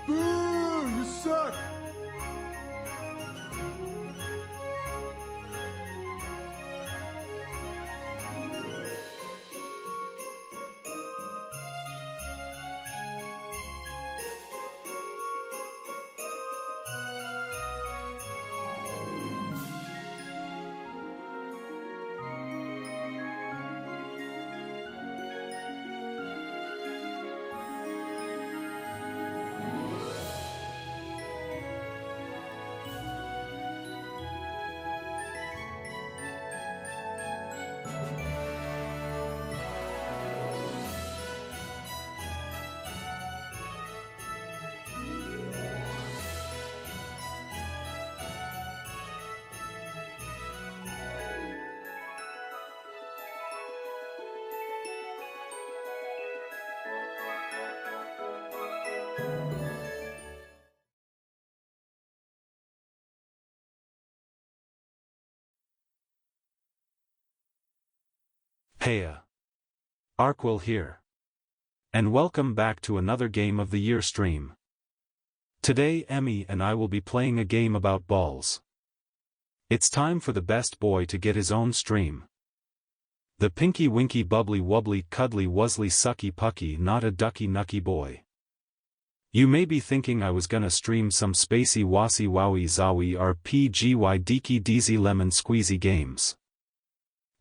You suck! Heya. Arrquil here. And welcome back to another Game of the Year stream. Today Emmy and I will be playing a game about balls. It's time for the best boy to get his own stream. The pinky winky bubbly wobbly cuddly wuzzly sucky pucky not a ducky nucky boy. You may be thinking I was gonna stream some spacey wassy wowie zowie RPGY deaky deezy lemon squeezy games.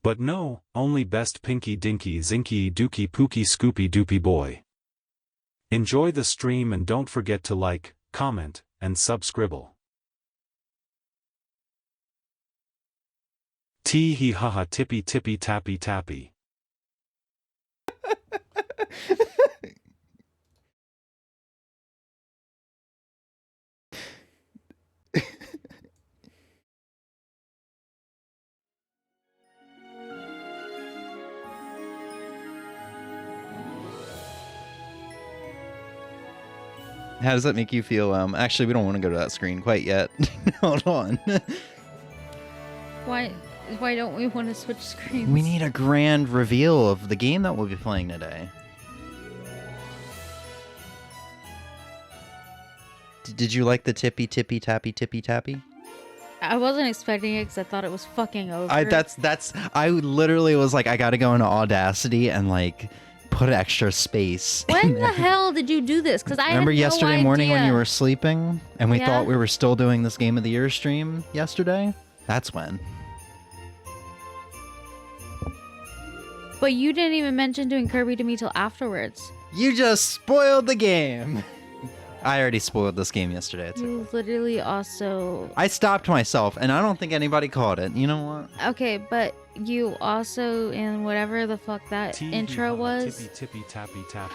But no, only best pinky dinky zinky dookie pookie scoopy doopy boy. Enjoy the stream and don't forget to like, comment, and subscribble. Tee hee haha tippy tippy tappy tappy. How does that make you feel? Actually, we don't want to go to that screen quite yet. Hold on. Why don't we want to switch screens? We need a grand reveal of the game that we'll be playing today. Did you like the tippy tippy tappy tippy tappy? I wasn't expecting it because I thought it was fucking over. I literally was like, I gotta go into Audacity and like put extra space. When the hell did you do this? Because I remember had no yesterday morning when idea. you were sleeping and we thought we were still doing this Game of the Year stream yesterday? That's when. But you didn't even mention doing Kirby to me till afterwards. You just spoiled the game. I already spoiled this game yesterday. You literally also... I stopped myself, and I don't think anybody caught it. You know what? Okay, but you also, in whatever the fuck that intro was... Tippy tippy tappy tappy.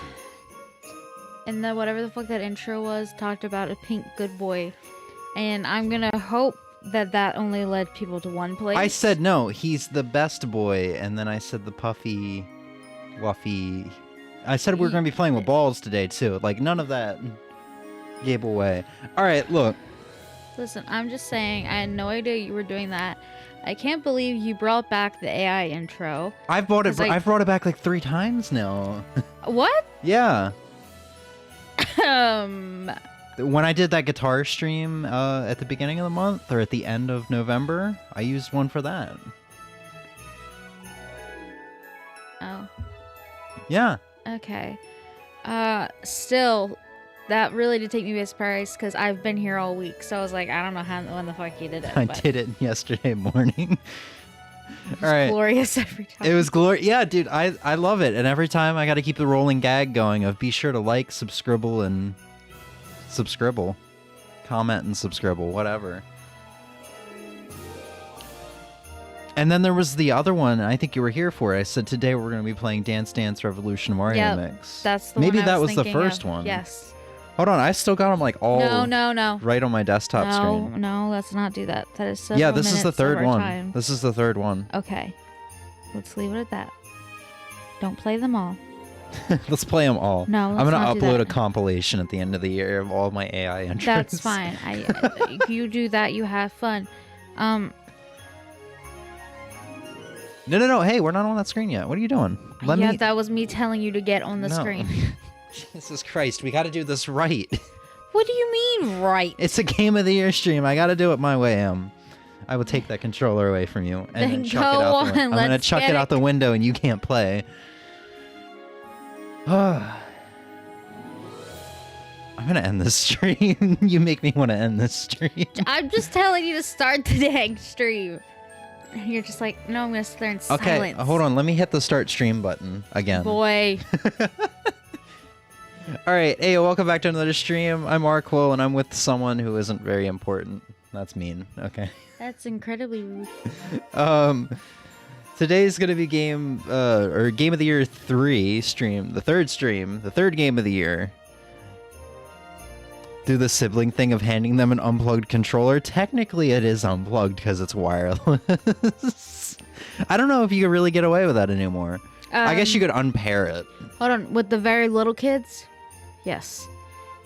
And then whatever the fuck that intro was, talked about a pink good boy. And I'm gonna hope that that only led people to one place. I said no, he's the best boy, and then I said the puffy, wuffy... I said we were going to be playing with balls today, too. Like, none of that gave away. Alright, look. Listen, I'm just saying, I had no idea you were doing that. I can't believe you brought back the AI intro. I've brought it back like 3 times now. What? Yeah. When I did that guitar stream at the beginning of the month, or at the end of November, I used one for that. Oh. Yeah. Okay. Still, that really did take me by surprise because I've been here all week. So I was like, I don't know when the fuck you did it. I did it yesterday morning. All right. Glorious every time. It was glorious. Yeah, dude, I love it. And every time I got to keep the rolling gag going of be sure to like, subscribble, and subscribble. Comment and subscribble, whatever. And then there was the other one, I think you were here for it. I said today we're going to be playing Dance Dance Revolution Mario Mix. That's the Maybe one that I was the thinking first of. one. Yes. Hold on, I still got them like all No. right on my desktop screen. No, let's not do that. That is Yeah, this is the minutes of third our one. time. This is the third one. Okay. Let's leave it at that. Don't play them all. Let's play them all. No, I'm let's gonna not do upload that. a compilation at the end of the year of all my AI entries. That's fine. You do that, you have fun. No. Hey, we're not on that screen yet. What are you doing? That was me telling you to get on the No. screen. Jesus Christ, we got to do this right. What do you mean, right? It's a game of the year stream. I got to do it my way, I will take that controller away from you and Then chuck go it out on, the window. I'm gonna let's chuck get it out it. the window and you can't play. I'm gonna end this stream. You make me want to end this stream. I'm just telling you to start the dang stream. And you're just like, no, I'm gonna sit there in Okay, silence. hold on. Let me hit the start stream button again. Boy. All right, hey, welcome back to another stream. I'm Arrquil, and I'm with someone who isn't very important. That's mean. Okay. That's incredibly rude. Today's gonna be game of the year 3 stream, the third game of the year. Do the sibling thing of handing them an unplugged controller. Technically, it is unplugged because it's wireless. I don't know if you could really get away with that anymore. I guess you could unpair it. Hold on, with the very little kids? Yes.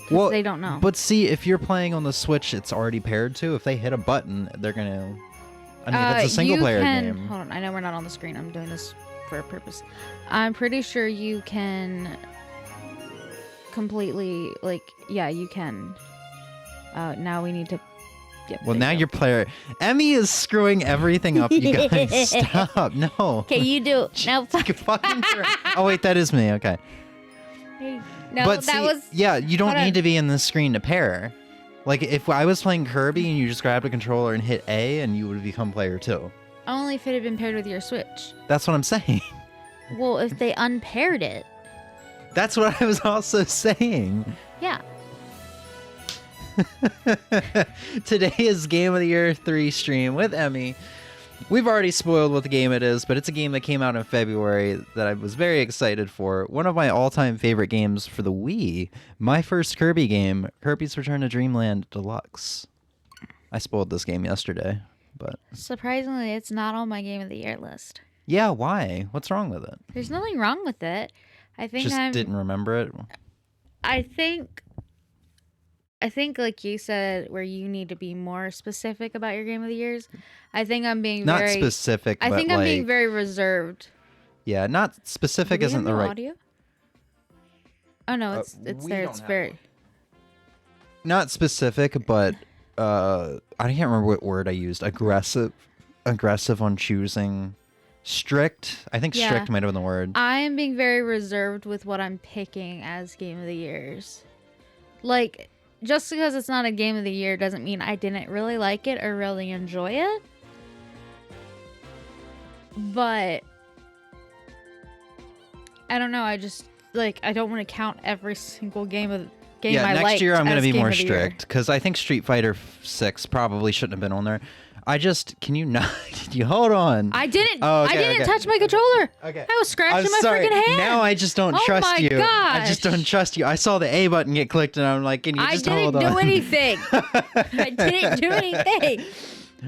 'Cause Well, they don't know. But see, if you're playing on the Switch, it's already paired to. If they hit a button, they're gonna. I mean, it's a single-player game. Hold on, I know we're not on the screen. I'm doing this for a purpose. I'm pretty sure you can completely, you can. Now we need to. Yep, Well, there now you go. your player. Emmy is screwing everything up. You guys, stop. No. Okay, you do it. Now, You fucking oh wait, that is me. Okay. no, But that see, was. yeah, you don't hold on. need to be in this screen to pair. Like if I was playing Kirby and you just grabbed a controller and hit A, and you would become player 2. Only if it had been paired with your Switch. That's what I'm saying. Well, if they unpaired it, That's what I was also saying. yeah. Today is Game of the Year 3 stream with Emmy. We've already spoiled what the game it is, but it's a game that came out in February that I was very excited for. One of my all-time favorite games for the Wii. My first Kirby game, Kirby's Return to Dreamland Deluxe. I spoiled this game yesterday, but... Surprisingly, it's not on my Game of the Year list. Yeah, why? What's wrong with it? There's nothing wrong with it. I think Just didn't remember it? I think like you said, where you need to be more specific about your Game of the Years. I think I'm being Not very specific, I but think I'm being very reserved. Yeah, not specific Do we isn't have the no right... audio? Oh no, it's we there. don't It's have very Not specific, but I can't remember what word I used. Aggressive on choosing. Strict. I think Yeah. strict might have been the word. I am being very reserved with what I'm picking as Game of the Years. Like, just because it's not a Game of the Year doesn't mean I didn't really like it or really enjoy it. But I don't know. I just I don't want to count every single game I Next liked year I'm going to as be Game more of the Year. strict because I think Street Fighter 6 probably shouldn't have been on there. Can you not? You hold on. I didn't. Oh, okay, I didn't okay. touch my controller. Okay. I was scratching I'm my sorry. freaking hand. Now I just don't Oh trust my you. I just gosh. don't trust you. I saw the A button get clicked and I'm like, can you just hold on? I didn't do anything. I didn't do anything.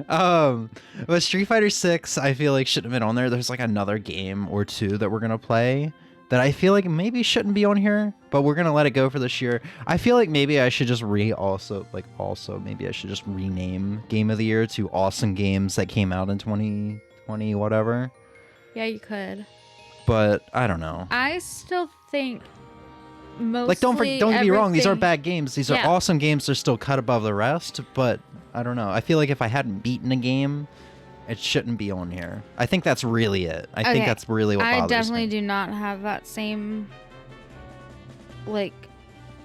But Street Fighter 6 I feel like shouldn't have been on there. There's like another game or two that we're gonna play that I feel like maybe shouldn't be on here, but we're gonna let it go for this year. I feel like maybe I should just maybe I should just rename Game of the Year to Awesome Games that came out in 2020 whatever. Yeah, you could. But I don't know. I still think mostly Like don't get me wrong, these aren't everything- bad games. These are Yeah. awesome games. They're still cut above the rest, but I don't know. I feel like if I hadn't beaten a game, it shouldn't be on here. I think that's really it. I think Okay. that's really what I bothers definitely me. do not have that same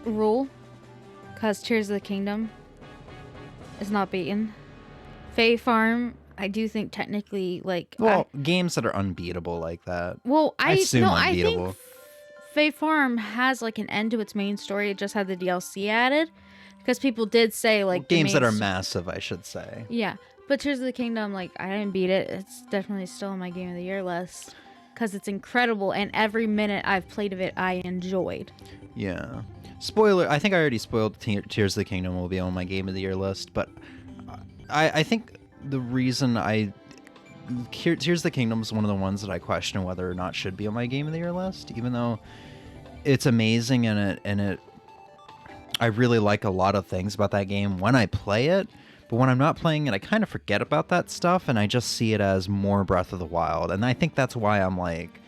rule, because Tears of the Kingdom is not beaten. Fae Farm, I do think technically Well, games that are unbeatable like that. I assume I unbeatable. think Fae Farm has an end to its main story. It just had the DLC added, because people did say the Games that main are massive, I should say. Yeah, but Tears of the Kingdom, I didn't beat it. It's definitely still on my Game of the Year list because it's incredible, and every minute I've played of it, I enjoyed. Yeah. spoiler, I think I already spoiled Tears of the Kingdom will be on my Game of the Year list, but I think the reason Tears of the Kingdom is one of the ones that I question whether or not should be on my Game of the Year list, even though it's amazing and I really like a lot of things about that game when I play it, but when I'm not playing it, I kind of forget about that stuff, and I just see it as more Breath of the Wild, and I think that's why I'm like,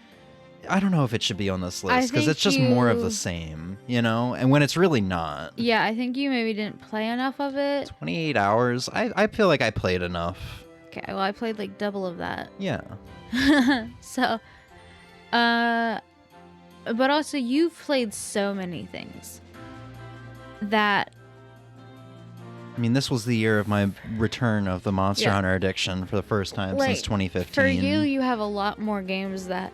I don't know if it should be on this list, because it's just more of the same, you know? And when it's really not. Yeah, I think you maybe didn't play enough of it. 28 hours? I feel like I played enough. Okay, well, I played like double of that. Yeah. So, but also you've played so many things that... I mean, this was the year of my return of the Monster Hunter addiction for the first time since 2015. For you have a lot more games that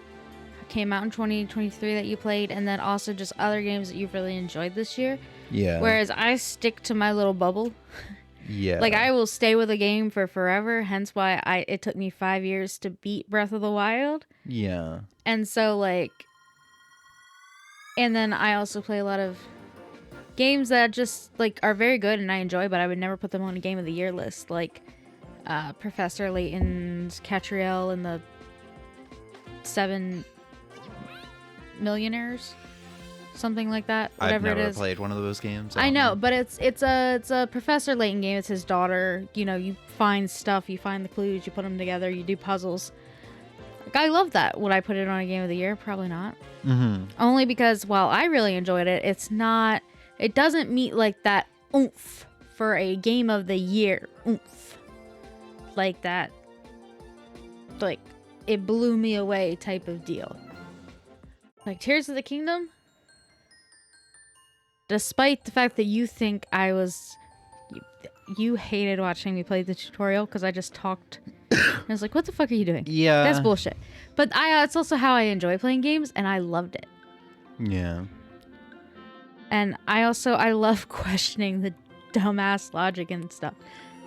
came out in 2023 that you played, and then also just other games that you've really enjoyed this year. Yeah. Whereas I stick to my little bubble. Yeah. Like, I will stay with a game for forever, hence why it took me 5 years to beat Breath of the Wild. Yeah. And so, like... And then I also play a lot of games that just, like, are very good and I enjoy, but I would never put them on a Game of the Year list. Like, Professor Layton's Catriel and the 7 Millionaires. Something like that. Whatever I've never it is. played one of those games. I know, but it's a Professor Layton game. It's his daughter. You know, you find stuff, you find the clues, you put them together, you do puzzles. Like, I love that. Would I put it on a Game of the Year? Probably not. Mm-hmm. Only because while I really enjoyed it, it doesn't meet like that oomph for a Game of the Year oomph. Like that, like, it blew me away type of deal. Like Tears of the Kingdom, despite the fact that you think you hated watching me play the tutorial because I just talked. I was like, what the fuck are you doing? Yeah. That's bullshit. But it's also how I enjoy playing games, and I loved it. Yeah. And I love questioning the dumbass logic and stuff.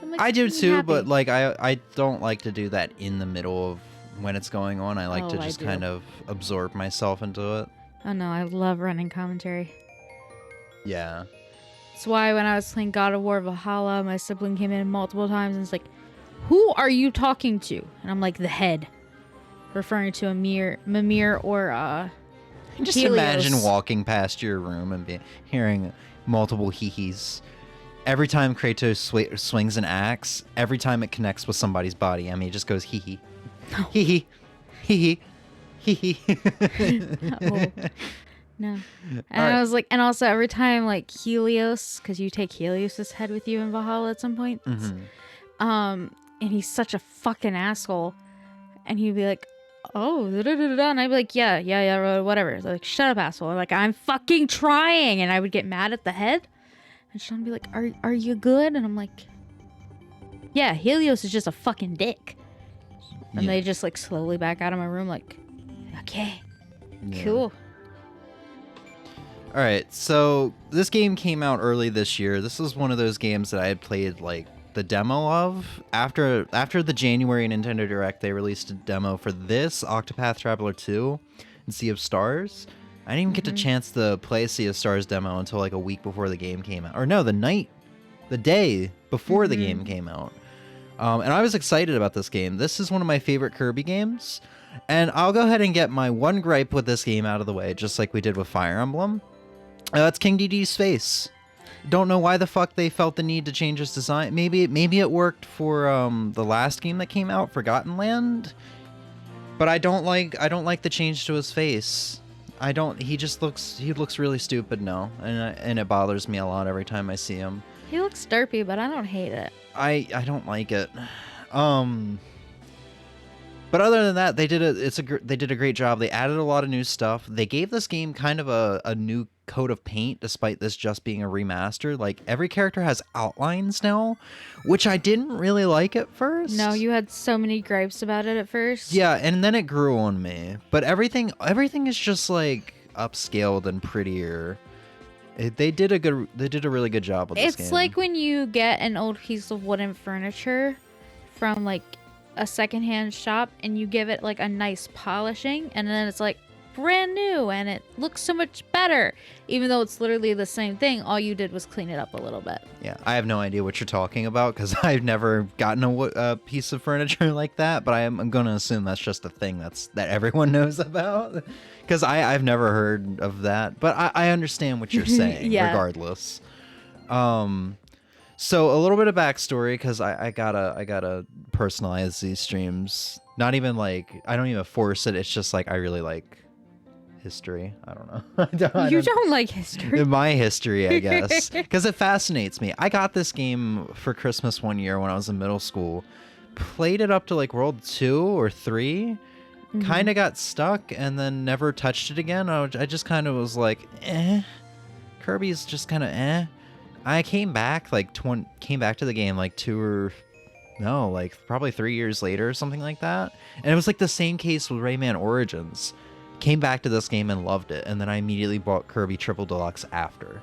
Like, I do too, happy. but like I don't like to do that in the middle of when it's going on. I like to just kind of absorb myself into it. Oh no, I love running commentary. Yeah. That's why when I was playing God of War Valhalla, my sibling came in multiple times and was like, who are you talking to? And I'm like, the head. Referring to Mimir or Just Helios. imagine walking past your room and hearing multiple hee-hees. Every time Kratos swings an axe, every time it connects with somebody's body, I mean, it just goes hee-hee. No. Hee-hee. Hee-hee. Hee-hee. No. And I was like, and also every time like Helios, because you take Helios's head with you in Valhalla at some point. Mm-hmm. And he's such a fucking asshole. And he'd be like, oh, da-da-da-da-da. And I'd be like, yeah, whatever. So like, shut up, asshole. Like, I'm fucking trying. And I would get mad at the head. And Sean would be like, are you good? And I'm like, yeah, Helios is just a fucking dick. And they just like slowly back out of my room like, okay, cool. All right, so this game came out early this year. This was one of those games that I had played like the demo of. After the January Nintendo Direct, they released a demo for this, Octopath Traveler 2 and Sea of Stars. I didn't even get a chance to play Sea of Stars demo until like a week before the game came out. Or no, the day before the game came out. And I was excited about this game. This is one of my favorite Kirby games. And I'll go ahead and get my one gripe with this game out of the way, just like we did with Fire Emblem. It's King Dedede's face. Don't know why the fuck they felt the need to change his design. Maybe it worked for the last game that came out, Forgotten Land. But I don't like the change to his face. He looks really stupid now, and it bothers me a lot every time I see him. He looks derpy, but I don't hate it. I don't like it. But other than that, they did a great job. They added a lot of new stuff. They gave this game kind of a new coat of paint, despite this just being a remaster. Like, every character has outlines now, which I didn't really like at first. No, you had so many gripes about it at first. Yeah, and then it grew on me. But everything is just like upscaled and prettier. They did a really good job with this game. It's like when you get an old piece of wooden furniture from like a secondhand shop and you give it like a nice polishing, and then it's like brand new and it looks so much better, even though it's literally the same thing. All you did was clean it up a little bit. Yeah, I have no idea what you're talking about because I've never gotten a piece of furniture like that, but I'm going to assume that's just a thing that everyone knows about because I've never heard of that, but I understand what you're saying regardless. So a little bit of backstory because I gotta personalize these streams. Not even like I don't even force it. It's just like I really like history. I don't know. You don't like history? My history, I guess, because it fascinates me. I got this game for Christmas one year when I was in middle school. Played it up to like World 2 or 3. Kind of got stuck and then never touched it again. I just kind of was like, Kirby's just kind of I came back came back to the game like probably 3 years later or something like that. And it was like the same case with Rayman Origins. Came back to this game and loved it, and then I immediately bought Kirby Triple Deluxe after.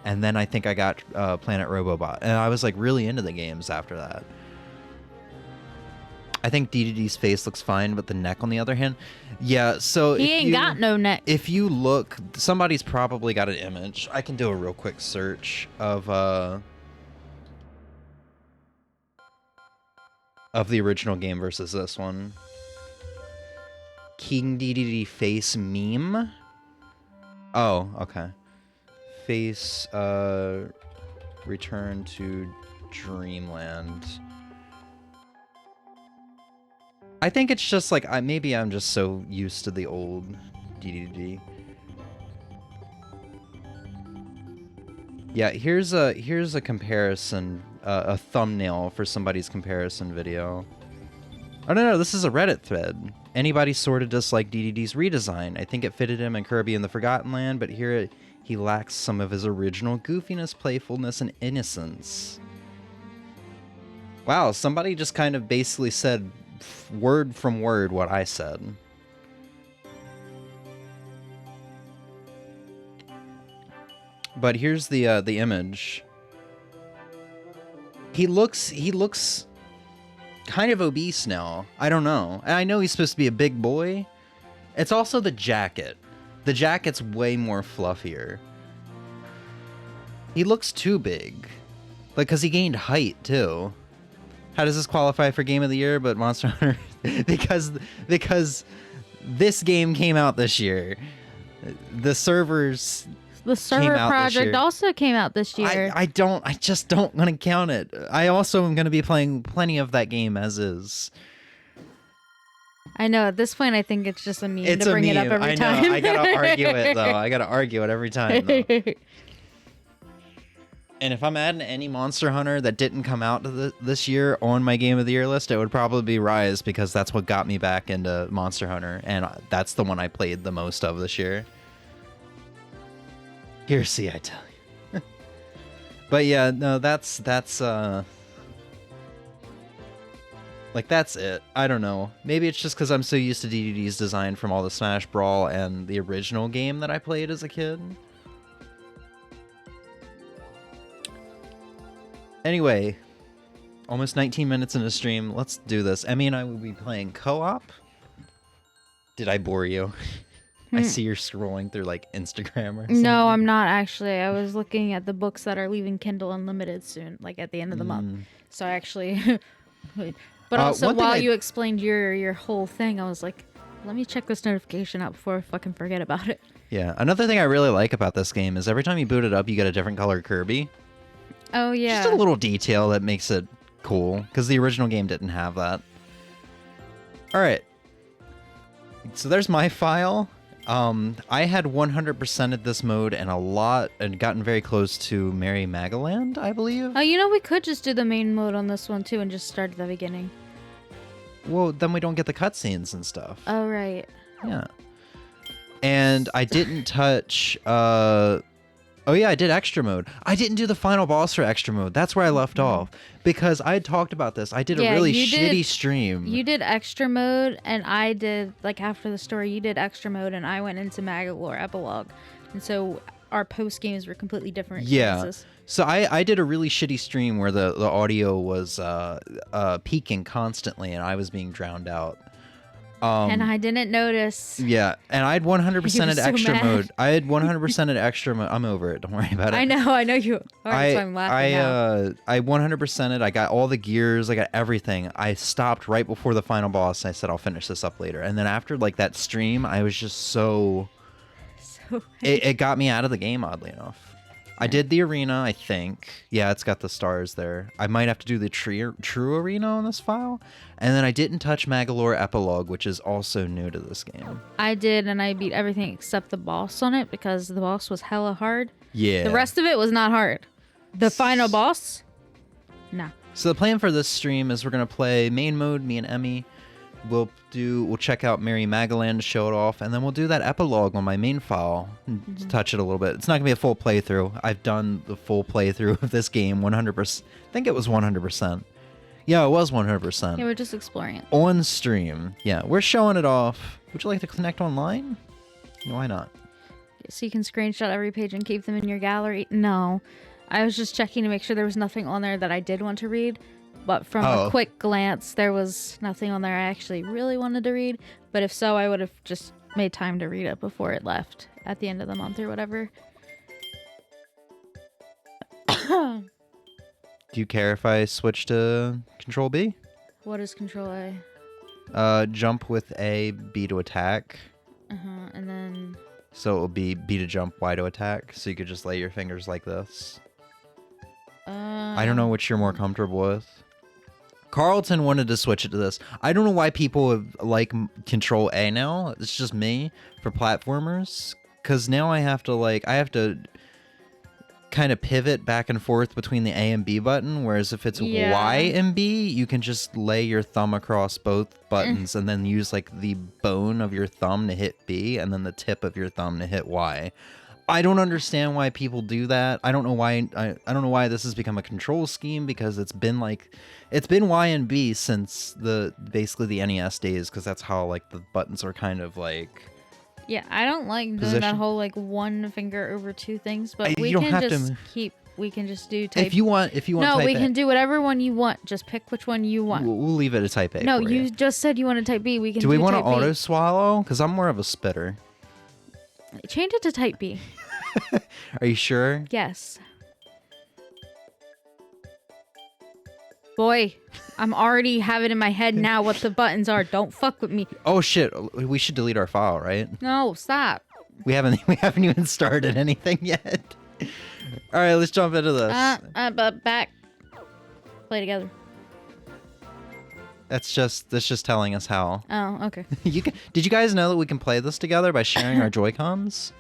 And then I think I got Planet Robobot, and I was like really into the games after that. I think DDD's face looks fine, but the neck on the other hand, yeah, so he ain't got no neck. If you look, somebody's probably got an image. I can do a real quick search of the original game versus this one. King DDD face meme. Oh, okay. Face return to Dreamland. I think it's just like maybe I'm just so used to the old DDD. Yeah, here's a comparison, a thumbnail for somebody's comparison video. Oh no, this is a Reddit thread. Anybody sort of disliked DDD's redesign. I think it fitted him and Kirby in the Forgotten Land, but here he lacks some of his original goofiness, playfulness, and innocence. Wow, somebody just kind of basically said word from word what I said. But here's the image. He looks kind of obese now. I don't know. And I know he's supposed to be a big boy. It's also the jacket. The jacket's way more fluffier. He looks too big. Like, because he gained height, too. How does this qualify for Game of the Year, but Monster Hunter? because this game came out this year. The server project also came out this year. I just don't want to count it. I also am going to be playing plenty of that game as is. I know, at this point I think it's just a meme to bring it up every time. I know. I gotta argue it though. I gotta argue it every time though. And if I'm adding any Monster Hunter that didn't come out this year on my Game of the Year list, it would probably be Rise, because that's what got me back into Monster Hunter, and that's the one I played the most of this year. Here, see, I tell you. But yeah, no, that's like, that's it. I don't know. Maybe it's just because I'm so used to DDD's design from all the Smash Brawl and the original game that I played as a kid. Anyway, almost 19 minutes into stream. Let's do this. Emmy and I will be playing co-op. Did I bore you? I see you're scrolling through like Instagram or something. No, I'm not actually. I was looking at the books that are leaving Kindle Unlimited soon, like at the end of the month. So I actually... But also, while you explained your whole thing, I was like, let me check this notification out before I fucking forget about it. Yeah, another thing I really like about this game is every time you boot it up, you get a different colored Kirby. Oh, yeah. Just a little detail that makes it cool, because the original game didn't have that. All right. So there's my file. I had 100%ed this mode and gotten very close to Merry Magaland, I believe. Oh, you know, we could just do the main mode on this one, too, and just start at the beginning. Well, then we don't get the cutscenes and stuff. Oh, right. Yeah. And I didn't touch... Oh yeah, I did extra mode. I didn't do the final boss for extra mode. That's where I left off. Because I had talked about this. I did a really shitty stream. You did extra mode, and I did, like, after the story, you did extra mode, and I went into Magalore Epilogue. And so our post games were completely different. Yeah. So I did a really shitty stream where the audio was peaking constantly, and I was being drowned out. And I didn't notice. Yeah, and I had 100% at so extra mad. mode. I had 100% at extra mode. I'm over it. Don't worry about it. I know you are. That's why I'm laughing now. I 100% it. I got all the gears. I got everything. I stopped right before the final boss. I said I'll finish this up later. And then after like that stream, I was just so it got me out of the game, oddly enough. I did the arena, I think. Yeah, it's got the stars there. I might have to do the true arena on this file. And then I didn't touch Magalore Epilogue, which is also new to this game. I did, and I beat everything except the boss on it because the boss was hella hard. Yeah. The rest of it was not hard. The final boss? Nah. So the plan for this stream is we're going to play main mode, me and Emmy. We'll check out Mary Magaland to show it off, and then we'll do that epilogue on my main file and touch it a little bit. It's not gonna be a full playthrough. I've done the full playthrough of this game 100%. I think it was 100%. Yeah, it was 100%. Yeah, we're just exploring it. On stream. Yeah, we're showing it off. Would you like to connect online? No, why not? So you can screenshot every page and keep them in your gallery? No. I was just checking to make sure there was nothing on there that I did want to read. But from a quick glance, there was nothing on there I actually really wanted to read. But if so, I would have just made time to read it before it left at the end of the month or whatever. Do you care if I switch to Control B? What is Control A? Jump with A, B to attack. And then... So it will be B to jump, Y to attack. So you could just lay your fingers like this. I don't know which you're more comfortable with. Carlton wanted to switch it to this. I don't know why people like Control A now. It's just me for platformers. Because now I have to kind of pivot back and forth between the A and B button. Whereas if it's Y and B, you can just lay your thumb across both buttons and then use like the bone of your thumb to hit B and then the tip of your thumb to hit Y. I don't understand why people do that. I don't know why. I don't know why this has become a control scheme because it's been Y and B since basically the NES days because that's how like the buttons are kind of like. Yeah, I don't like doing that whole like one finger over two things, but we can just do type. If you want. No, type we A. can do whatever one you want. Just pick which one you want. We'll leave it a type A. No, for you just said you want to type B. We can. Do we want to type auto B. swallow? Because I'm more of a spitter. Change it to type B. Are you sure? Yes. Boy, I'm already having in my head now what the buttons are. Don't fuck with me. Oh shit! We should delete our file, right? No, stop. We haven't even started anything yet. All right, let's jump into this. But back. Play together. That's just telling us how. Oh, okay. Did you guys know that we can play this together by sharing our Joy-Cons?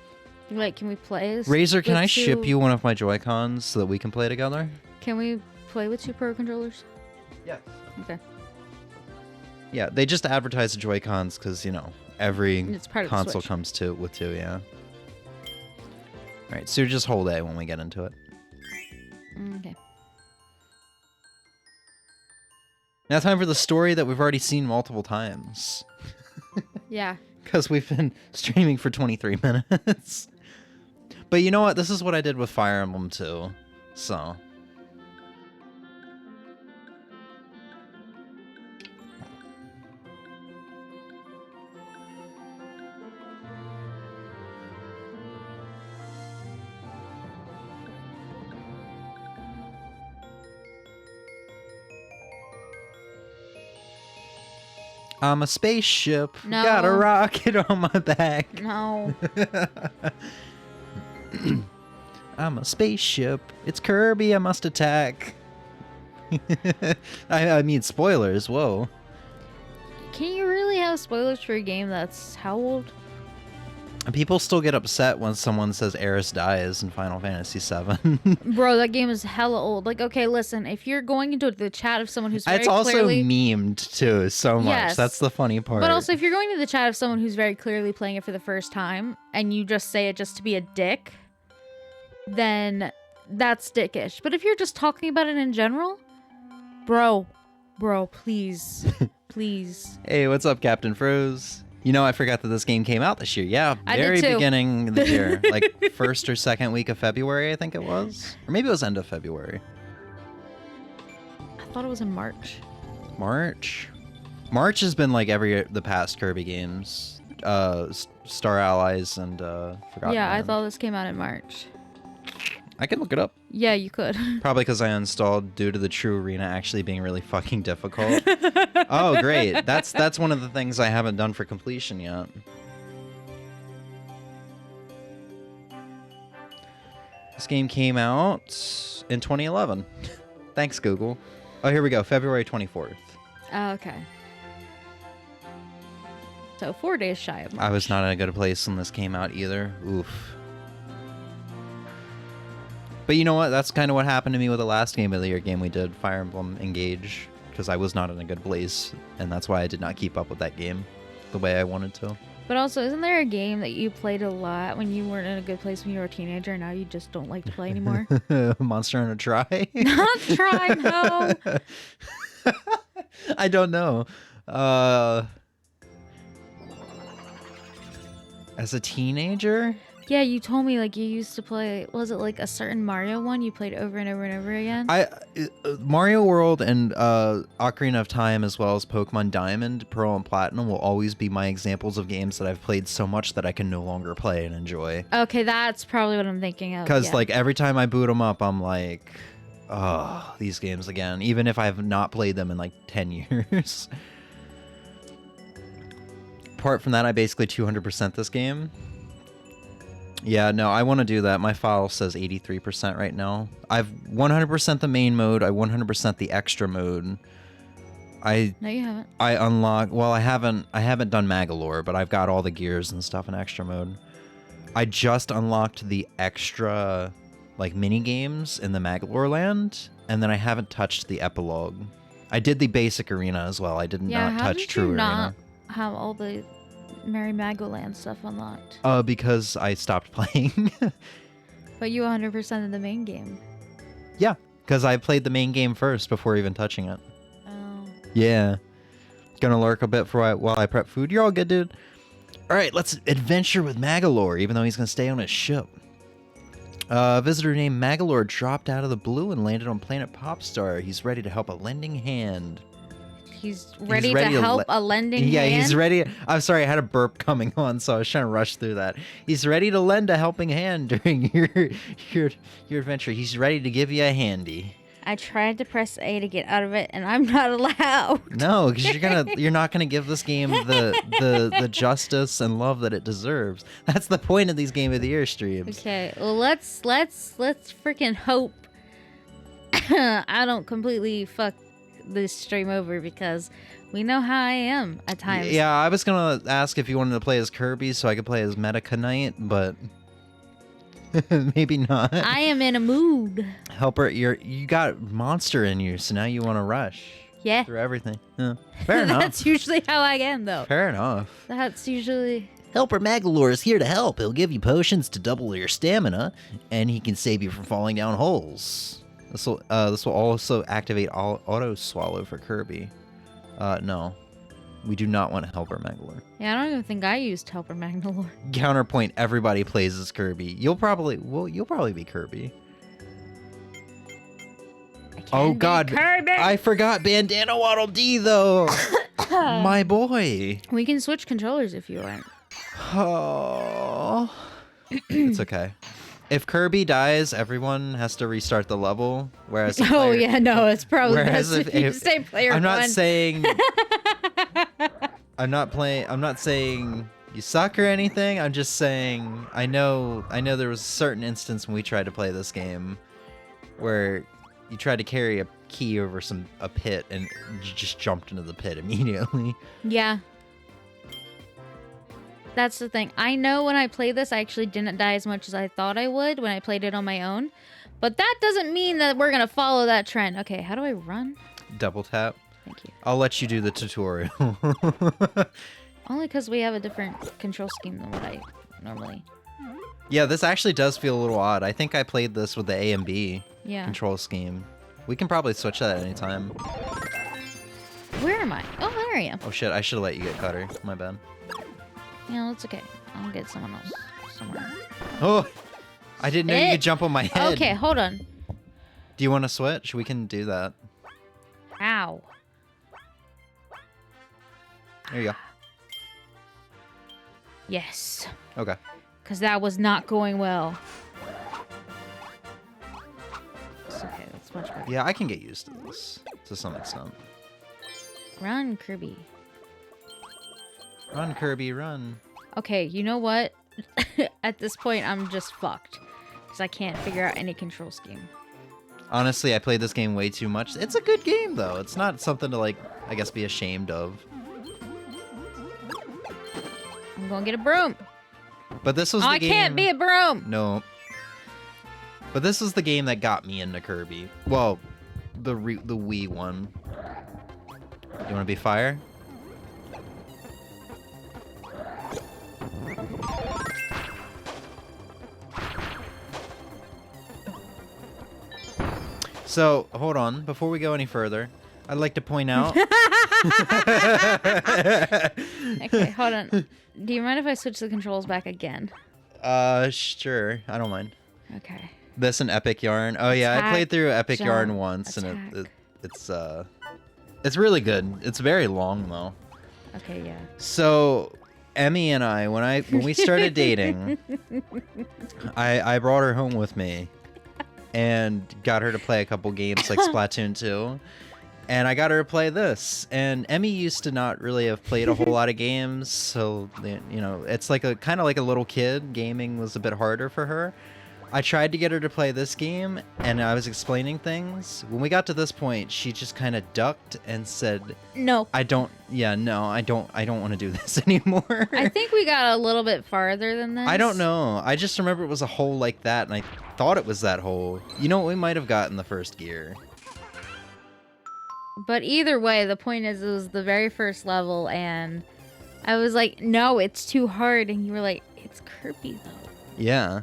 Wait, can we play this? Razor, can I ship you one of my Joy-Cons so that we can play together? Can we play with 2 Pro controllers? Yes. Okay. Yeah, they just advertise the Joy-Cons because, every console comes with 2, yeah. All right, so just hold A when we get into it. Okay. Now time for the story that we've already seen multiple times. Yeah. Because we've been streaming for 23 minutes. But you know what? This is what I did with Fire Emblem 2. So. I'm a spaceship. No. Got a rocket on my back. No. I'm a spaceship. It's Kirby. I must attack. I mean, spoilers. Whoa. Can you really have spoilers for a game that's how old? People still get upset when someone says Aerith dies in Final Fantasy VII. Bro, that game is hella old. Like, okay, listen, if you're going into the chat of someone who's very it's also clearly... memed, too, so much. Yes. That's the funny part. But also, if you're going to the chat of someone who's very clearly playing it for the first time, and you just say it just to be a dick, then that's dickish. But if you're just talking about it in general, bro, please, please. Hey, what's up, Captain Froze? I forgot that this game came out this year. Yeah, very beginning of the year. Like first or second week of February, I think it was. Or maybe it was end of February. I thought it was in March. March? March has been like the past Kirby games. Star Allies and Forgotten Yeah, I Land. thought this came out in March. I can look it up. Yeah, you could. Probably because I uninstalled due to the True Arena actually being really fucking difficult. Oh, great. That's one of the things I haven't done for completion yet. This game came out in 2011. Thanks, Google. Oh, here we go. February 24th. Oh, okay. So 4 days shy of March. I was not in a good place when this came out either. Oof. But you know what? That's kind of what happened to me with the last Game of the Year game we did, Fire Emblem Engage, because I was not in a good place, and that's why I did not keep up with that game the way I wanted to. But also, isn't there a game that you played a lot when you weren't in a good place when you were a teenager, and now you just don't like to play anymore? Monster Hunter Try? Not Try, no! I don't know. As a teenager? Yeah, you told me like you used to play. Was it like a certain Mario one you played over and over and over again? Mario World and Ocarina of Time, as well as Pokemon Diamond, Pearl, and Platinum will always be my examples of games that I've played so much that I can no longer play and enjoy. Okay, that's probably what I'm thinking of. Because yeah. like every time I boot them up, I'm like, oh, these games again. Even if I've not played them in like 10 years. Apart from that, I basically 200% this game. Yeah, no, I want to do that. My file says 83% right now. I've 100% the main mode. I 100% the extra mode. No, you haven't. I unlock. Well, I haven't done Magalore, but I've got all the gears and stuff in extra mode. I just unlocked the extra like mini games in the Magalore land, and then I haven't touched the epilogue. I did the basic arena as well. I did not touch True Arena. Not have all the Mary Magoland stuff unlocked? Because I stopped playing. But you 100% of the main game. Yeah, because I played the main game first before even touching it. Oh. Yeah. Gonna lurk a bit while I prep food. You're all good, dude. All right, let's adventure with Magalore, even though he's gonna stay on his ship. A visitor named Magalore dropped out of the blue and landed on planet Popstar. He's ready to help a lending hand. He's ready to help a lending hand? Yeah, he's ready. I'm sorry, I had a burp coming on, so I was trying to rush through that. He's ready to lend a helping hand during your adventure. He's ready to give you a handy. I tried to press A to get out of it, and I'm not allowed. No, because you're not gonna give this game the justice and love that it deserves. That's the point of these Game of the Year streams. Okay, well let's freaking hope I don't completely fuck this stream over, because we know how I am at times. Yeah, I was gonna ask if you wanted to play as Kirby so I could play as Medica Knight, but maybe not. I am in a mood. Helper, you got monster in you, so now you want to rush. Yeah. Through everything. Yeah. Fair enough. That's usually how I am, though. Fair enough. That's usually... Helper Magalore is here to help. He'll give you potions to double your stamina, and he can save you from falling down holes. This will also activate auto swallow for Kirby. No, we do not want Helper Magalore. Yeah, I don't even think I used Helper Magalore. Counterpoint: everybody plays as Kirby. You'll probably be Kirby. Oh God, Kirby! I forgot Bandana Waddle Dee though. My boy. We can switch controllers if you want. Oh, it's okay. If Kirby dies, everyone has to restart the level. Whereas yeah, no, it's probably whereas best if you stay player I'm not one. saying I'm not saying you suck or anything. I'm just saying I know there was a certain instance when we tried to play this game where you tried to carry a key over a pit and you just jumped into the pit immediately. Yeah. That's the thing. I know when I played this, I actually didn't die as much as I thought I would when I played it on my own. But that doesn't mean that we're going to follow that trend. Okay, how do I run? Double tap. Thank you. I'll let you do the tutorial. Only because we have a different control scheme than what I normally... Yeah, this actually does feel a little odd. I think I played this with the A and B control scheme. We can probably switch that at any time. Where am I? Oh, there I am. Oh shit, I should have let you get Cutter. My bad. Yeah, that's okay. I'll get someone else somewhere. Oh, I didn't know you could jump on my head. Okay, hold on. Do you want to switch? We can do that. Ow. There you go. Yes. Okay. Because that was not going well. It's okay, that's much better. Yeah, I can get used to this to some extent. Run, Kirby. Run, Kirby, run. Okay, you know what? At this point, I'm just fucked. Because I can't figure out any control scheme. Honestly, I played this game way too much. It's a good game, though. It's not something to, like, I guess, be ashamed of. I'm gonna get a broom. But this was the game... I can't be a broom! No. But this was the game that got me into Kirby. Well, the Wii one. You want to be fire? So, hold on. Before we go any further, I'd like to point out... Okay, hold on. Do you mind if I switch the controls back again? Sure. I don't mind. Okay. This and Epic Yarn. Oh yeah, I played through Epic jump, Yarn once, attack. and it's really good. It's very long though. Okay, yeah. So, Emmy and I, when we started dating, I brought her home with me, and got her to play a couple games like Splatoon 2. And I got her to play this. And Emmy used to not really have played a whole lot of games, so you know, it's like a kind of like a little kid. Gaming was a bit harder for her. I tried to get her to play this game, and I was explaining things. When we got to this point, she just kind of ducked and said, No. I don't want to do this anymore." I think we got a little bit farther than this. I don't know. I just remember it was a hole like that, and I thought it was that hole. You know what we might have got in the first gear. But either way, the point is, it was the very first level, and I was like, no, it's too hard. And you were like, it's Kirby, though. Yeah.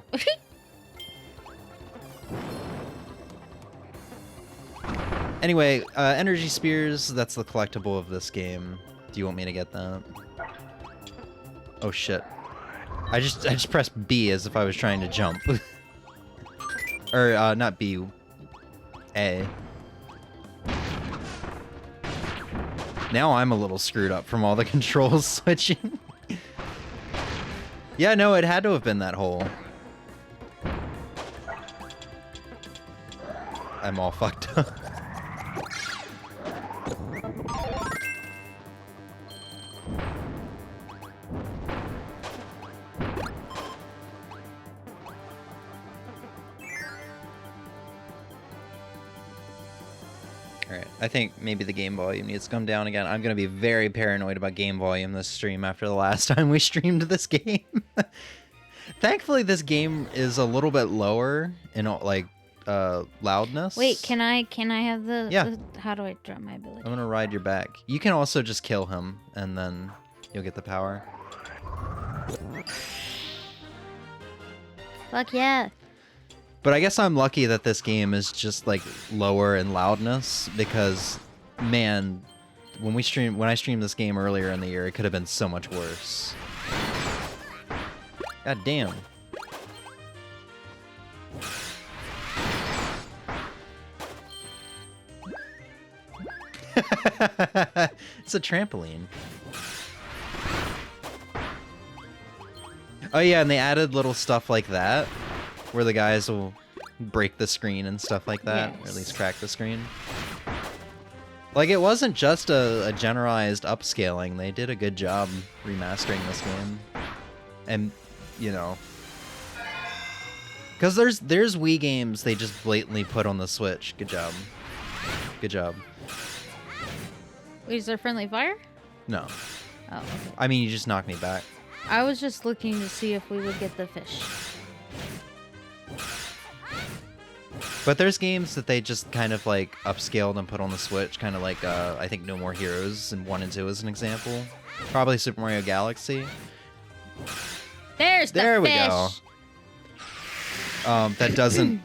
Anyway, energy spears, that's the collectible of this game. Do you want me to get that? Oh shit. I just pressed B as if I was trying to jump. Or, not B. A. Now I'm a little screwed up from all the controls switching. Yeah, no, it had to have been that hole. I'm all fucked up. Alright, I think maybe the game volume needs to come down again. I'm going to be very paranoid about game volume this stream after the last time we streamed this game. Thankfully, this game is a little bit lower in, like, loudness. Wait, can I have the... Yeah. How do I drop my ability? I'm going to ride your back. You can also just kill him, and then you'll get the power. Fuck yeah. But I guess I'm lucky that this game is just like lower in loudness, because man, when I streamed this game earlier in the year, it could have been so much worse. God damn. It's a trampoline. Oh yeah, and they added little stuff like that, where the guys will break the screen and stuff like that, Yes. or at least crack the screen. Like, it wasn't just a generalized upscaling. They did a good job remastering this game. And, you know... Because there's Wii games they just blatantly put on the Switch. Good job. Good job. Wait, is there friendly fire? No. Oh, okay. I mean, you just knocked me back. I was just looking to see if we would get the fish. But there's games that they just kind of like upscaled and put on the Switch, kind of like I think No More Heroes and 1 and 2 as an example. Probably Super Mario Galaxy. There's the There we fish! go. That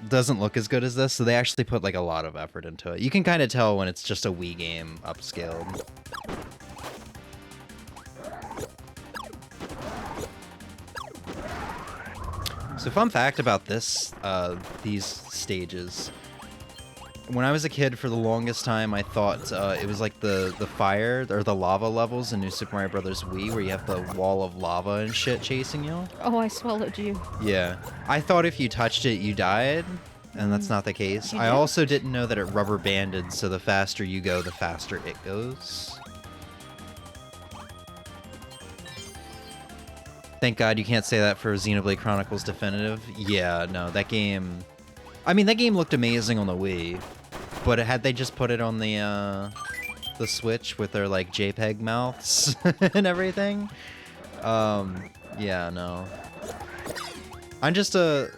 doesn't look as good as this, so they actually put like a lot of effort into it. You can kind of tell when it's just a Wii game upscaled. So fun fact about this, these stages. when I was a kid, for the longest time, I thought it was like the fire or the lava levels in New Super Mario Bros. Wii, where you have the wall of lava and shit chasing you. Oh, I swallowed you. Yeah. I thought if you touched it, you died, and that's not the case. You I did? also didn't know that it rubber banded, so the faster you go, the faster it goes. Thank God you can't say that for Xenoblade Chronicles Definitive. Yeah, no, that game... I mean, that game looked amazing on the Wii, but had they just put it on the Switch with their, like, JPEG mouths and everything? Yeah, no. I'm just, the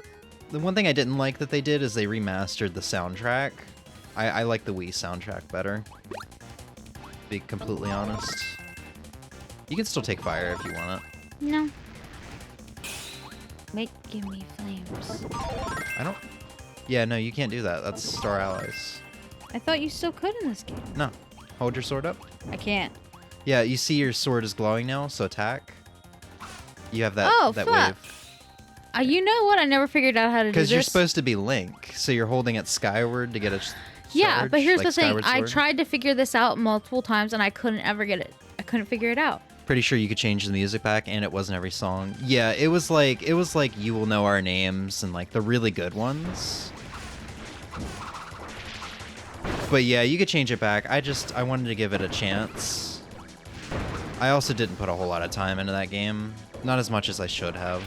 one thing I didn't like that they did is they remastered the soundtrack. I like the Wii soundtrack better, to be completely honest. You can still take fire if you want it. No. Wait, give me flames. I don't... Yeah, no, you can't do that. That's Star Allies. I thought you still could in this game. No. Hold your sword up. I can't. Yeah, you see your sword is glowing now, so attack. You have that, Oh, that fuck. wave. You know what? I never figured out how to do this. Because you're supposed to be Link, so you're holding it skyward to get a Yeah, charge, but here's like the thing. skyward I sword. tried to figure this out multiple times, and I couldn't ever get it. I couldn't figure it out. Pretty sure you could change the music back, and it wasn't every song. Yeah, it was like You Will Know Our Names and like the really good ones. But yeah, you could change it back. I wanted to give it a chance. I also didn't put a whole lot of time into that game. Not as much as I should have.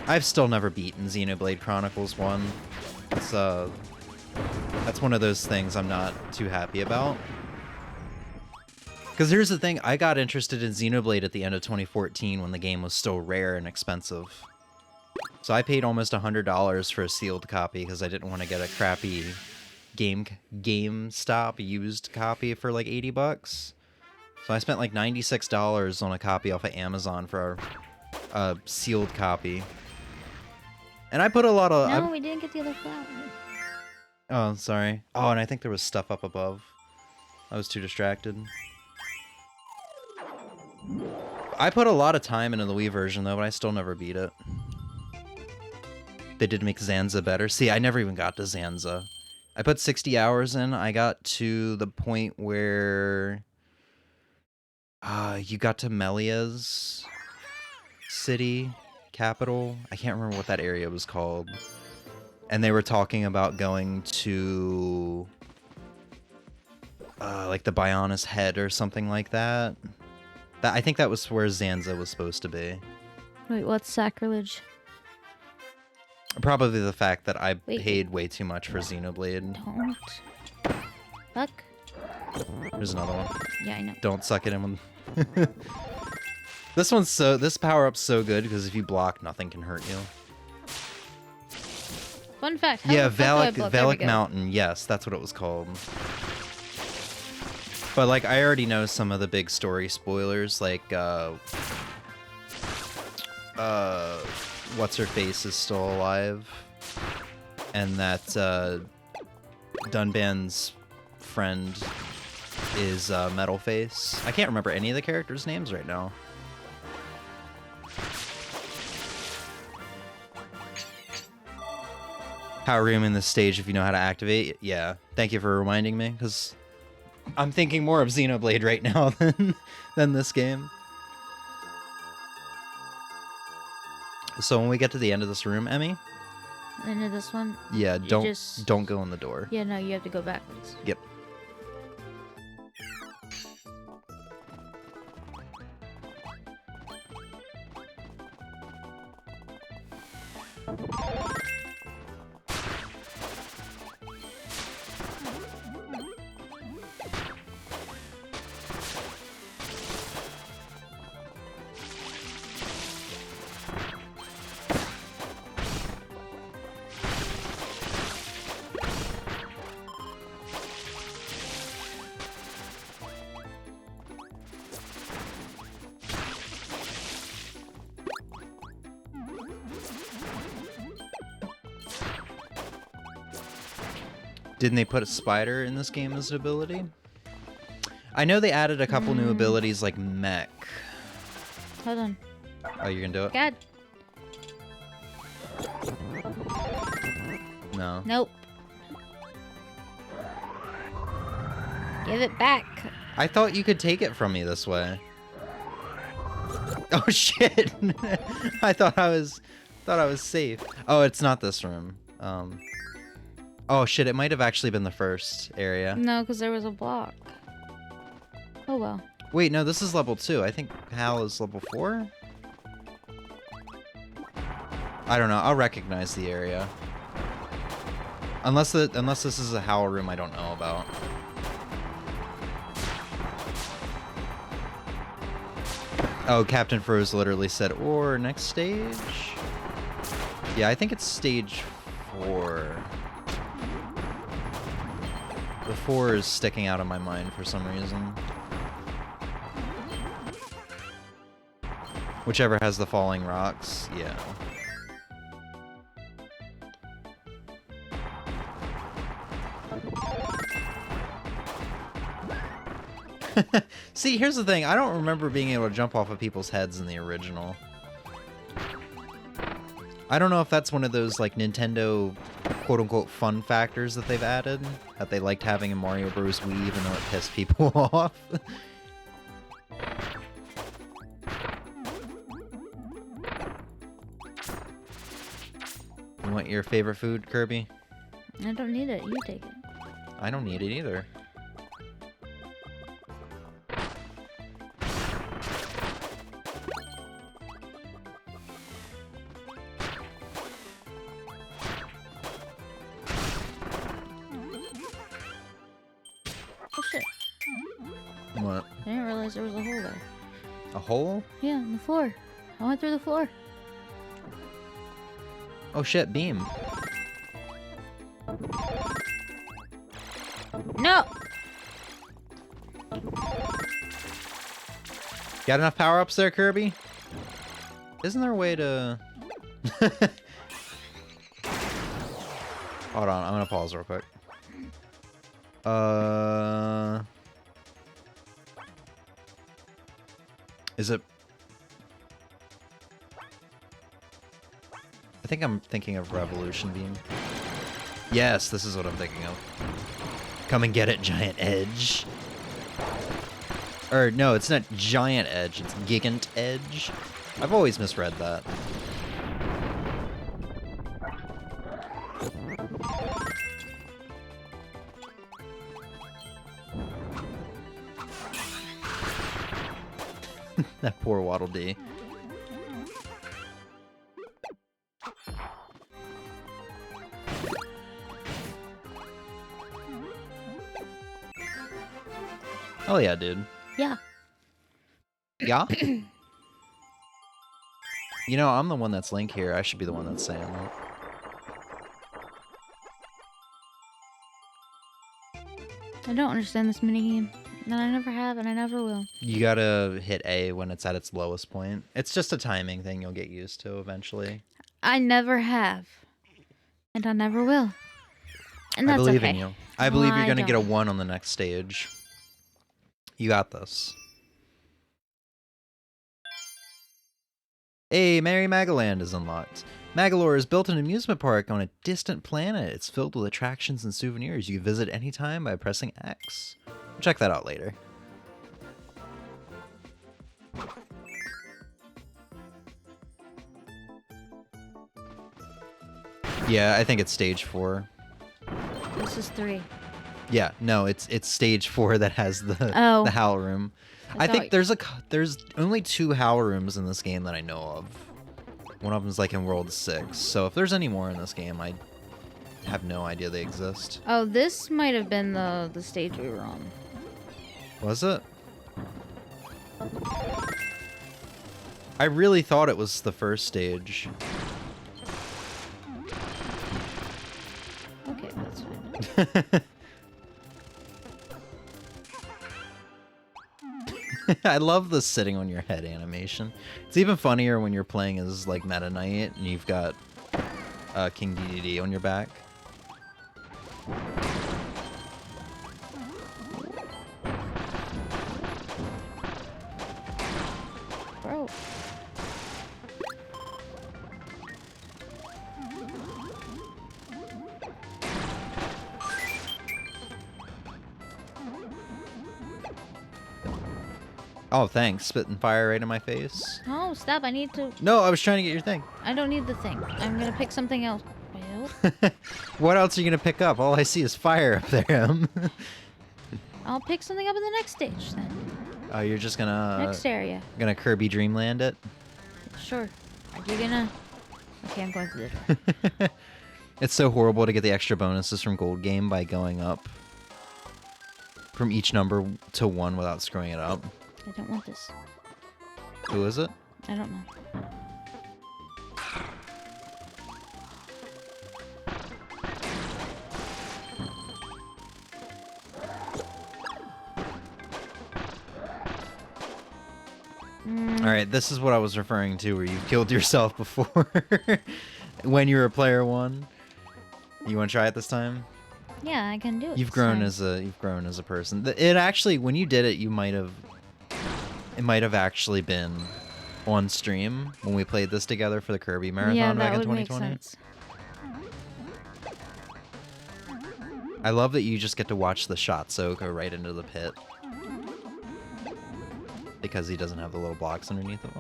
I've still never beaten Xenoblade Chronicles 1. It's, that's one of those things I'm not too happy about. Because here's the thing, I got interested in Xenoblade at the end of 2014 when the game was still rare and expensive. So I paid almost $100 for a sealed copy because I didn't want to get a crappy GameStop used copy for like 80 bucks. So I spent like $96 on a copy off of Amazon for a sealed copy. And I put a lot of... No, we didn't get the other flower. Oh, sorry. Oh, and I think there was stuff up above. I was too distracted. I put a lot of time into the Wii version, though, but I still never beat it. They did make Zanza better. See, I never even got to Zanza. I put 60 hours in. I got to the point where... you got to Melia's city, capital. I can't remember what that area was called. And they were talking about going to... like the Bionis Head or something like that. I think that was where Zanza was supposed to be. Wait, what's sacrilege? Probably the fact that I Wait. paid way too much for Xenoblade. Don't. Fuck. There's another one. Yeah, I know. Don't suck it in when... This power-up's so good because if you block, nothing can hurt you. Fun fact. How Yeah, the fuck do I block? There we Valak go. Mountain. Yes, that's what it was called. But, like, I already know some of the big story spoilers, like, What's-Her-Face is still alive, and that, Dunban's friend is, Metalface. I can't remember any of the characters' names right now. Power room in this stage if you know how to activate. Yeah, thank you for reminding me, because I'm thinking more of Xenoblade right now than this game. So when we get to the end of this room, Emmy, Into this one. yeah, You don't go in the door. Yeah, no, you have to go backwards. Yep. Didn't they put a spider in this game as an ability? I know they added a couple new abilities like mech. Hold on. Oh, you're gonna do it? God. No. Nope. Give it back. I thought you could take it from me this way. Oh shit! I thought I was safe. Oh, it's not this room. Oh shit! It might have actually been the first area. No, because there was a block. Oh well. Wait, no, this is level 2. I think Hal is level 4. I don't know. I'll recognize the area. Unless this is a Hal room I don't know about. Oh, Captain Froze literally said, or next stage? Yeah, I think it's stage 4. The 4 is sticking out of my mind for some reason. Whichever has the falling rocks, yeah. See, here's the thing. I don't remember being able to jump off of people's heads in the original. I don't know if that's one of those, like, Nintendo quote-unquote fun factors that they've added. That they liked having in Mario Bros. Wii, even though it pissed people off. You want your favorite food, Kirby? I don't need it. You take it. I don't need it either. Oh shit. What? I didn't realize there was a hole there. A hole? Yeah, in the floor. I went through the floor. Oh shit, beam. No! Got enough power-ups there, Kirby? Isn't there a way to... Hold on, I'm gonna pause real quick. Is it... I think I'm thinking of Revolution Beam. Yes, this is what I'm thinking of. Come and get it, Giant Edge. Or, no, it's not Giant Edge, it's Gigant Edge. I've always misread that. That poor Waddle Dee. Oh yeah, dude. Yeah. Yeah? You know, I'm the one that's Link here. I should be the one that's saying that. I don't understand this minigame. And I never have, and I never will. You gotta hit A when it's at its lowest point. It's just a timing thing you'll get used to eventually. I never have. And I never will. And that's I believe okay. in you. I believe you're I gonna get a don't. 1 on the next stage. You got this. Hey, Merry Magaland is unlocked. Magalore is built an amusement park on a distant planet. It's filled with attractions and souvenirs you can visit anytime by pressing X. Check that out later. Yeah, I think it's stage 4. This is 3. Yeah, no, it's stage 4 that has the Oh. the Howl room. I think there's only 2 Howl rooms in this game that I know of. One of them's like in World 6. So if there's any more in this game, I have no idea they exist. Oh, this might have been the stage we were on. Was it? I really thought it was the first stage. Okay, that's fine. I love the sitting on your head animation. It's even funnier when you're playing as like Meta Knight and you've got King DDD on your back. Bro. Oh, thanks. Spitting fire right in my face. Oh, stop. I need to... No, I was trying to get your thing. I don't need the thing. I'm gonna pick something else. Well, What else are you gonna pick up? All I see is fire up there. I'll pick something up in the next stage then. Oh, you're just gonna... Next area. Gonna Kirby Dreamland it? Sure. Are you gonna... Okay, I'm going through this. It's so horrible to get the extra bonuses from Gold Game by going up from each number to 1 without screwing it up. I don't want this. Who is it? I don't know. Alright, this is what I was referring to, where you killed yourself before. When you were player 1. You want to try it this time? Yeah, I can do it. You've grown as a person. It actually, when you did it, it might have actually been on stream when we played this together for the Kirby Marathon back in 2020. Make sense. I love that you just get to watch the Shotso go right into the pit. Because he doesn't have the little blocks underneath it.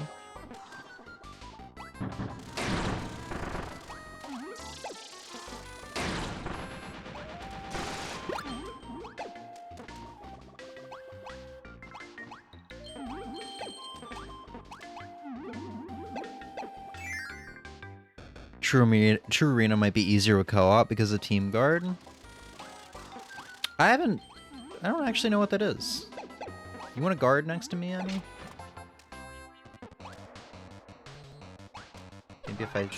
True Arena might be easier with co-op because of Team Guard. I don't actually know what that is. You want a guard next to me, Emmy? Maybe if I...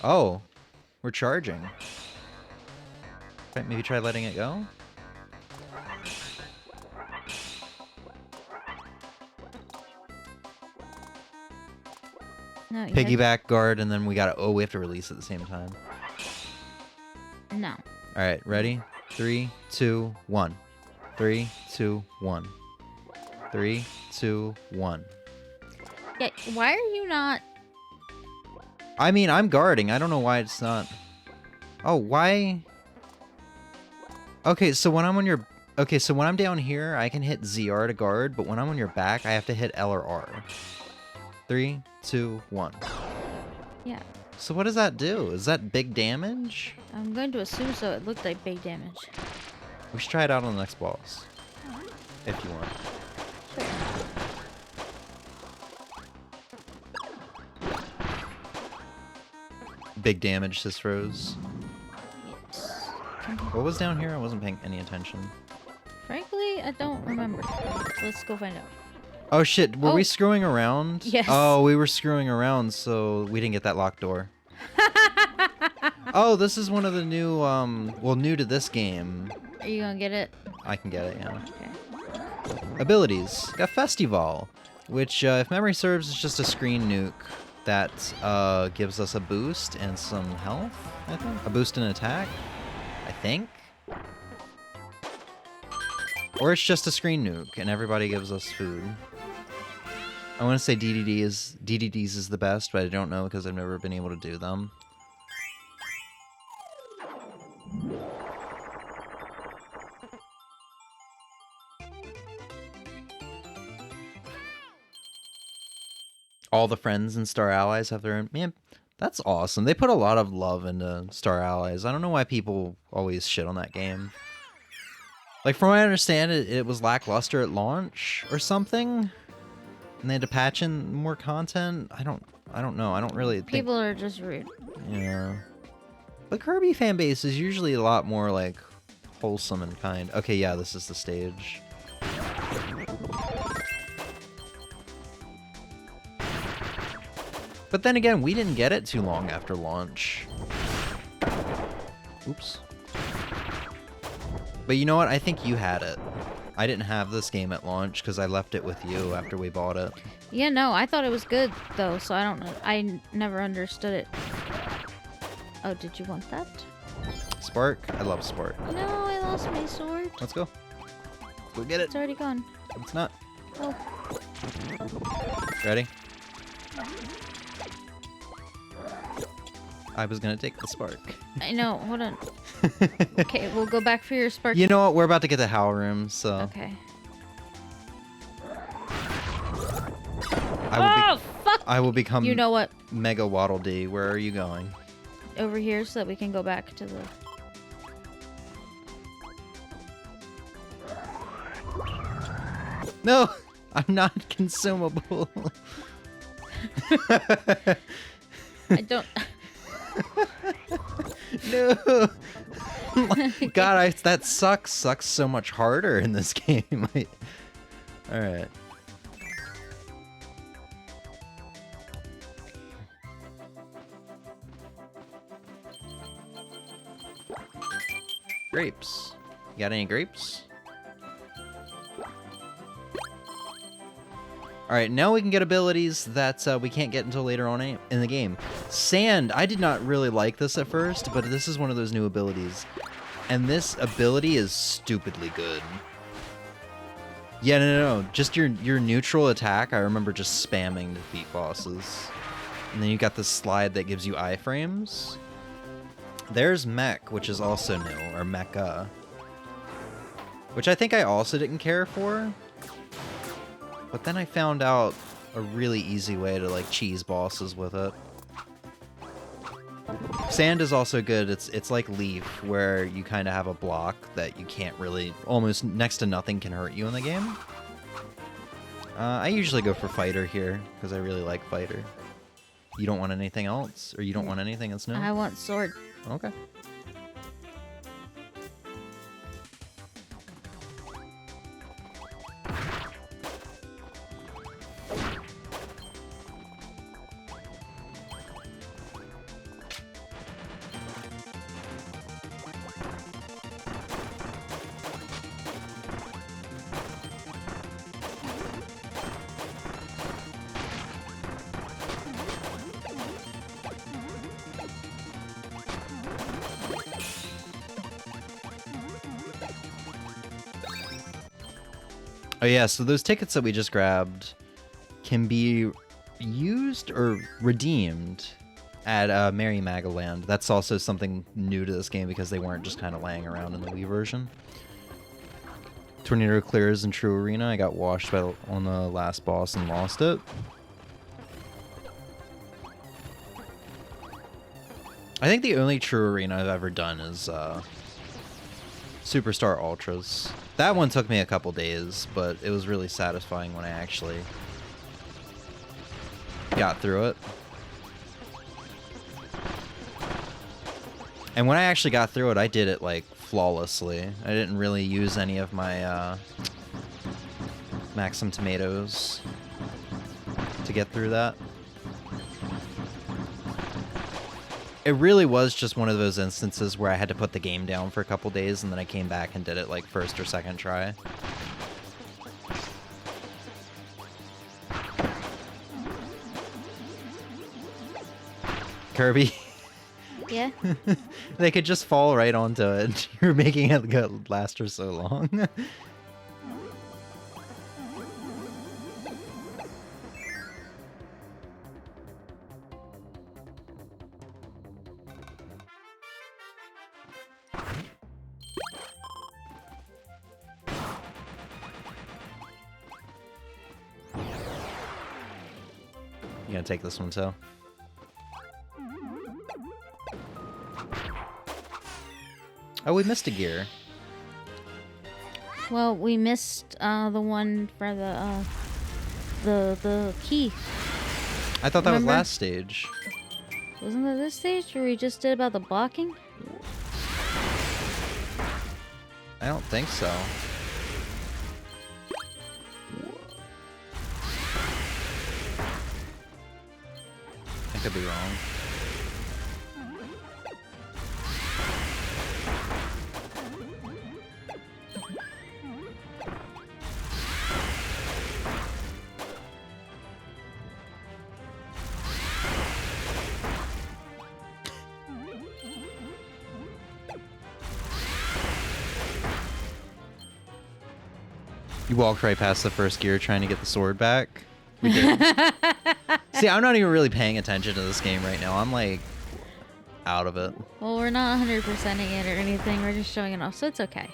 Oh, we're charging. Right, maybe try letting it go? No, you Piggyback guard, and then we gotta... Oh, we have to release at the same time. No. Alright, ready? 3, 2, 1. 3, 2, 1. 3, 2, 1. Yeah, why are you not... I mean, I'm guarding. I don't know why it's not... Oh, why... Okay, so when I'm on your... Okay, so when I'm down here, I can hit ZR to guard, but when I'm on your back, I have to hit L or R. 3, 2, 1. Yeah. So what does that do? Is that big damage? I'm going to assume so. It looked like big damage. We should try it out on the next boss. If you want. Big damage, says Rose. Yes. What was down here? I wasn't paying any attention. Frankly, I don't remember. Let's go find out. Oh shit, were we screwing around? Yes. Oh, we were screwing around, so we didn't get that locked door. Oh, this is one of the new, well, new to this game. Are you gonna get it? I can get it, yeah. Okay. Abilities. Got Festival, which, if memory serves, is just a screen nuke that gives us a boost and some health, I think. A boost in attack, I think. Or it's just a screen nuke, and everybody gives us food. I want to say DDDs is the best, but I don't know because I've never been able to do them. All the friends and Star Allies have their own... Man, that's awesome. They put a lot of love into Star Allies. I don't know why people always shit on that game. Like, from what I understand, it was lackluster at launch or something, and they had to patch in more content. I don't know. I don't really think... People are just rude. Yeah. The Kirby fan base is usually a lot more, like, wholesome and kind. Okay, yeah, this is the stage. But then again, we didn't get it too long after launch. Oops. But you know what? I think you had it. I didn't have this game at launch because I left it with you after we bought it. Yeah, no, I thought it was good though, so I don't know. I never understood it. Oh, did you want that? Spark? I love Spark. No, I lost my sword. Let's go. Go get it. It's already gone. It's not. Oh. Ready? I was gonna take the Spark. I know, hold on. Okay, we'll go back for your spark. You know what? We're about to get the Howl Room, so... Okay. Oh, fuck! I will become You know what? Mega Waddle Dee. Where are you going? Over here so that we can go back to the... No! I'm not consumable. I don't... No! God, that sucks so much harder in this game. Alright. Grapes. You got any grapes? Alright, now we can get abilities that we can't get until later on in the game. Sand. I did not really like this at first, but this is one of those new abilities. And this ability is stupidly good. Yeah, no. Just your neutral attack, I remember just spamming to defeat bosses. And then you got this slide that gives you iframes. There's Mech, which is also new, or Mecha. Which I think I also didn't care for. But then I found out a really easy way to like cheese bosses with it. Sand is also good. It's like Leaf, where you kind of have a block that you can't really, almost next to nothing can hurt you in the game. I usually go for Fighter here, because I really like Fighter. You don't want anything else? Or you don't want anything that's new? I want sword. Okay. Oh yeah, so those tickets that we just grabbed can be used or redeemed at Merry Magaland. That's also something new to this game because they weren't just kind of laying around in the Wii version. Tornado clears in True Arena. I got washed on the last boss and lost it. I think the only True Arena I've ever done is Superstar Ultras. That one took me a couple days, but it was really satisfying when I actually got through it. And when I actually got through it, I did it like flawlessly. I didn't really use any of my Maxim tomatoes to get through that. It really was just one of those instances where I had to put the game down for a couple days and then I came back and did it like first or second try. Kirby. Yeah? They could just fall right onto it. You're making it last for so long. You gonna take this one too? Oh, we missed a gear. Well, we missed the one for the key. I thought that was Remember? last stage. Wasn't that this stage where we just did about the blocking? I don't think so. I could be wrong. You walked right past the first gear trying to get the sword back. We did. See, I'm not even really paying attention to this game right now. I'm like out of it. Well, we're not 100%ing it or anything. We're just showing it off, so it's okay.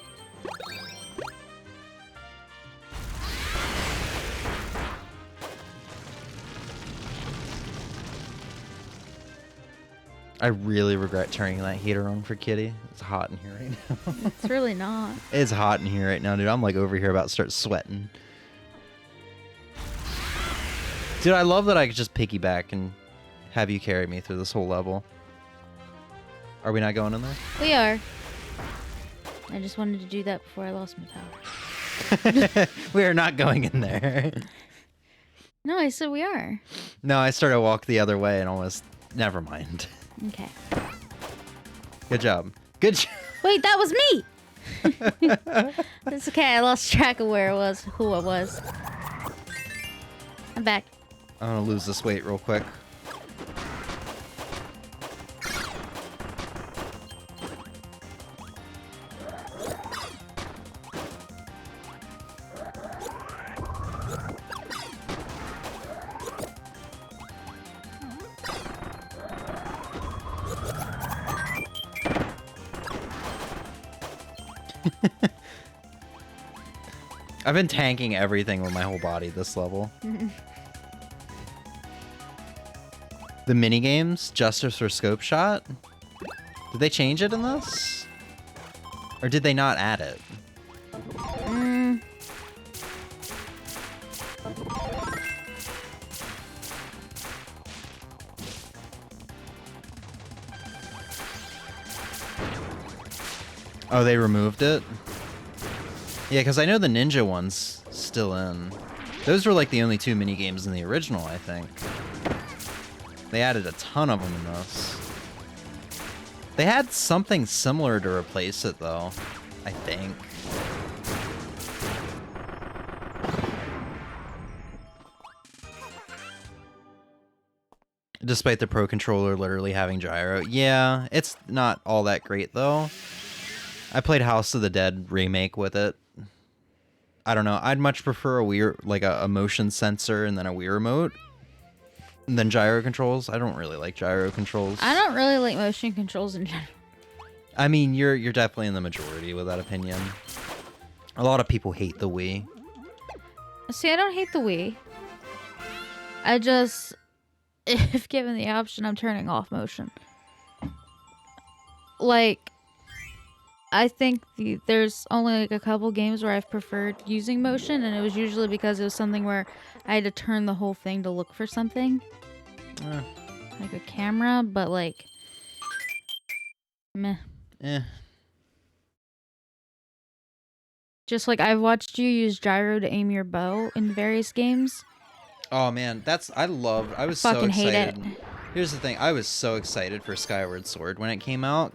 I really regret turning that heater on for Kitty. It's hot in here right now. It's really not. It's hot in here right now, dude. I'm like over here about to start sweating. Dude, I love that I could just piggyback and have you carry me through this whole level. Are we not going in there? We are. I just wanted to do that before I lost my power. We are not going in there. No, I said we are. No, I started to walk the other way and almost... Never mind. Okay. Good job. Good job. Wait, that was me! It's okay, I lost track of where it was, who it was. I'm back. I'm gonna lose this weight real quick. I've been tanking everything with my whole body this level. The minigames, Justice or Scope Shot? Did they change it in this? Or did they not add it? Oh, they removed it? Yeah, because I know the ninja one's still in. Those were like the only two mini games in the original, I think. They added a ton of them in this. They had something similar to replace it, though, I think. Despite the Pro Controller literally having gyro. Yeah, it's not all that great, though. I played House of the Dead remake with it. I don't know. I'd much prefer a Wii, like a motion sensor and then a Wii remote than gyro controls. I don't really like gyro controls. I don't really like motion controls in general. I mean, you're definitely in the majority with that opinion. A lot of people hate the Wii. See, I don't hate the Wii. I just, if given the option, I'm turning off motion. Like, I think there's only like a couple games where I've preferred using motion, and it was usually because it was something where I had to turn the whole thing to look for something. Like a camera, but like, meh. Just like I've watched you use gyro to aim your bow in various games. Oh man, I was so Fucking hate excited. it. Here's the thing, I was so excited for Skyward Sword when it came out.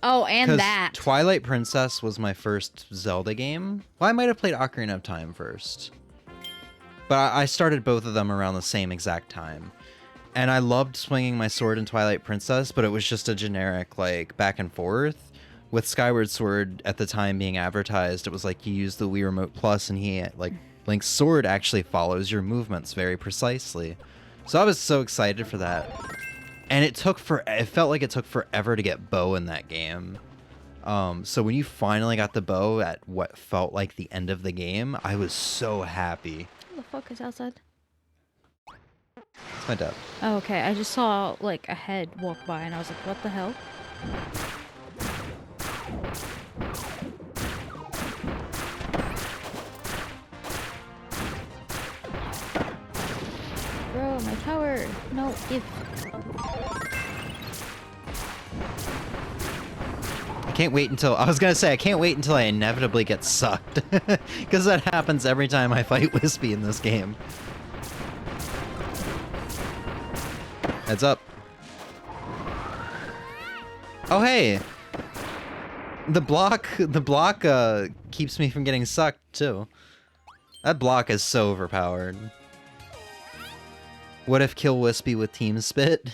Oh, and that. Twilight Princess was my first Zelda game. Well, I might have played Ocarina of Time first. But I started both of them around the same exact time. And I loved swinging my sword in Twilight Princess, but it was just a generic, like, back and forth. With Skyward Sword, at the time being advertised, it was like you use the Wii Remote Plus, and Link's sword actually follows your movements very precisely. So I was so excited for that. And it felt like it took forever to get bow in that game. So when you finally got the bow at what felt like the end of the game, I was so happy. What the fuck is outside? It's my dad. Oh, okay. I just saw like a head walk by, and I was like, "What the hell?" Bro, my tower. No, give. I can't wait until I inevitably get sucked. Because that happens every time I fight Wispy in this game. Heads up. Oh hey! The block keeps me from getting sucked too. That block is so overpowered. What if kill Wispy with Team Spit?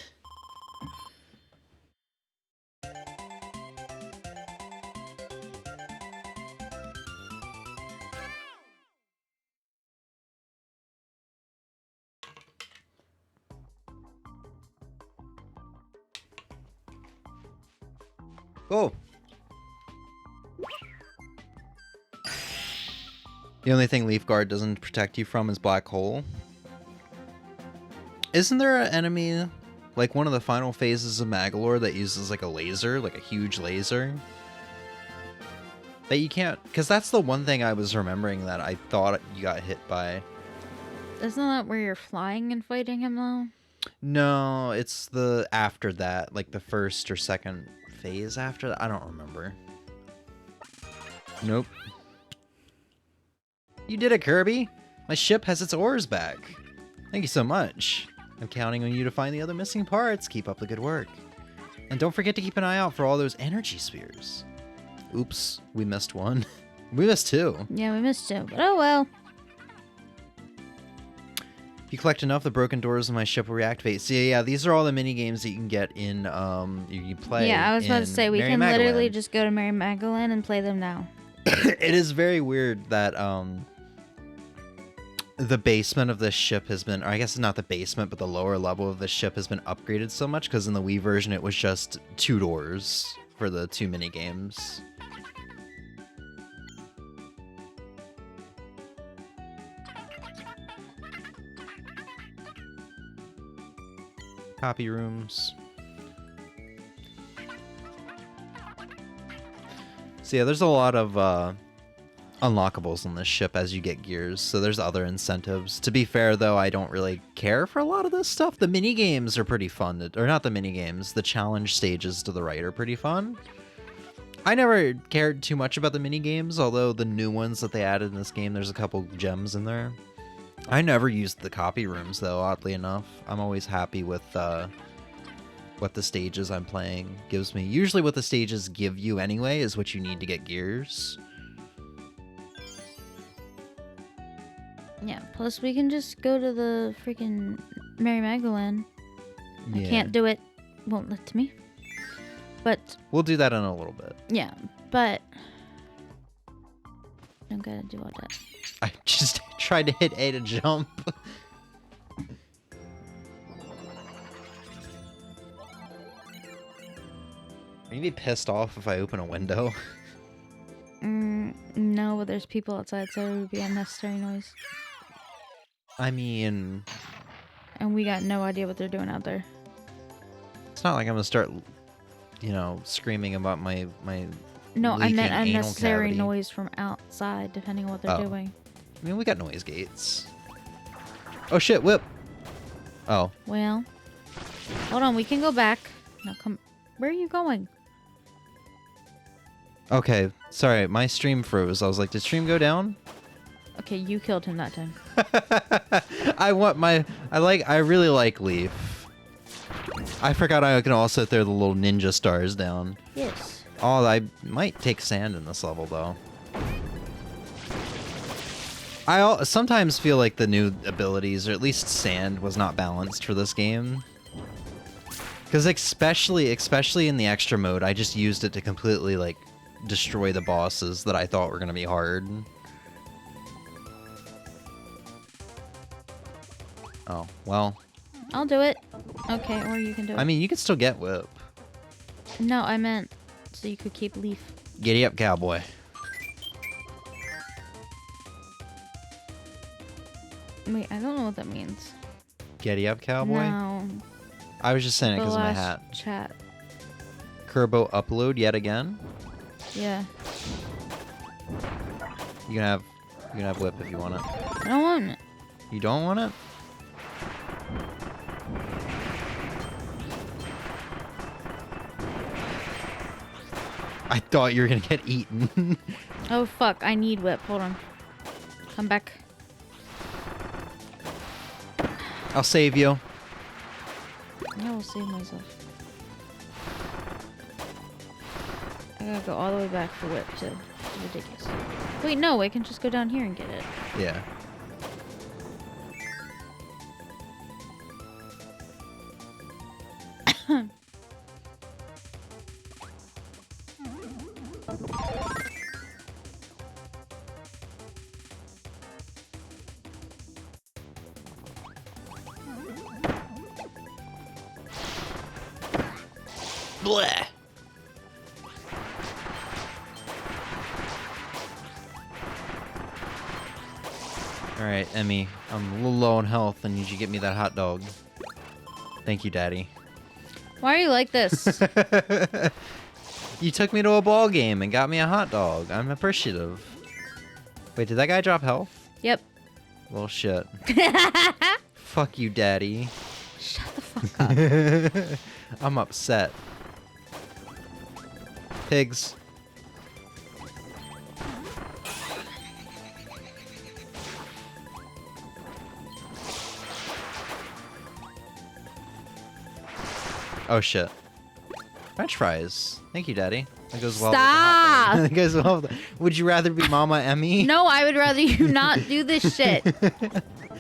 Oh! The only thing Leaf Guard doesn't protect you from is Black Hole. Isn't there an enemy Like one of the final phases of Magalore that uses like a laser, like a huge laser. That you can't, because that's the one thing I was remembering that I thought you got hit by. Isn't that where you're flying and fighting him though? No, it's the after that, like the first or second phase after that. I don't remember. Nope. You did it, Kirby. My ship has its oars back. Thank you so much. I'm counting on you to find the other missing parts. Keep up the good work. And don't forget to keep an eye out for all those energy spheres. Oops, we missed one. We missed two. Yeah, we missed two, but oh well. If you collect enough, the broken doors of my ship will reactivate. So yeah, these are all the mini games that you can get in. You play. Yeah, I was about to say we Mary can Magdalene. literally just go to Mary Magdalene and play them now. It is very weird that the basement of this ship has been, or I guess not the basement, but the lower level of this ship has been upgraded so much, because in the Wii version it was just 2 doors for the 2 mini games. Copy rooms. So yeah, there's a lot of unlockables on this ship as you get gears, so there's other incentives. To be fair, though, I don't really care for a lot of this stuff. The mini games are pretty fun, or not the mini games, the challenge stages to the right are pretty fun. I never cared too much about the mini games, although the new ones that they added in this game, there's a couple gems in there. I never used the copy rooms, though, oddly enough. I'm always happy with what the stages I'm playing gives me. Usually what the stages give you anyway is what you need to get gears. Yeah, plus we can just go to the freaking Mary Magdalene. Yeah. I can't do it. Won't let me. But We'll do that in a little bit. yeah, but don't gotta do all that. I just tried to hit A to jump. Are you gonna be pissed off if I open a window? No, but there's people outside, so it would be unnecessary noise. I mean, And we got no idea what they're doing out there. it's not like I'm gonna start, screaming about my No, I leaking meant anal unnecessary cavity. noise from outside, depending on what they're Oh. doing. I mean, we got noise gates. Oh shit, whip. Oh, Well, hold on, we can go back. Now come. Where are you going? okay. Sorry, my stream froze. I was like, did stream go down? Okay, you killed him that time. I really like Leaf. I forgot I can also throw the little ninja stars down. Yes. Oh, I might take sand in this level, though. I sometimes feel like the new abilities, or at least sand, was not balanced for this game. Because especially in the extra mode, I just used it to completely, destroy the bosses that I thought were going to be hard. Oh, well. I'll do it. Okay, or you can do it. I mean, you can still get whip. No, I meant so you could keep Leaf. Giddy up, cowboy. Wait, I don't know what that means. Giddy up, cowboy? No. I was just saying it The because of my last hat. chat. Kerbo upload yet again? Yeah. You can have whip if you want it. I don't want it. You don't want it? I thought you were gonna get eaten. Oh fuck, I need whip. Hold on. Come back. I'll save you. I will save myself. I gotta go all the way back for whip too. It's ridiculous. Wait, no, I can just go down here and get it. Yeah. Bleh. Alright, Emmy, I'm a little low on health and you should get me that hot dog. Thank you, Daddy. Why are you like this? You took me to a ball game and got me a hot dog. I'm appreciative. Wait, did that guy drop health? Yep. Well, shit. Fuck you, daddy. Shut the fuck up. I'm upset. Pigs. Oh shit. French fries. Thank you, Daddy. That goes well. Stop! With the hot dog. That goes well with the... Would you rather be Mama Emmy? No, I would rather you not do this shit.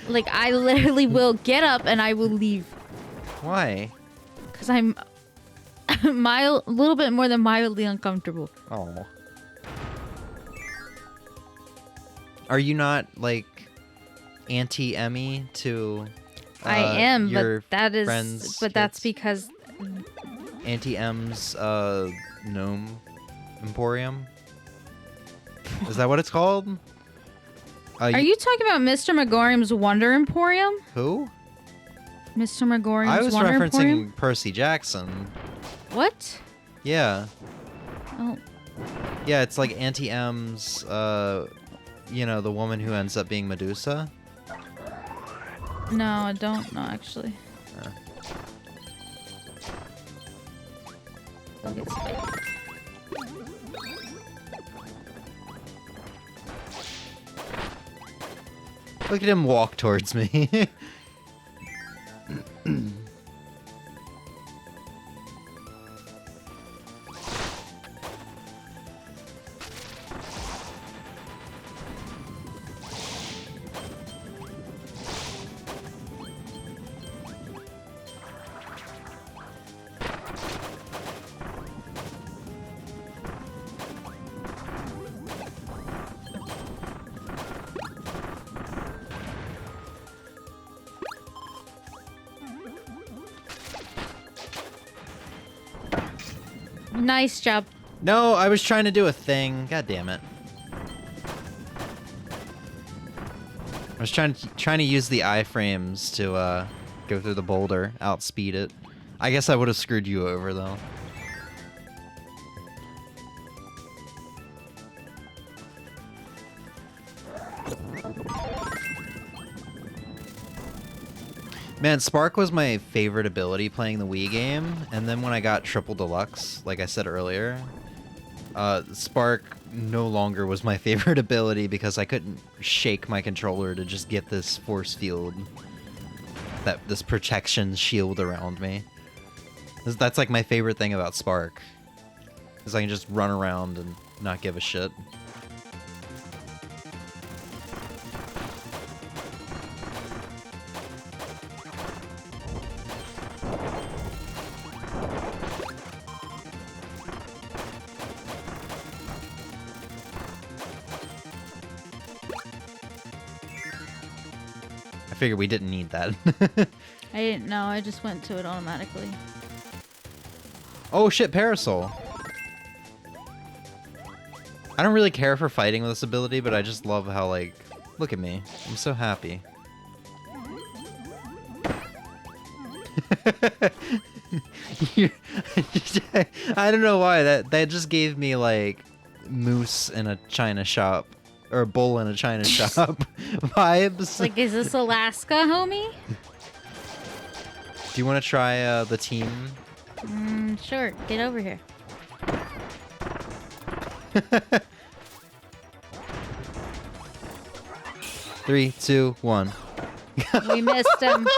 Like, I literally will get up and I will leave. Why? Because I'm a little bit more than mildly uncomfortable. Oh. Are you not like anti-Emmy to? I am, your but that is, friends' but that's kids? because Anti-M's gnome emporium. Is that what it's called? Are you talking about Mr. Megorium's Wonder Emporium? Who? Mr. Megorium's I was Wonder referencing Emporium? Percy Jackson. What? Yeah. Oh, Yeah, it's like Auntie M's, you know, the woman who ends up being Medusa. no, I don't know, actually. Look at Spike. Look at him walk towards me. Nice job. No, I was trying to do a thing. God damn it. I was trying to use the iframes to go through the boulder, outspeed it. I guess I would have screwed you over though. Man, Spark was my favorite ability playing the Wii game, and then when I got Triple Deluxe, like I said earlier, Spark no longer was my favorite ability because I couldn't shake my controller to just get this force field, this protection shield around me. That's like my favorite thing about Spark, is I can just run around and not give a shit. I figured we didn't need that. I didn't know. I just went to it automatically. Oh shit, Parasol. I don't really care for fighting with this ability, but I just love how, like, look at me. I'm so happy. I don't know why, that just gave me, like, moose in a china shop. Or bull in a china shop vibes. Like, is this Alaska, homie? Do you want to try the team? Sure. Get over here. 3, 2, 1. We missed him.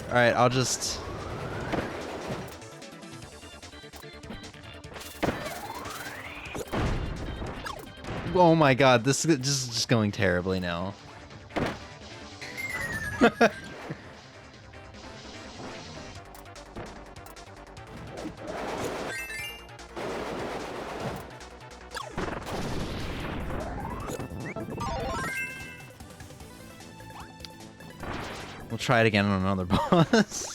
Alright, I'll just... Oh my god, this is just going terribly now. We'll try it again on another boss.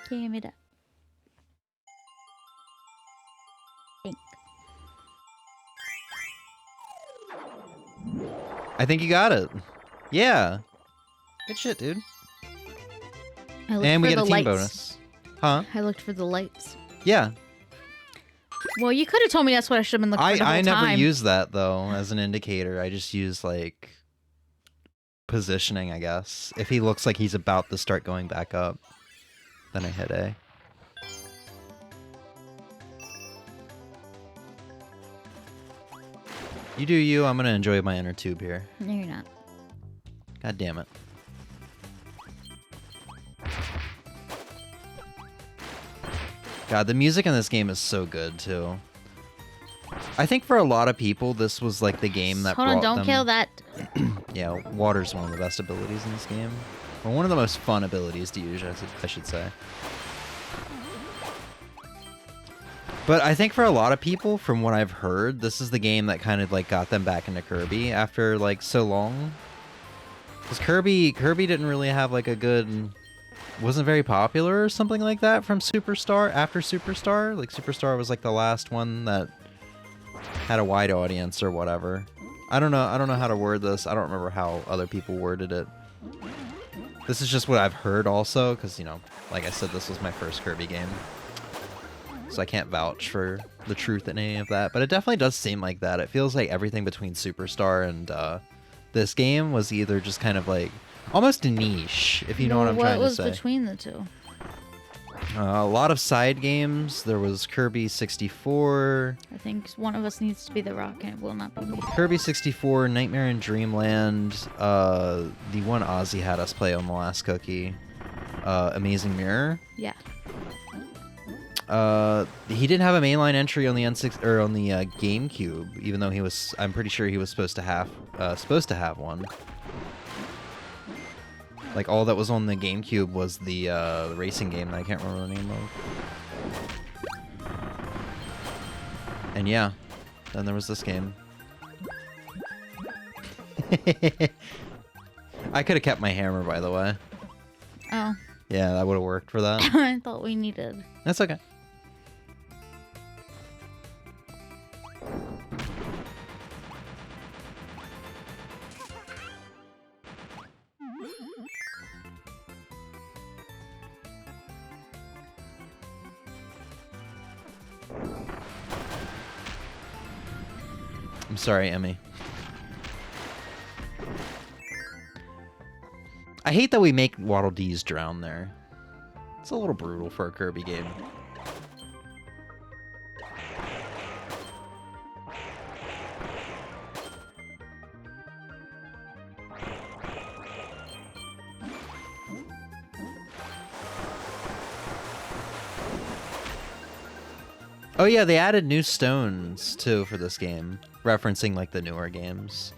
Give me that. Think. I think you got it. Yeah. Good shit, dude. I looked And we for get a the team lights. bonus. Huh? I looked for the lights. Yeah. Well, you could have told me that's what I should have been looking for the whole I never time. use that though as an indicator. I just use like positioning, I guess. If he looks like he's about to start going back up, then I hit A. You do you. I'm gonna enjoy my inner tube here. No, you're not. God damn it. God, the music in this game is so good too. I think for a lot of people, this was like the game that Hold on, brought don't them... kill that. Yeah, water's one of the best abilities in this game. Or one of the most fun abilities to use, I should say. But I think for a lot of people, from what I've heard, this is the game that kind of like got them back into Kirby after like so long. Because Kirby didn't really have like a good... wasn't very popular or something like that from Superstar, after Superstar. Like Superstar was like the last one that had a wide audience or whatever. I don't know how to word this. I don't remember how other people worded it. This is just what I've heard also, because, you know, like I said, this was my first Kirby game. So I can't vouch for the truth in any of that, but it definitely does seem like that. It feels like everything between Superstar and this game was either just kind of like almost a niche, if you know what I'm trying to say. What was between the two? A lot of side games. There was Kirby 64. I think one of us needs to be the rock, and it will not be me. Kirby 64, Nightmare in Dreamland, the one Ozzy had us play on the last cookie, Amazing Mirror. Yeah. He didn't have a mainline entry on the N6 or on the GameCube, even though he was. I'm pretty sure he was supposed to have one. Like all that was on the GameCube was the racing game that I can't remember the name of. And yeah, then there was this game. I could have kept my hammer, by the way. Oh. Yeah, that would have worked for that. I thought we needed. That's okay. I'm sorry, Emmy. I hate that we make Waddle Dees drown there. It's a little brutal for a Kirby game. Oh yeah, they added new stones too for this game, referencing like the newer games.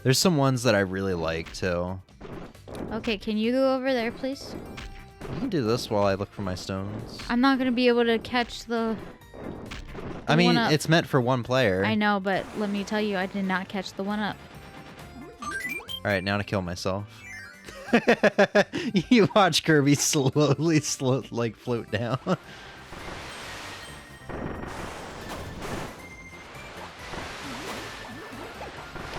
There's some ones that I really like too. Okay, can you go over there, please? You can do this while I look for my stones. I'm not gonna be able to catch the I mean, one-up. it's meant for one player. I know, but let me tell you, I did not catch the one up. Alright, now to kill myself. You watch Kirby slowly float down.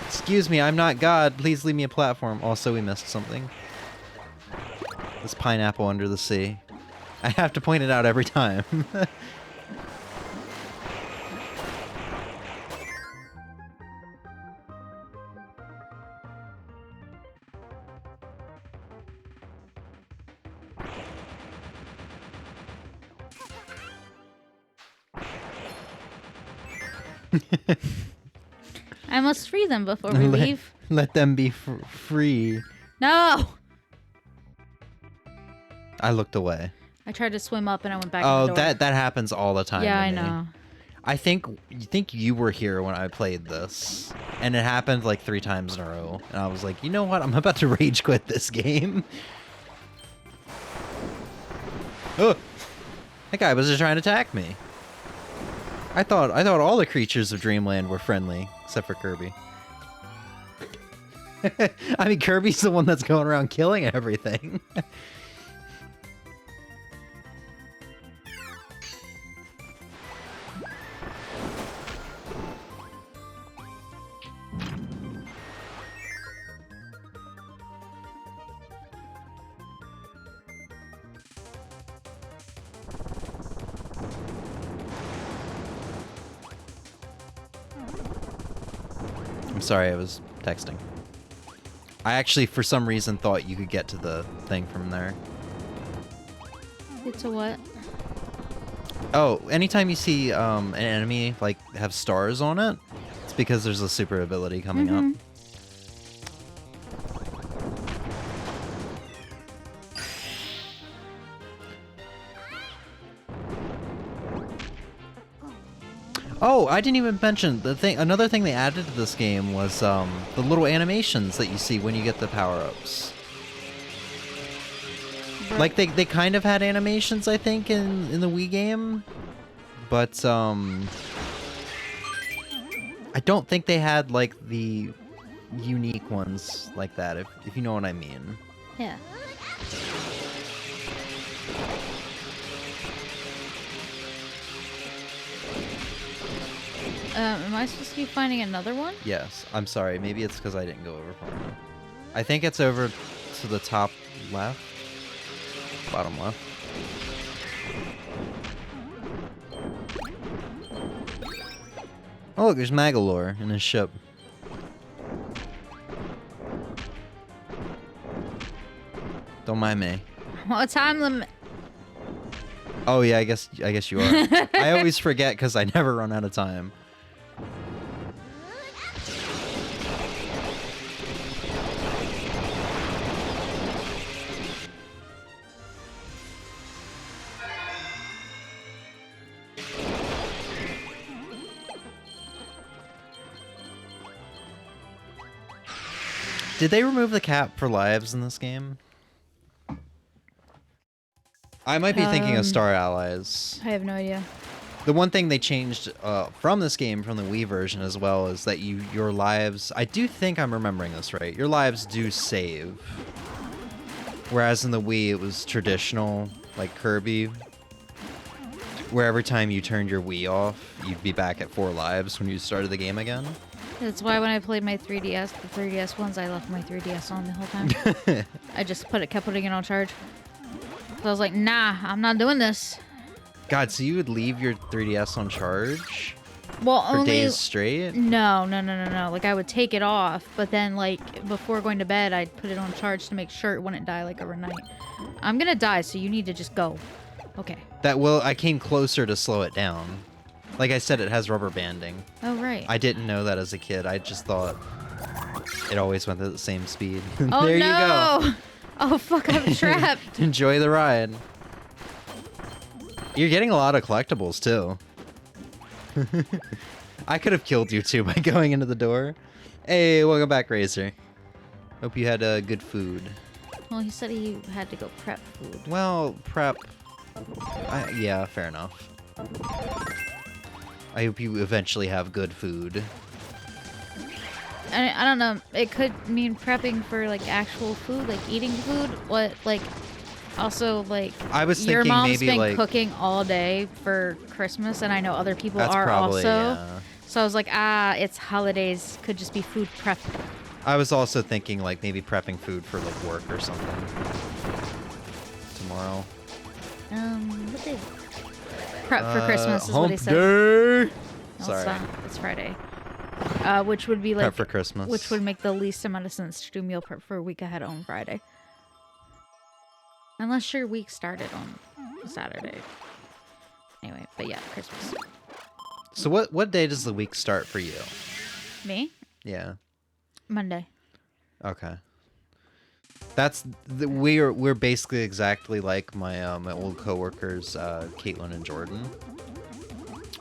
Excuse me, I'm not God. Please leave me a platform. Also, we missed something. This pineapple under the sea. I have to point it out every time. I must free them before we leave. Let them be free. No! I looked away. I tried to swim up and I went back Oh, to the door. that happens all the time. Yeah, to I me. know. I think you were here when I played this, and it happened like 3 times in a row. And I was like, you know what? I'm about to rage quit this game. Oh, that guy was just trying to attack me. I thought all the creatures of Dreamland were friendly, except for Kirby. I mean, Kirby's the one that's going around killing everything. I'm sorry, I was texting. I actually, for some reason, thought you could get to the thing from there. It's a what? Oh, anytime you see an enemy like have stars on it, it's because there's a super ability coming up. Oh, I didn't even mention the thing. Another thing they added to this game was the little animations that you see when you get the power-ups. Like they kind of had animations, I think, in the Wii game, but I don't think they had like the unique ones like that. If you know what I mean. Yeah. Am I supposed to be finding another one? Yes. I'm sorry. Maybe it's because I didn't go over far enough. I think it's over to the top left. Bottom left. Oh look, there's Magalore in his ship. Don't mind me. What time limit? Oh yeah, I guess you are. I always forget because I never run out of time. Did they remove the cap for lives in this game? I might be thinking of Star Allies. I have no idea. The one thing they changed from this game, from the Wii version as well, is that your lives... I do think I'm remembering this right. Your lives do save. Whereas in the Wii, it was traditional, like Kirby, where every time you turned your Wii off, you'd be back at 4 lives when you started the game again. That's why when I played my 3DS, the 3DS ones, I left my 3DS on the whole time. I just kept putting it on charge. So I was like, nah, I'm not doing this. God, so you would leave your 3DS on charge Well, for only days straight? No. Like I would take it off, but then like before going to bed, I'd put it on charge to make sure it wouldn't die like overnight. I'm gonna die, so you need to just go. Okay. I came closer to slow it down. Like I said, it has rubber banding. Oh right. I didn't know that as a kid. I just thought it always went at the same speed. Oh there no! you go. Oh fuck! I'm trapped. Enjoy the ride. You're getting a lot of collectibles too. I could have killed you too by going into the door. Hey, welcome back, Racer. Hope you had good food. Well, he said he had to go prep food. Well, prep. Yeah, fair enough. I hope you eventually have good food. I don't know. It could mean prepping for like actual food, like eating food. What like also like I was your thinking mom's maybe been like cooking all day for Christmas, and I know other people that's are probably, also. yeah. So I was like, it's holidays. Could just be food prep. I was also thinking like maybe prepping food for like work or something tomorrow. What day? Prep for Christmas is hump what he said. Day. No, Sorry. it's not. It's Friday. Which would be like Prep for Christmas. Which would make the least amount of sense to do meal prep for a week ahead on Friday. Unless your week started on Saturday. Anyway, but yeah, Christmas. So what day does the week start for you? Me? Yeah. Monday. Okay. That's we're basically exactly like my my old coworkers, Caitlin and Jordan,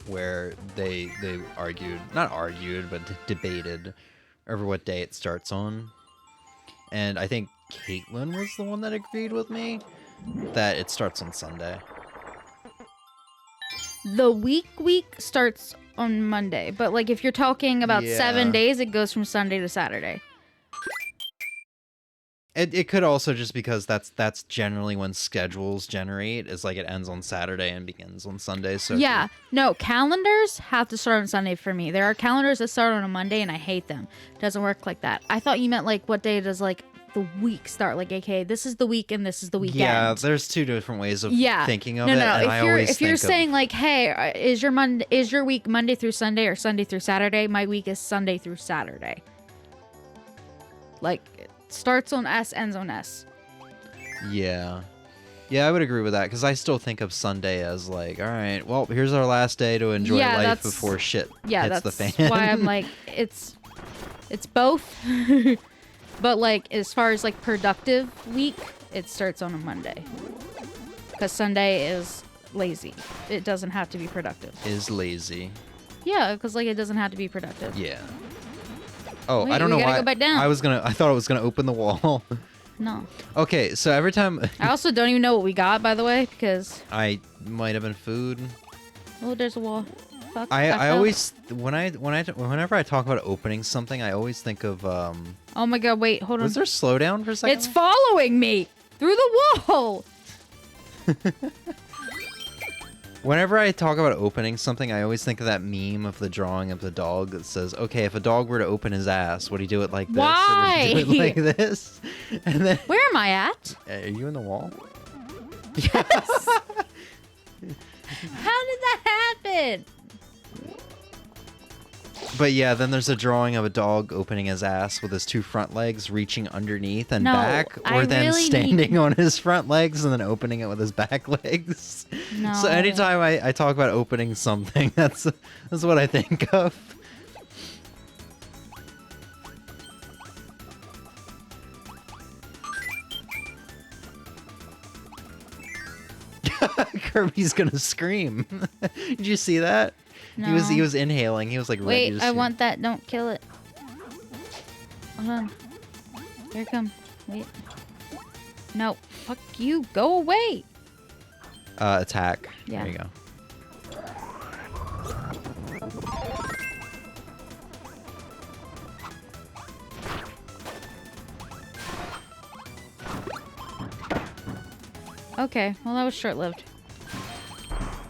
where they not argued but debated over what day it starts on, and I think Caitlin was the one that agreed with me that it starts on Sunday. The week starts on Monday, but like if you're talking about 7 days, it goes from Sunday to Saturday. It could also just because that's generally when schedules generate, is like it ends on Saturday and begins on Sunday. So yeah, no, calendars have to start on Sunday for me. There are calendars that start on a Monday and I hate them. It doesn't work like that. I thought you meant like what day does like the week start. Like, okay, this is the week and this is the weekend. Yeah, there's two different ways of thinking of no, it. No, and if you're saying like, hey, is your week Monday through Sunday or Sunday through Saturday? My week is Sunday through Saturday. Like, it starts on S, ends on S. Yeah. Yeah, I would agree with that, because I still think of Sunday as like, all right, well, here's our last day to enjoy life before shit hits the fan. Yeah, that's why I'm like, it's both. But like, as far as like productive week, it starts on a Monday. Because Sunday is lazy. It doesn't have to be productive. Is lazy. Yeah, because like, it doesn't have to be productive. Yeah. Oh, Wait, I don't know we gotta why. go back down. I thought I was gonna open the wall. No. Okay, so every time I also don't even know what we got, by the way, because I might have been food. oh, there's a wall. Fuck. I fell. always whenever I talk about opening something, I always think of Oh my god! Wait, hold on. Was there slowdown for a second? It's following me through the wall. Whenever I talk about opening something, I always think of that meme of the drawing of the dog that says, "Okay, if a dog were to open his ass, would he do it like this? Why? Or would he do it like this?" And then, Where am I at? are you in the wall? Yes. How did that happen? But yeah, then there's a drawing of a dog opening his ass with his two front legs reaching underneath and No, back, or I then really standing on his front legs and then opening it with his back legs. No. So anytime I talk about opening something, that's what I think of. Kirby's gonna scream. Did you see that? No. He was inhaling. He was like ready Wait, to I scream. want that. Don't kill it. Hold on. Here it come. Wait. No. Fuck you. Go away. Attack. Yeah. There you go. Okay. Well, that was short-lived.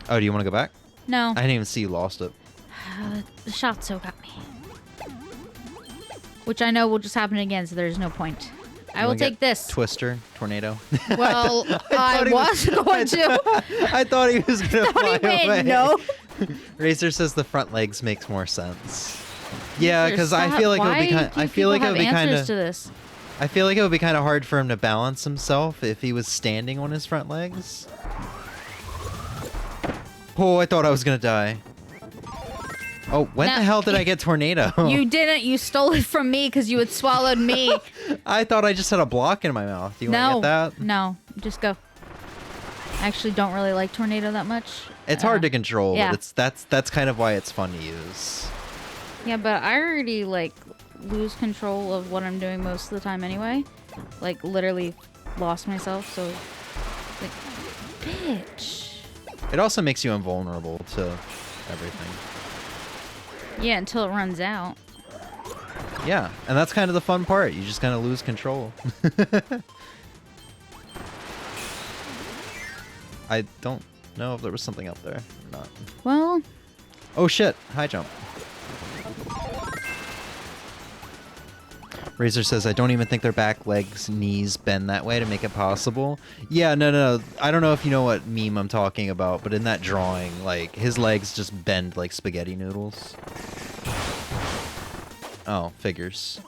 Oh, do you want to go back? No. I didn't even see you lost it. The shot so got me. Which I know will just happen again, so there's no point. I will wanna get take this. Twister, tornado. Well, I was going to. I thought he was gonna fly away. No. Razor says the front legs makes more sense. Yeah, because I Stop. feel like it would be Why kind. do I feel like it people would be have kind answers of. to this. I feel like it would be kind of hard for him to balance himself if he was standing on his front legs. Oh, I thought I was gonna die. Oh, when Now- the hell did I get tornado? You didn't. You stole it from me because you had swallowed me. I thought I just had a block in my mouth. Do you want to get that? No. Just go. I actually don't really like tornado that much. It's hard to control, yeah. but that's kind of why it's fun to use. Yeah, but I already like lose control of what I'm doing most of the time anyway. Like literally lost myself. So like, bitch. It also makes you invulnerable to everything. Yeah, until it runs out. Yeah, and that's kind of the fun part. You just kind of lose control. I don't know if there was something up there or not. Well, Oh shit, high jump. Razor says, I don't even think their back legs, knees bend that way to make it possible. Yeah, no. I don't know if you know what meme I'm talking about, but in that drawing, like, his legs just bend like spaghetti noodles. Oh, figures.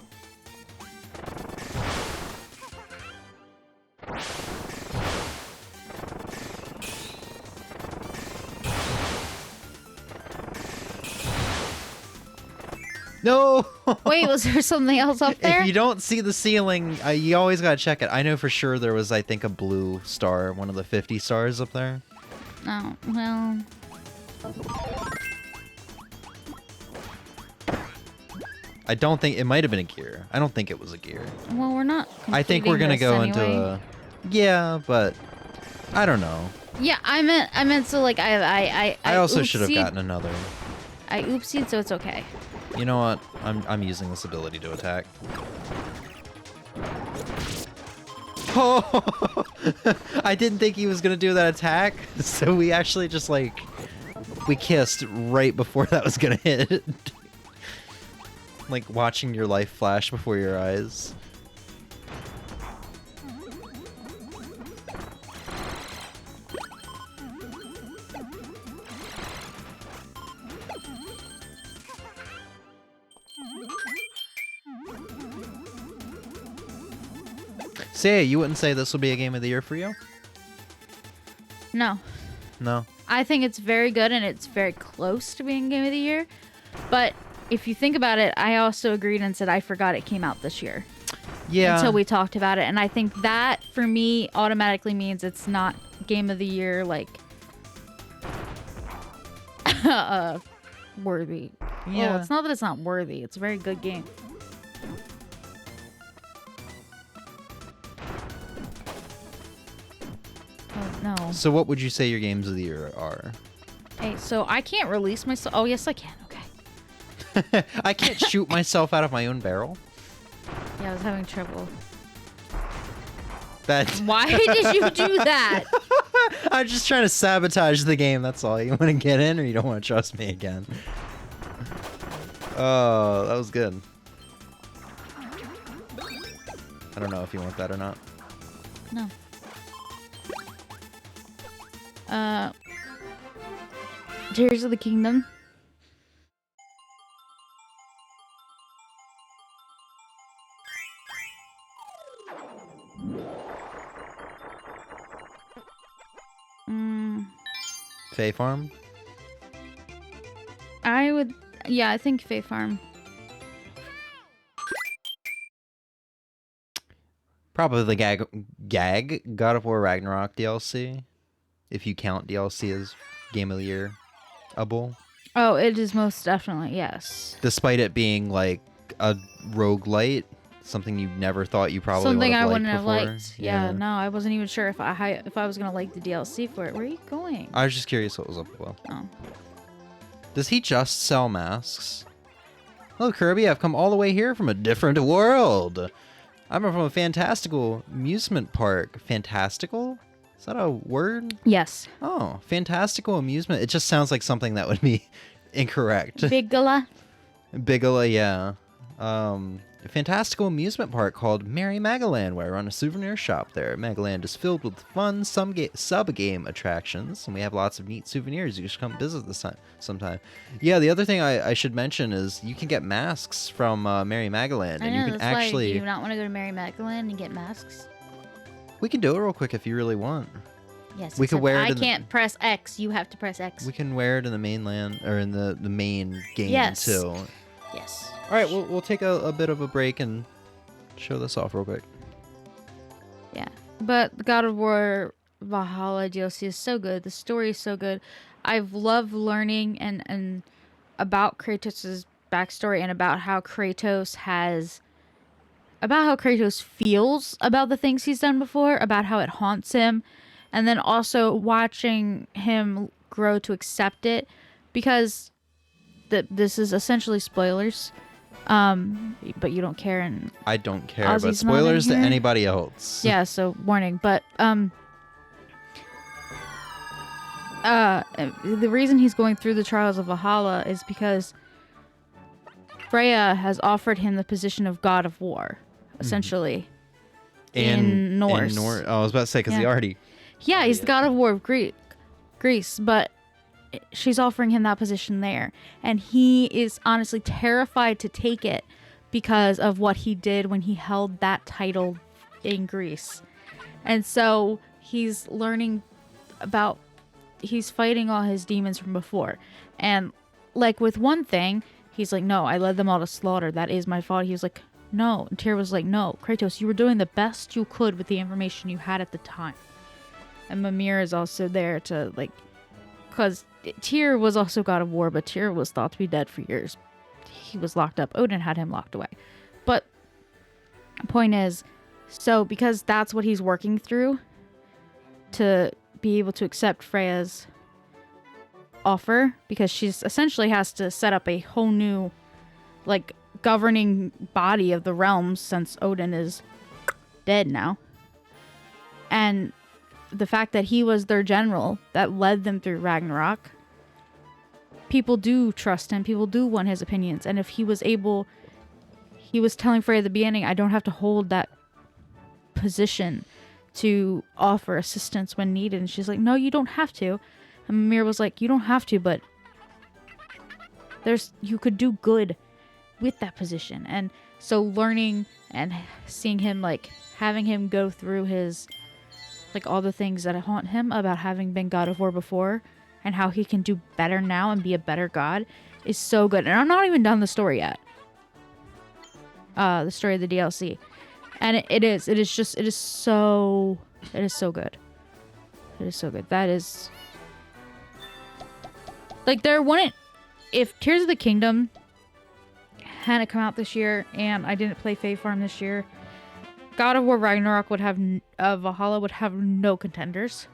No! wait, was there something else up there? If you don't see the ceiling, you always gotta check it. I know for sure there was, I think, a blue star, one of the 50 stars up there. Oh, well. I don't think it might have been a gear. I don't think it was a gear. Well, we're not. I think we're gonna completing go this into anyway. a. Yeah, but I don't know. Yeah, I meant so like I also should have oopsied- gotten another. I oopsied, so it's okay. You know what? I'm using this ability to attack. Oh! I didn't think he was gonna do that attack, so we actually just like we kissed right before that was gonna hit. Like watching your life flash before your eyes. So yeah, you wouldn't say this will be a game of the year for you? No. No. I think it's very good and it's very close to being game of the year. But if you think about it, I also agreed and said I forgot it came out this year. Yeah. Until we talked about it. And I think that, for me, automatically means it's not game of the year, like, worthy. Yeah. Oh, it's not that it's not worthy. It's a very good game. Oh, no. So what would you say your games of the year are? Hey, so I can't release myself. Oh, yes, I can. Okay. I can't shoot myself out of my own barrel. Yeah, I was having trouble. That. Why did you do that? I'm just trying to sabotage the game, that's all. You want to get in or you don't want to trust me again? Oh, that was good. I don't know if you want that or not. No. Tears of the Kingdom. Fae Farm? I would, yeah, I think Fae Farm. Probably the gag God of War Ragnarok DLC. If you count DLC as Game of the Year-able. Oh, it is most definitely, yes. Despite it being like a roguelite, something you never thought you probably would Something have I liked wouldn't have before. liked. Yeah, no, I wasn't even sure if I was gonna like the DLC for it. Where are you going? I was just curious what was up with Will. Oh. Does he just sell masks? Hello, Kirby. I've come all the way here from a different world. I'm from a fantastical amusement park. Fantastical? Is that a word? Yes. Oh, fantastical amusement. It just sounds like something that would be incorrect. Bigala. Bigala, yeah. A fantastical amusement park called Merry Magaland, where I run a souvenir shop there. Magaland is filled with fun sub-game attractions, and we have lots of neat souvenirs. You should come visit this time sometime. Yeah, the other thing I should mention is you can get masks from Merry Magaland, I and know, you can that's actually. why, do you not want to go to Merry Magdalene and get masks? We can do it real quick if you really want. Yes. We could wear it I in the- can't press X. You have to press X. We can wear it in the mainland or in the main game Yes. too. Yes. All right, we'll take a bit of a break and show this off real quick. Yeah. But God of War Valhalla DLC is so good. The story is so good. I've loved learning and about Kratos' backstory and about how Kratos feels about the things he's done before, about how it haunts him, and then also watching him grow to accept it, because this is essentially spoilers. But you don't care, and I don't care, Ozzy's but not in spoilers to here. anybody else. yeah, so warning. But the reason he's going through the trials of Valhalla is because Freya has offered him the position of God of War, essentially. In Norse. Oh, I was about to say, because he Yeah. already. Yeah, he's the God of War of Greece, but she's offering him that position there. And he is honestly terrified to take it because of what he did when he held that title in Greece. And so he's learning about, he's fighting all his demons from before. And like with one thing, he's like, no, I led them all to slaughter. That is my fault. He was like, no. And Tyr was like, no, Kratos, you were doing the best you could with the information you had at the time. And Mimir is also there to, like, because Tyr was also God of War, but Tyr was thought to be dead for years. He was locked up. Odin had him locked away. But the point is, so because that's what he's working through to be able to accept Freya's offer, because she essentially has to set up a whole new, like, governing body of the realms since Odin is dead now. And the fact that he was their general that led them through Ragnarok, people do trust him. People do want his opinions. And if he was able, he was telling Freya at the beginning, I don't have to hold that position to offer assistance when needed. And she's like, no, you don't have to. And Mimir was like, you don't have to, but you could do good. with that position. And so learning and seeing him, like, having him go through his, like, all the things that haunt him about having been God of War before and how he can do better now and be a better god is so good. And I'm not even done the story yet. The story of the DLC. And it is so good. It is so good. That is, like, if Tears of the Kingdom hadn't come out this year and I didn't play Fae Farm this year, God of War Ragnarok would have, Valhalla would have no contenders.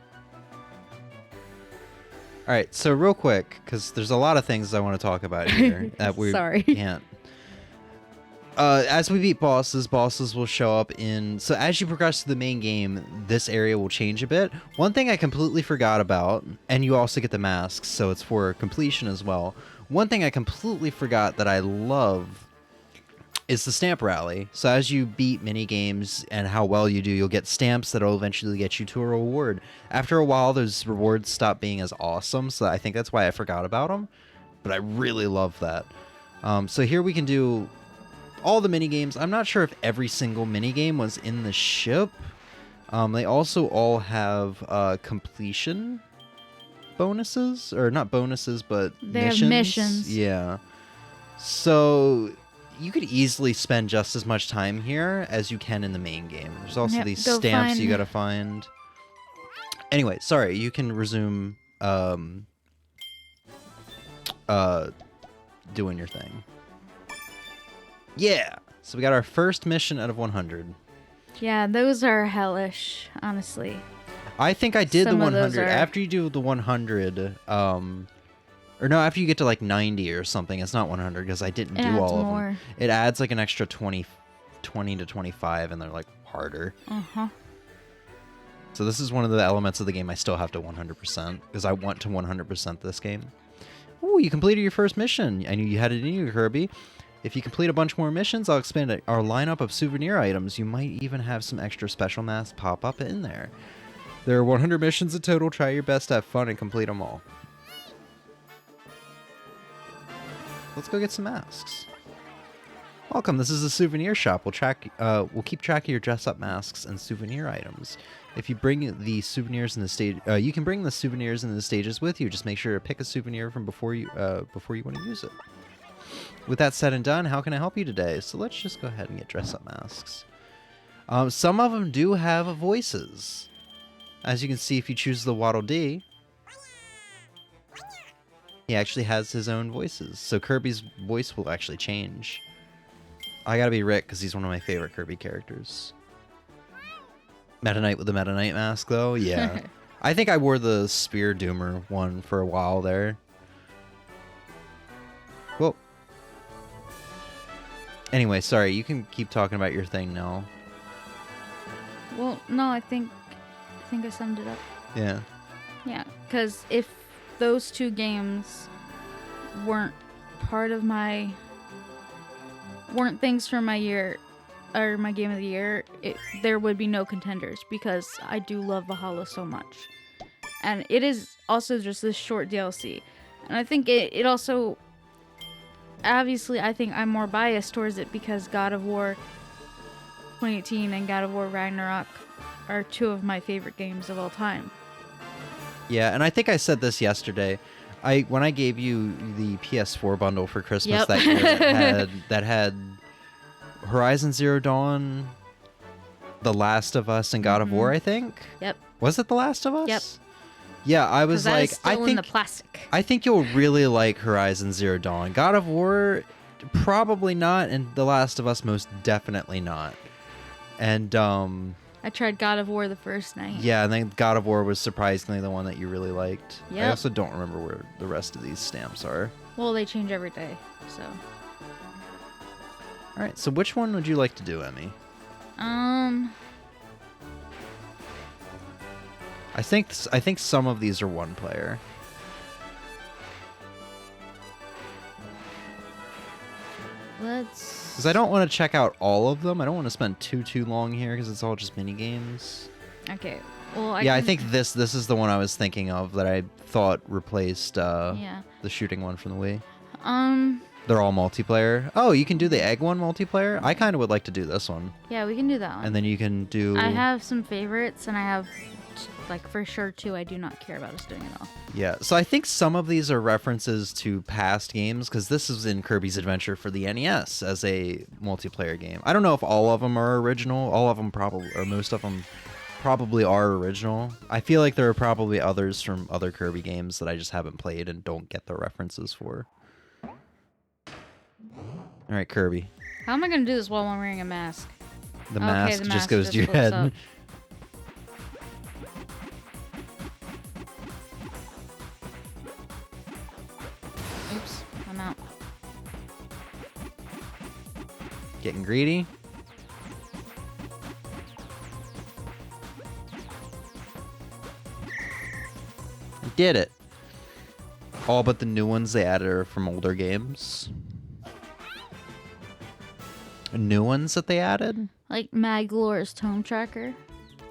All right, so real quick, because there's a lot of things I want to talk about here that we Sorry. can't. As we beat bosses will show up in... So as you progress through the main game, this area will change a bit. One thing I completely forgot about, and you also get the masks, so it's for completion as well. One thing I completely forgot that I love is the stamp rally. So as you beat mini games and how well you do, you'll get stamps that'll eventually get you to a reward. After a while, those rewards stop being as awesome, so I think that's why I forgot about them. But I really love that. So here we can do all the mini games. I'm not sure if every single mini game was in the ship. They also all have completion bonuses, or not bonuses, but They missions. have missions. Yeah. So you could easily spend just as much time here as you can in the main game. There's also Yep, these go stamps find- you gotta find. Anyway, sorry, you can resume doing your thing. Yeah! So we got our first mission out of 100. Yeah, those are hellish, honestly. I think I did Some the of those 100. are- After you do the 100, or no, after you get to like 90 or something, it's not 100 because I didn't It do adds all of more. them. It adds like an extra 20 to 25, and they're like harder. Uh-huh. So this is one of the elements of the game I still have to 100% because I want to 100% this game. Ooh, you completed your first mission. I knew you had it in you, Kirby. If you complete a bunch more missions, I'll expand our lineup of souvenir items. You might even have some extra special masks pop up in there. There are 100 missions in total. Try your best to have fun and complete them all. Let's go get some masks. Welcome, this is a souvenir shop. We'll keep track of your dress-up masks and souvenir items. If you bring the souvenirs in the stage, you can bring the souvenirs in the stages with you. Just make sure to pick a souvenir from before you want to use it. With that said and done, how can I help you today? So let's just go ahead and get dress-up masks. Some of them do have voices. As you can see, if you choose the Waddle Dee, he actually has his own voices. So Kirby's voice will actually change. I gotta be Rick because he's one of my favorite Kirby characters. Meta Knight with the Meta Knight mask, though? Yeah. I think I wore the Spear Doomer one for a while there. Whoa. Anyway, sorry, you can keep talking about your thing now. Well, no, I think I summed it up. Yeah. Yeah, because if those two games weren't things for my year or my game of the year, there would be no contenders because I do love Valhalla so much. And it is also just this short DLC. And I think it also, obviously, I think I'm more biased towards it because God of War 2018 and God of War Ragnarok are two of my favorite games of all time. Yeah, and I think I said this yesterday. When I gave you the PS4 bundle for Christmas Yep. that year that had Horizon Zero Dawn, The Last of Us, and God of War, I think. Yep. Was it The Last of Us? Yep. Yeah, I was 'Cause that like, is still in the plastic. I think you'll really like Horizon Zero Dawn. God of War, probably not, and The Last of Us, most definitely not. And I tried God of War the first night. yeah, and then God of War was surprisingly the one that you really liked. I Yep. also don't remember where the rest of these stamps are. Well, they change every day, so. All right, so which one would you like to do, Emmy? I think some of these are one player. Let's. Because I don't want to check out all of them. I don't want to spend too long here because it's all just mini games. Okay. Well, I think this is the one I was thinking of that I thought replaced Yeah. the shooting one from the Wii. They're all multiplayer. Oh, you can do the egg one multiplayer? I kind of would like to do this one. Yeah, we can do that one. And then you can do... I have some favorites, and I have, like, for sure, 2 I do not care about us doing at all. Yeah, so I think some of these are references to past games, because this is in Kirby's Adventure for the NES as a multiplayer game. I don't know if all of them are original. All of them probably, or most of them probably are original. I feel like there are probably others from other Kirby games that I just haven't played and don't get the references for. All right, Kirby. How am I going to do this while I'm wearing a mask? The mask the just goes to your flips head. up. Oops, I'm out. Getting greedy. Did it. All but the new ones they added are from older games. New ones that they added? Like Maglore's Tome Tracker.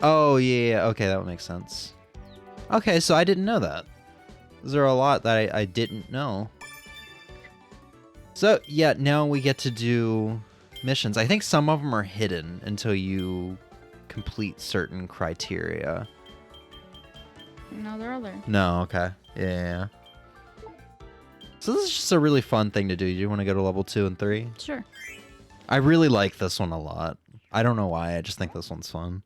Oh, yeah. Okay, that would make sense. Okay, so I didn't know that. There are a lot that I didn't know. So, yeah, now we get to do missions. I think some of them are hidden until you complete certain criteria. No, they're all there. No, okay. Yeah. So this is just a really fun thing to do. Do you want to go to level 2 and 3? Sure. I really like this one a lot. I don't know why, I just think this one's fun.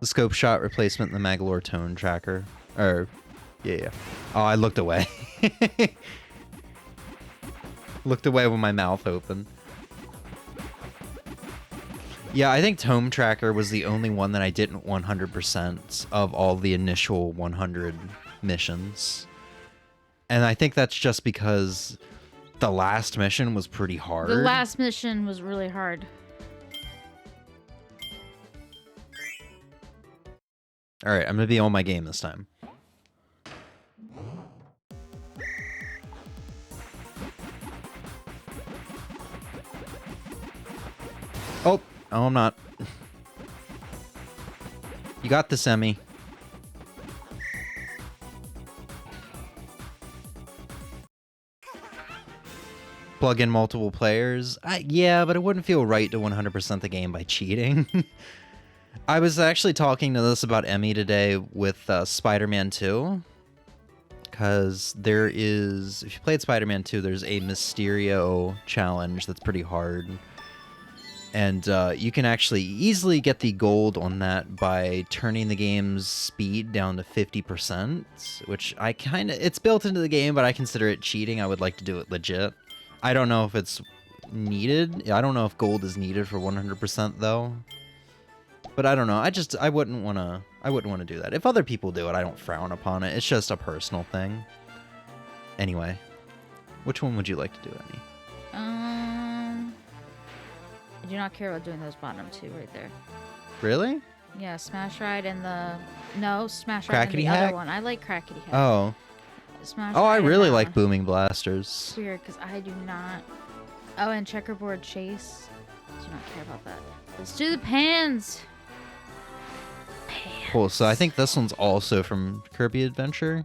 The scope shot replacement and the Maglore tone tracker. Or, yeah. Oh, I looked away. Looked away with my mouth open. Yeah, I think Tome Tracker was the only one that I didn't 100% of all the initial 100 missions. And I think that's just because the last mission was pretty hard. The last mission was really hard. Alright, I'm gonna be on my game this time. Oh, I'm not. You got this, Emmy. Plug in multiple players. Yeah, but it wouldn't feel right to 100% the game by cheating. I was actually talking to this about Emmy today with Spider-Man 2. Because there is, if you played Spider-Man 2, there's a Mysterio challenge that's pretty hard. And you can actually easily get the gold on that by turning the game's speed down to 50%, which I kind of, it's built into the game, but I consider it cheating. I would like to do it legit. I don't know if it's needed. I don't know if gold is needed for 100% though. But I don't know. I wouldn't want to do that. If other people do it, I don't frown upon it. It's just a personal thing. Anyway, which one would you like to do, Emmy? I do not care about doing those bottom 2 right there. Really? Yeah, Smash Ride and the... No, Smash Ride and Crackety the Hack? other one. I like Crackety Hack. Oh. Smash Oh, I Ride and really that like one. Booming Blasters. It's weird, because I do not... Oh, and Checkerboard Chase. Do not care about that. Let's do the pans! Pans. Cool. So I think this one's also from Kirby Adventure.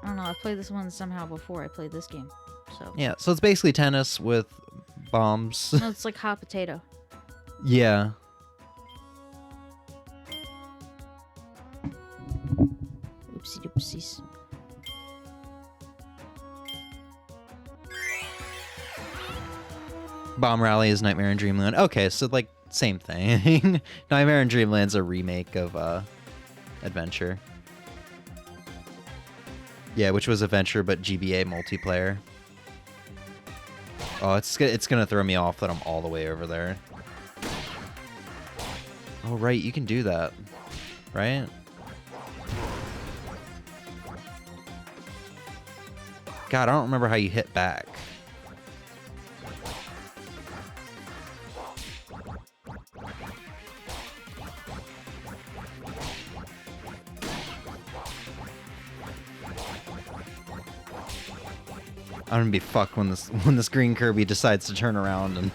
I don't know, I've played this one somehow before I played this game. So... Yeah. So it's basically tennis with bombs. No, it's like hot potato. Yeah. Oopsie doopsies. Bomb Rally is Nightmare in Dreamland. Okay, so like same thing. Nightmare in Dreamland's a remake of Adventure. Yeah, which was Adventure but GBA multiplayer. Oh, it's gonna throw me off that I'm all the way over there. Oh right, you can do that, right? God, I don't remember how you hit back. I'm gonna be fucked when this green Kirby decides to turn around and.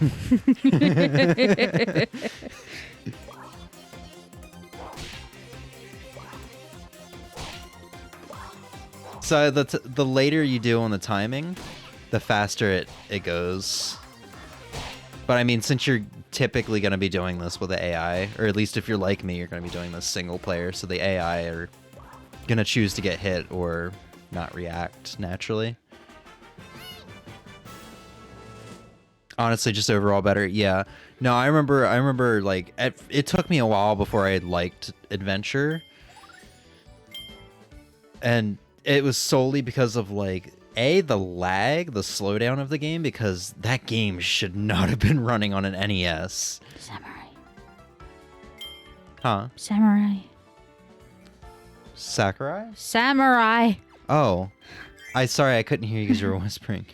So the later you do on the timing, the faster it goes. But I mean, since you're typically going to be doing this with the AI, or at least if you're like me, you're going to be doing this single player, so the AI are going to choose to get hit or not react naturally. Honestly, just overall better. Yeah. No, I remember like it took me a while before I liked adventure. And it was solely because of like the lag, the slowdown of the game, because that game should not have been running on an NES. Samurai. Huh? Samurai. Sakurai? Samurai. Oh. Sorry, I couldn't hear you because you were whispering.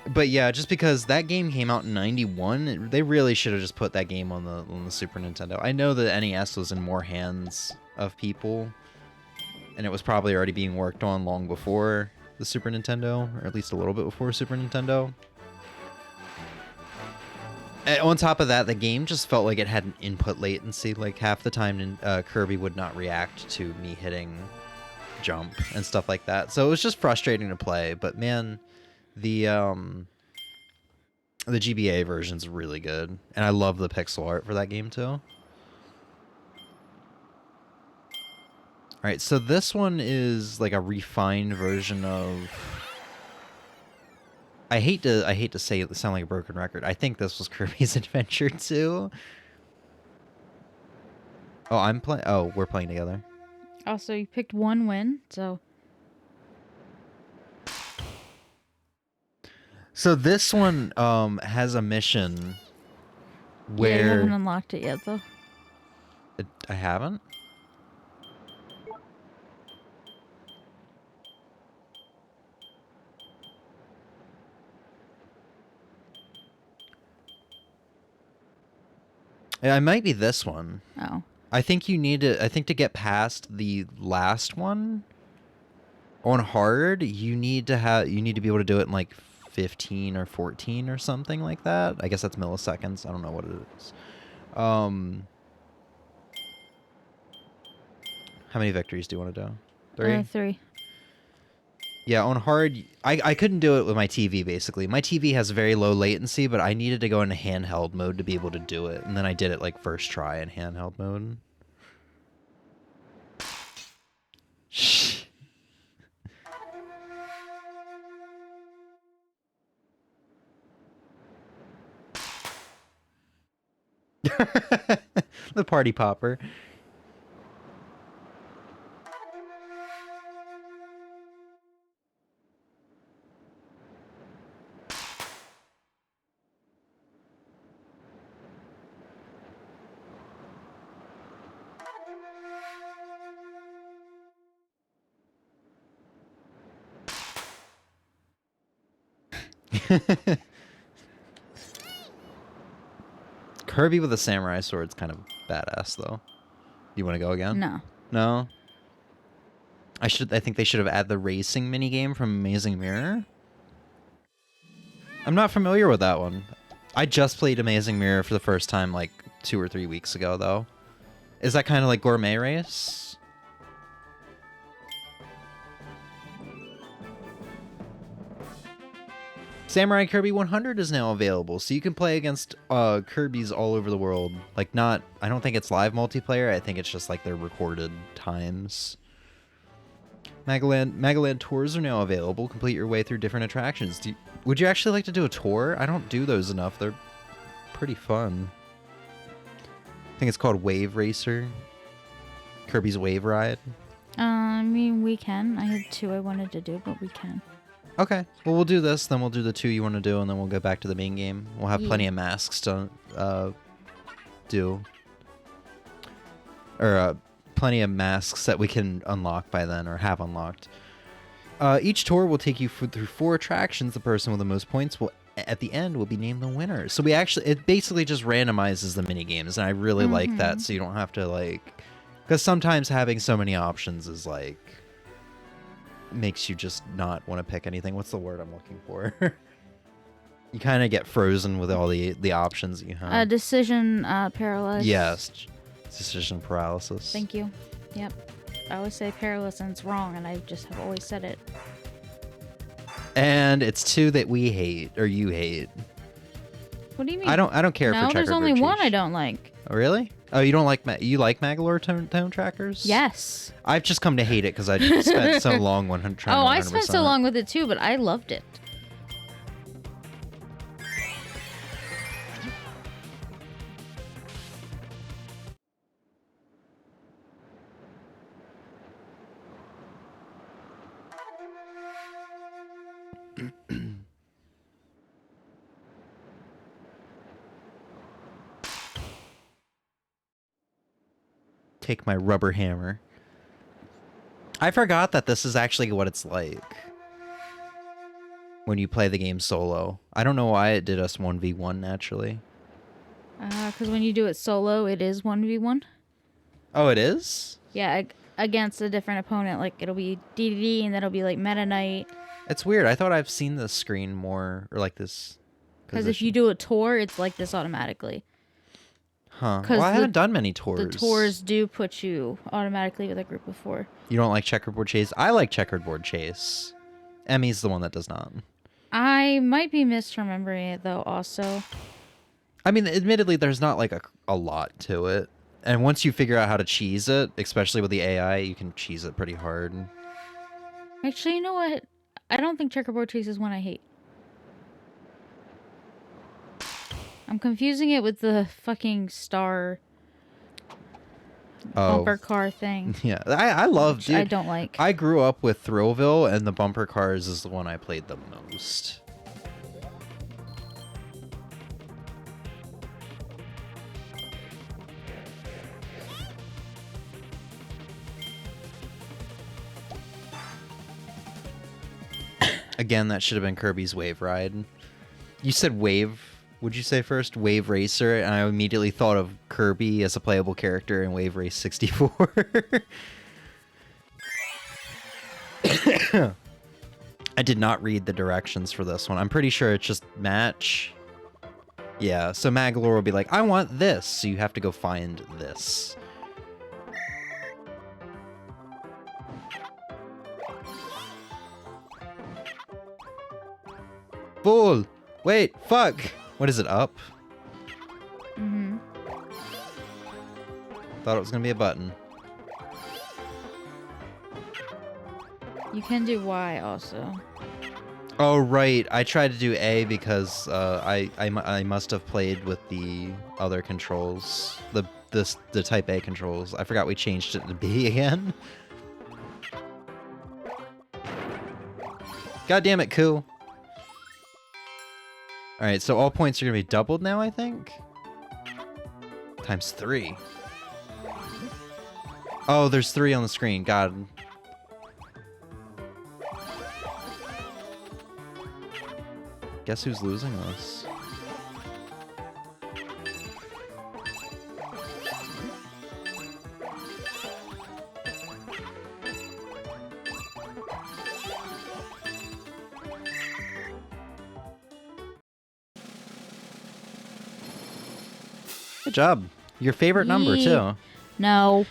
But yeah, just because that game came out in '91, they really should have just put that game on the Super Nintendo. I know the NES was in more hands of people, and it was probably already being worked on long before the Super Nintendo, or at least a little bit before Super Nintendo. And on top of that, the game just felt like it had an input latency. Like half the time, Kirby would not react to me hitting jump and stuff like that. So it was just frustrating to play. But man, the GBA version's really good, and I love the pixel art for that game too. All right, so this one is like a refined version of. I hate to say it sound like a broken record. I think this was Kirby's Adventure 2. Oh, we're playing together. Also, you picked one win, so. So this one has a mission where Yeah, you haven't unlocked it yet, though. I haven't. It might be this one. Oh. I think to get past the last one on hard, you need to be able to do it in like 15 or 14 or something like that. I guess that's milliseconds. I don't know what it is. How many victories do you want to do? 3? 3. Yeah, on hard, I couldn't do it with my TV, basically. My TV has very low latency, but I needed to go into handheld mode to be able to do it. And then I did it, like, first try in handheld mode. Shh. The party popper. Kirby with a samurai sword's kind of badass, though. You want to go again? No. No? I think they should have added the racing minigame from Amazing Mirror. I'm not familiar with that one. I just played Amazing Mirror for the first time like 2 or 3 weeks ago, though. Is that kind of like Gourmet Race? Samurai Kirby 100 is now available, so you can play against Kirbys all over the world. Like, I don't think it's live multiplayer, I think it's just like their recorded times. Magaland tours are now available. Complete your way through different attractions. Would you actually like to do a tour? I don't do those enough. They're pretty fun. I think it's called Wave Racer. Kirby's Wave Ride. I mean, we can. I had 2 I wanted to do, but we can. Okay. Well, we'll do this, then we'll do the 2 you want to do, and then we'll go back to the main game. We'll have plenty of masks to do. Or plenty of masks that we can unlock by then, or have unlocked. Each tour will take you through 4 attractions. The person with the most points at the end will be named the winner. So it basically just randomizes the mini games, and I really like that. So you don't have to because sometimes having so many options is like makes you just not want to pick anything. What's the word I'm looking for? You kind of get frozen with all the options you have. Decision paralysis. Yes, decision paralysis. Thank you. Yep. I always say paralysis and it's wrong, and I just have always said it. And it's 2 that we hate, or you hate. What do you mean? I don't care for No, checkerboard there's only one chase. I don't like. Oh, really? Oh, you don't like you like Magalore tone trackers? Yes. I've just come to hate it because I spent so long trying to 100%. Oh, I spent so long with it too, but I loved it. Take my rubber hammer. I forgot that this is actually what it's like when you play the game solo. I don't know why it did us 1v1 naturally. Because when you do it solo, it is 1v1. Oh, it is? Yeah, against a different opponent. Like, it'll be DDD, and then it'll be, like, Meta Knight. It's weird. I thought I've seen this screen more, or like this. Because if you do a tour, it's like this automatically. Huh. Well, I haven't done many tours. The tours do put you automatically with a group of 4. You don't like checkerboard chase? I like checkerboard chase. Emmy's the one that does not. I might be misremembering it, though, also. I mean, admittedly, there's not like a lot to it. And once you figure out how to cheese it, especially with the AI, you can cheese it pretty hard. Actually, you know what? I don't think checkerboard chase is one I hate. I'm confusing it with the fucking star bumper car thing. Yeah, I love, dude. I don't like. I grew up with Thrillville, and the bumper cars is the one I played the most. Again, that should have been Kirby's Wave Ride. You said Wave, would you say first? Wave Racer, and I immediately thought of Kirby as a playable character in Wave Race 64. I did not read the directions for this one. I'm pretty sure it's just match. Yeah, so Magalore will be like, I want this, so you have to go find this. Fool! Wait, fuck! What is it, up? Mm-hmm. Thought it was gonna be a button. You can do Y also. Oh, right. I tried to do A because I must have played with the other controls. The Type A controls. I forgot we changed it to B again. God damn it, Koo. Alright, so all points are gonna be doubled now, I think? Times 3. Oh, there's 3 on the screen. God. Guess who's losing this? Good job. Your favorite number, too. No.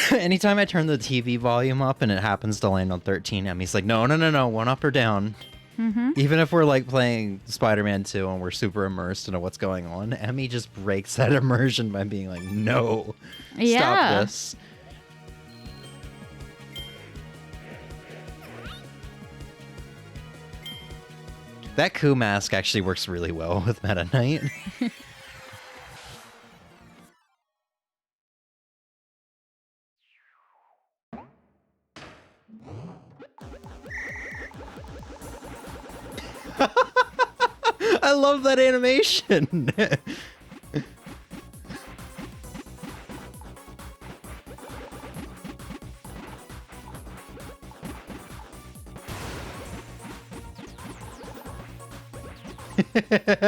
Anytime I turn the TV volume up and it happens to land on 13, Emmy's like, no, no, no, no, one up or down. Mm-hmm. Even if we're like playing Spider-Man 2 and we're super immersed into what's going on, Emmy just breaks that immersion by being like, no, stop this. That Koo mask actually works really well with Meta Knight. I love that animation.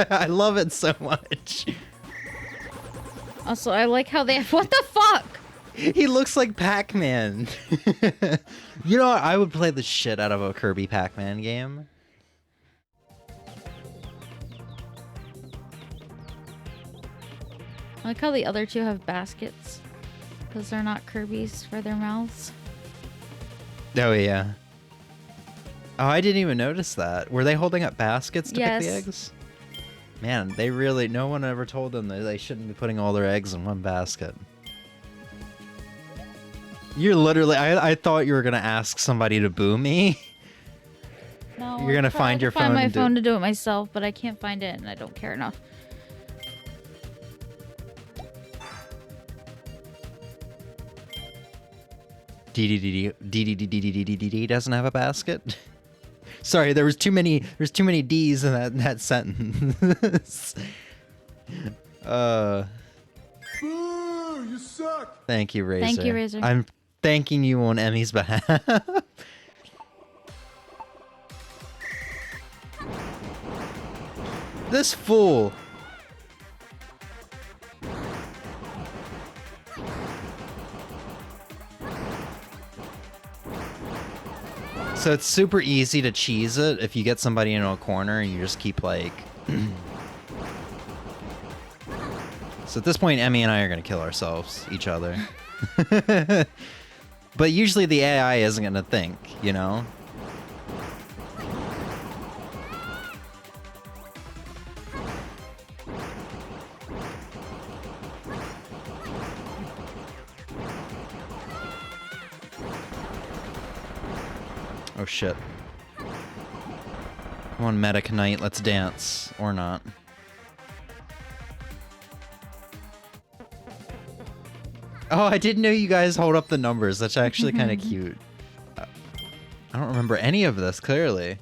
I love it so much. Also, I like how they have... What the fuck? He looks like Pac-Man. You know what? I would play the shit out of a Kirby Pac-Man game. I like how the other two have baskets. Because they're not Kirby's for their mouths. Oh, yeah. Oh, I didn't even notice that. Were they holding up baskets to pick the Yes. eggs? Man, they really, no one ever told them that they shouldn't be putting all their eggs in one basket. You're literally, I thought you were going to ask somebody to boo me. No, You're gonna I tried find your find phone my and do- phone to do it myself, but I can't find it, and I don't care enough. D doesn't have a basket. Sorry, there's too many D's in that sentence. Boo! You suck! Thank you, Razor. Thank you, Razor. I'm thanking you on Emmy's behalf. This fool. So it's super easy to cheese it if you get somebody into a corner and you just keep like... So at this point, Emmy and I are going to kill ourselves, each other. But usually the AI isn't going to think, you know? Oh shit. Come on, Medic Knight, let's dance. Or not. Oh, I didn't know you guys hold up the numbers. That's actually kind of cute. I don't remember any of this, clearly.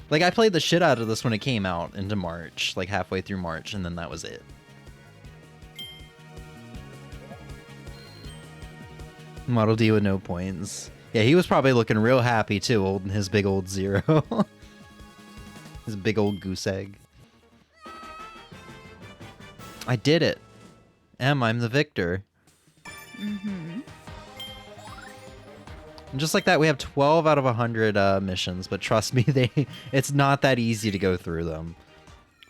Like, I played the shit out of this when it came out into March. Like, halfway through March, and then that was it. Model D with no points. Yeah, he was probably looking real happy too, holding his big old 0. His big old goose egg. I did it. I'm the victor. And just like that, we have 12 out of 100 missions, but trust me, it's not that easy to go through them.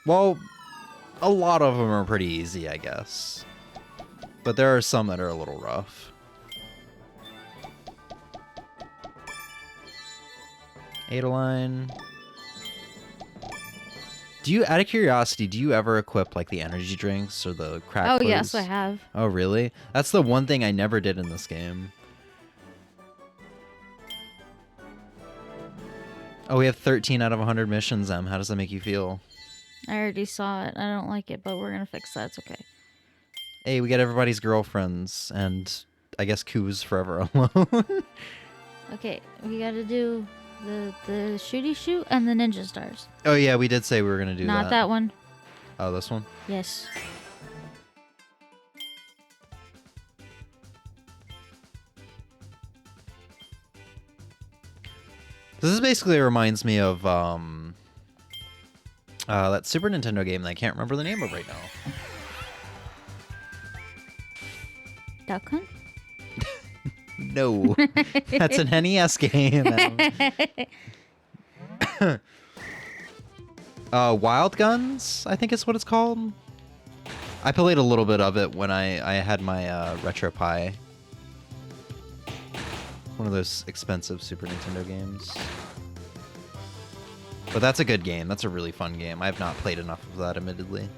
Well, a lot of them are pretty easy, I guess. But there are some that are a little rough. Adeline. Do you, out of curiosity, do you ever equip like the energy drinks or the crack Oh, foods? yes, I have. Oh, really? That's the one thing I never did in this game. Oh, we have 13 out of 100 missions, Em. How does that make you feel? I already saw it. I don't like it, but we're gonna fix that. It's okay. Hey, we got everybody's girlfriends, and I guess Koo's forever alone. Okay, we gotta do the shooty shoot and the ninja stars. Oh, yeah, we did say we were going to do Not that one. Oh, this one? Yes. This basically reminds me of that Super Nintendo game that I can't remember the name of right now. Duck Hunt? No, that's an NES game. Wild Guns, I think is what it's called. I played a little bit of it when I had my RetroPie. One of those expensive Super Nintendo games. But that's a good game. That's a really fun game. I have not played enough of that, admittedly.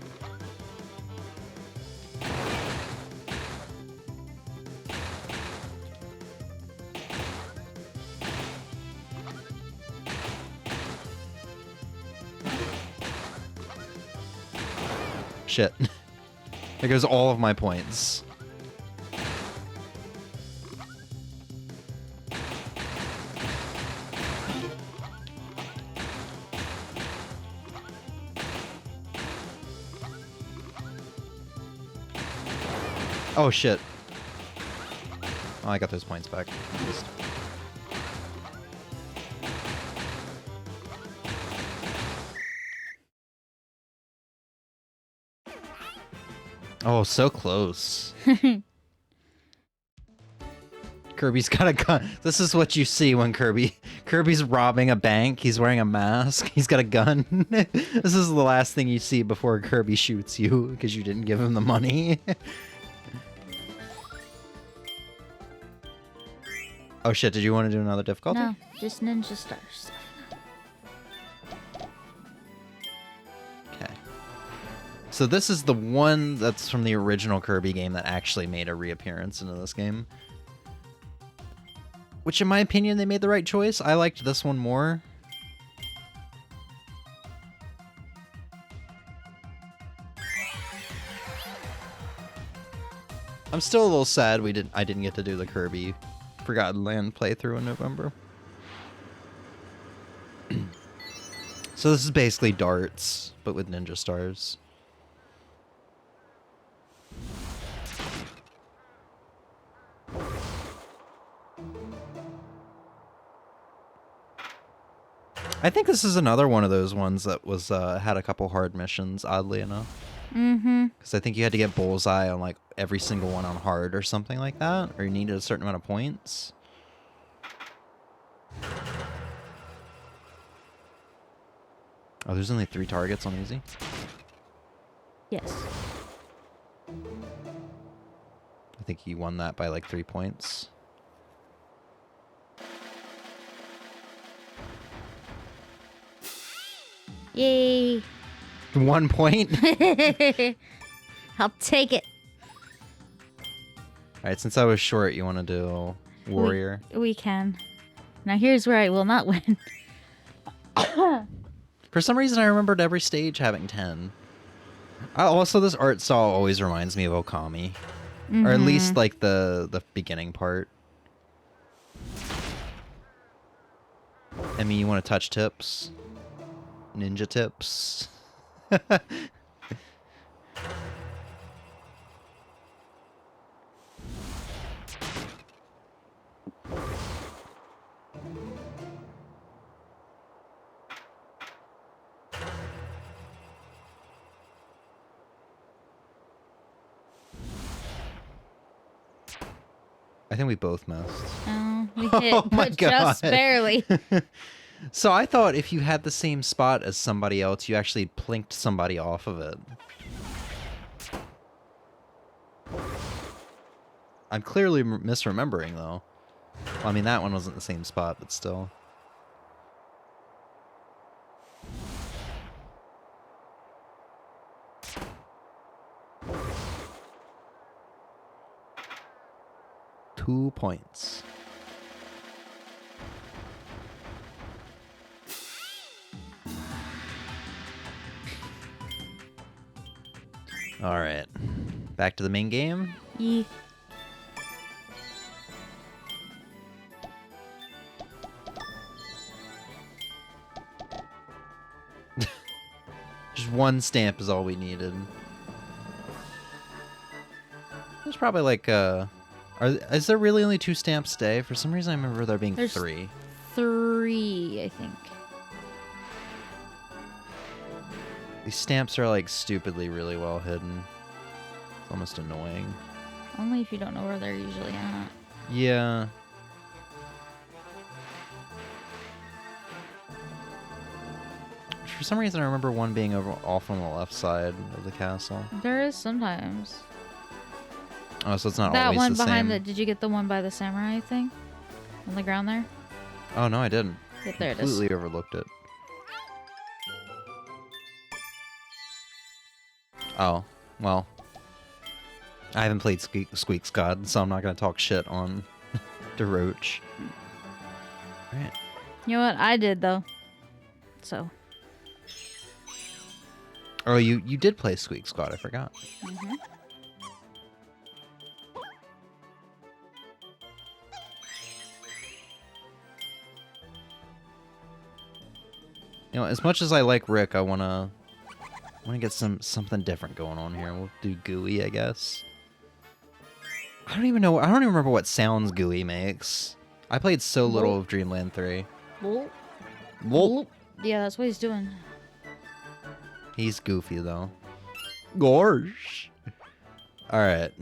Shit. There goes all of my points. Oh, shit. Oh, I got those points back. Oh, so close. Kirby's got a gun. This is what you see when Kirby's robbing a bank. He's wearing a mask. He's got a gun. This is the last thing you see before Kirby shoots you because you didn't give him the money. Oh shit, did you want to do another difficulty? No, just ninja stars. So this is the one that's from the original Kirby game that actually made a reappearance into this game. Which, in my opinion, they made the right choice. I liked this one more. I'm still a little sad I didn't get to do the Kirby Forgotten Land playthrough in November. So this is basically darts, but with ninja stars. I think this is another one of those ones that was had a couple hard missions, oddly enough. Mm-hmm. Because I think you had to get bullseye on like every single one on hard or something like that, or you needed a certain amount of points. Oh, there's only 3 targets on easy? Yes. I think you won that by like 3 points. Yay. 1 point? I'll take it. Alright, since I was short, you want to do warrior? We can. Now here's where I will not win. For some reason, I remembered every stage having 10. Also, this art style always reminds me of Okami. Or at least, like, the beginning part. I mean, you want to touch tips? Ninja tips? I think we both missed. Oh, we hit, Oh my but just God. barely. So I thought if you had the same spot as somebody else, you actually plinked somebody off of it. I'm clearly misremembering, though. Well, I mean, that one wasn't the same spot, but still. Two points. All right, back to the main game. Yee. Just one stamp is all we needed. There's probably like is there really only 2 stamps today? For some reason I remember there being There's 3. 3, I think. These stamps are like stupidly really well hidden. It's almost annoying. Only if you don't know where they're usually at. Yeah. For some reason I remember one being off on the left side of the castle. There is sometimes. Oh, so it's not That always one the behind same. did you get the one by the samurai thing? On the ground there? Oh no, I didn't. Yep, there it is. Completely overlooked it. Oh, well. I haven't played Squeak's God, so I'm not going to talk shit on DeRoach. Alright. You know what? I did, though. So. Oh, you did play Squeak's God, I forgot. Mhm. You know, as much as I like Rick, I wanna get something different going on here. We'll do Gooey, I guess. I don't even remember what sounds Gooey makes. I played so little of Dreamland 3. Whoop. Whoop. Yeah, that's what he's doing. He's goofy though. Gosh. Alright.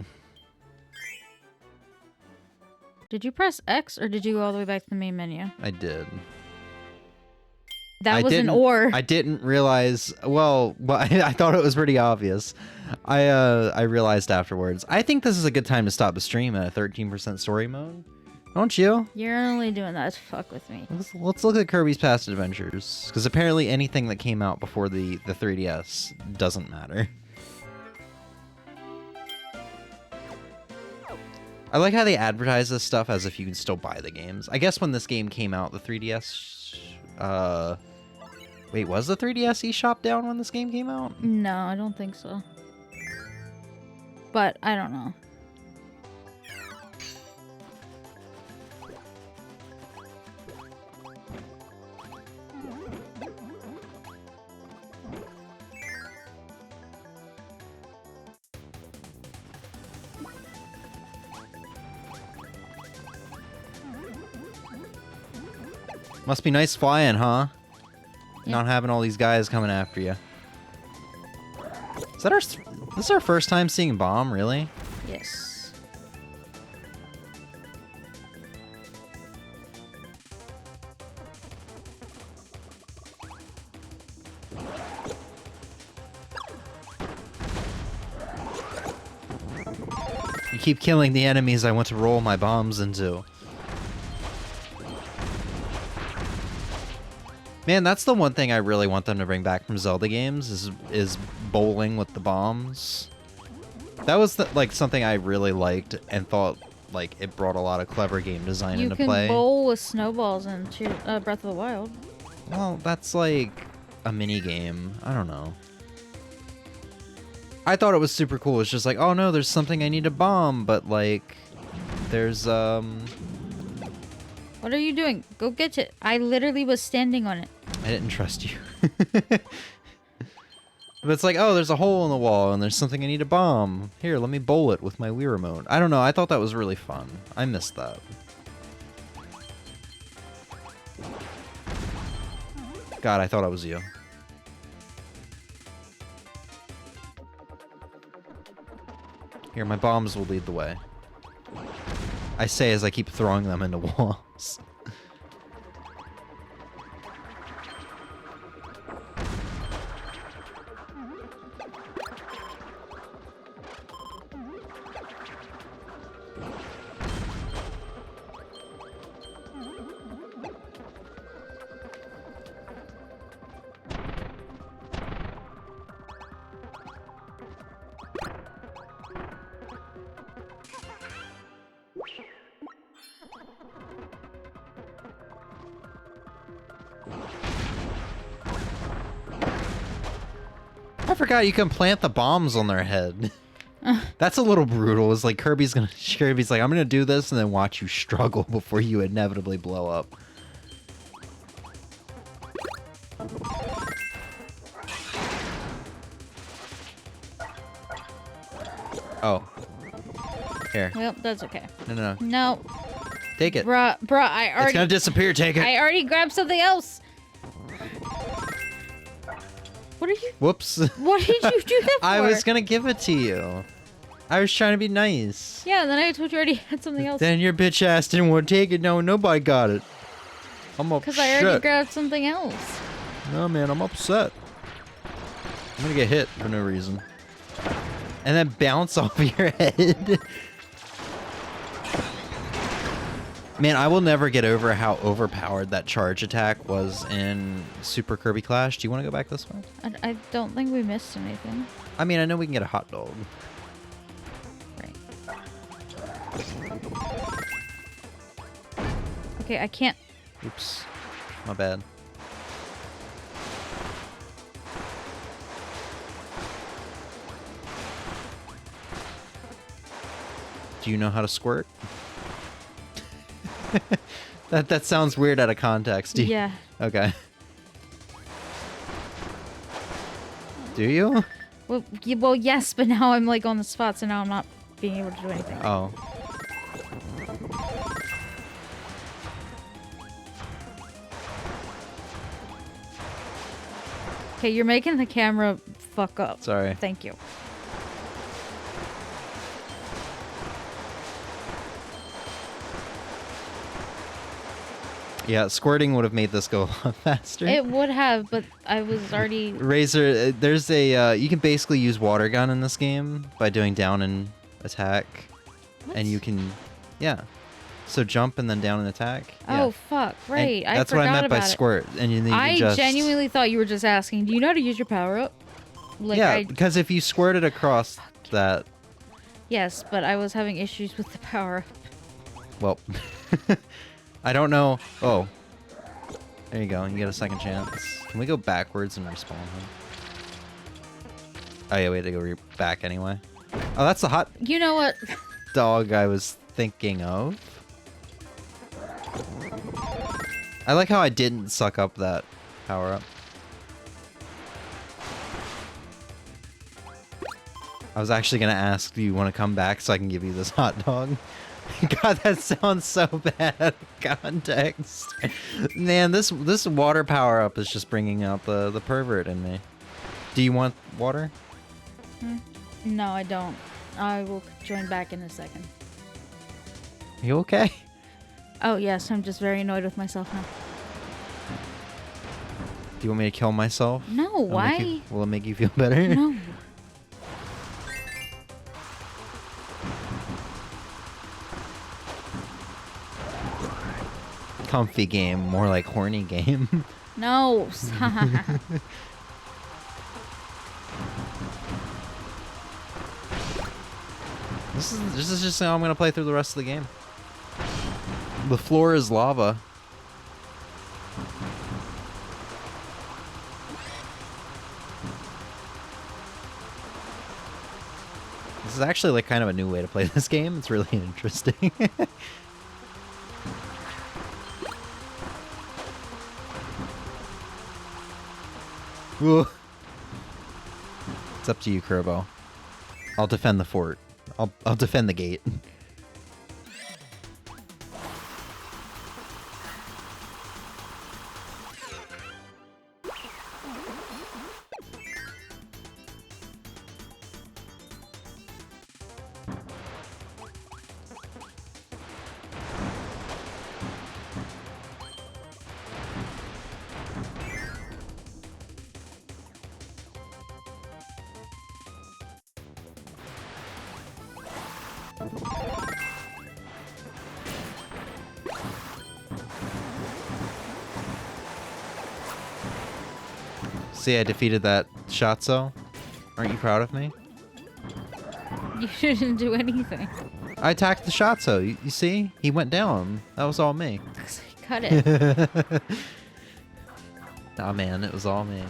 Did you press X or did you go all the way back to the main menu? I did. That was an or. I didn't realize. Well, I thought it was pretty obvious. I realized afterwards. I think this is a good time to stop the stream at a 13% story mode. Don't you? You're only doing that to fuck with me. Let's look at Kirby's Past Adventures, because apparently anything that came out before the 3DS doesn't matter. I like how they advertise this stuff as if you can still buy the games. I guess when this game came out, the 3DS... Wait, was the 3DS eShop down when this game came out? No, I don't think so. But I don't know. Must be nice flying, huh? Not having all these guys coming after you. Is that this is our first time seeing Bomb, really? Yes. You keep killing the enemies I want to roll my bombs into. Man, that's the one thing I really want them to bring back from Zelda games is bowling with the bombs. That was like something I really liked and thought like it brought a lot of clever game design into play. You can bowl with snowballs in Breath of the Wild. Well, that's like a mini game. I don't know. I thought it was super cool. It's just like, oh no, there's something I need to bomb, but like there's What are you doing? Go get it. I literally was standing on it. I didn't trust you. But it's like, oh, there's a hole in the wall and there's something I need to bomb. Here, let me bowl it with my Wii remote. I don't know. I thought that was really fun. I missed that. God, I thought it was you. Here, my bombs will lead the way. I say as I keep throwing them into walls. I forgot you can plant the bombs on their head. That's a little brutal. It's like Kirby's like, I'm gonna do this and then watch you struggle before you inevitably blow up. Oh. Here. Well, that's okay. No. No. Take it. Bruh, I already... It's gonna disappear, take it. I already grabbed something else. What are you... Whoops. What did you do that for? I was gonna give it to you. I was trying to be nice. Yeah, and then I told you I already had something else. Then your bitch ass didn't want to take it. No, nobody got it. I'm upset. Because I already grabbed something else. No, man, I'm upset. I'm gonna get hit for no reason. And then bounce off your head. Man, I will never get over how overpowered that charge attack was in Super Kirby Clash. Do you want to go back this way? I don't think we missed anything. I mean, I know we can get a hot dog. Right. Okay, I can't... Oops. My bad. Do you know how to squirt? That sounds weird out of context. Yeah. Okay. Do you? Well, yes, but now I'm like on the spot, so now I'm not being able to do anything. Oh. Okay, you're making the camera fuck up. Sorry. Thank you. Yeah, squirting would have made this go a lot faster. It would have, but I was already... Razor, there's a, you can basically use water gun in this game by doing down and attack. What? And you can, yeah. So jump and then down and attack. Oh, Yeah. fuck, right. And that's I what I forgot meant by about it. squirt. And you I just... genuinely thought you were just asking, do you know how to use your power-up? Like, yeah, because if you squirt it across that, Yes, but I was having issues with the power. Well, I don't know. Oh. There you go. You get a second chance. Can we go backwards and respawn him? Oh, yeah, we had to go back anyway. Oh, that's the hot You know what? dog I was thinking of. I like how I didn't suck up that power-up. I was actually going to ask, do you want to come back so I can give you this hot dog? God, that sounds so bad out of context. Man, this water power-up is just bringing out the pervert in me. Do you want water? No, I don't. I will join back in a second. You okay? Oh, yes, I'm just very annoyed with myself now. Do you want me to kill myself? No, why? Will it make you feel better? No. Comfy game, more like horny game. No, stop. This is just how I'm gonna play through the rest of the game. The floor is lava. This is actually like kind of a new way to play this game. It's really interesting. Whoa. It's up to you, Kirbo. I'll defend the fort. I'll defend the gate. See, I defeated that Shatso. Aren't you proud of me? You didn't do anything. I attacked the Shatso. You see? He went down. That was all me. Cut it. Nah, man, it was all me.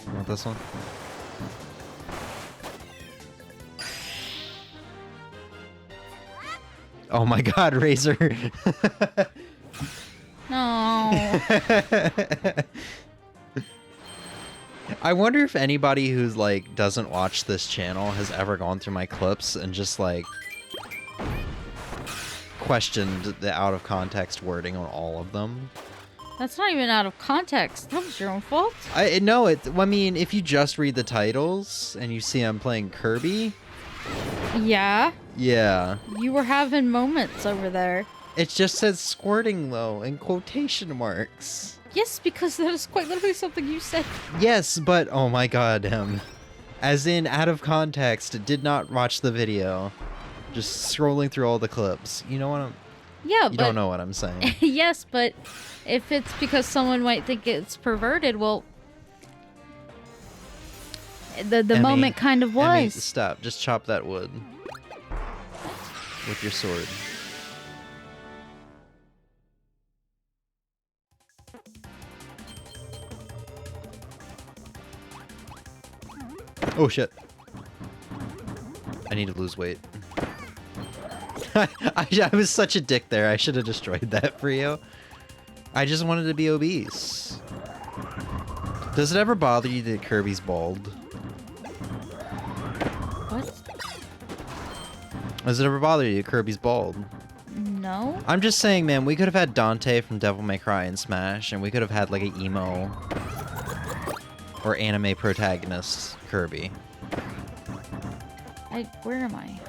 You want this one? Oh my god, Razor! No. I wonder if anybody who's like doesn't watch this channel has ever gone through my clips and just like questioned the out of context wording on all of them. That's not even out of context. That was your own fault. I mean, if you just read the titles and you see I'm playing Kirby, Yeah. yeah. You were having moments over there. It just says squirting though in quotation marks. Yes, because that is quite literally something you said. Yes, but oh my god, as in out of context, did not watch the video. Just scrolling through all the clips. You know what I'm Yeah, You but don't know what I'm saying. yes, but if it's because someone might think it's perverted, well, the Emmy, moment kind of Emmy, was. stop. Just chop that wood with your sword. Oh shit. I need to lose weight. I was such a dick there. I should have destroyed that for you. I just wanted to be obese. Does it ever bother you that Kirby's bald? What? Does it ever bother you that Kirby's bald? No. I'm just saying, man, we could have had Dante from Devil May Cry and Smash, and we could have had like an emo or anime protagonist Kirby. Where am I?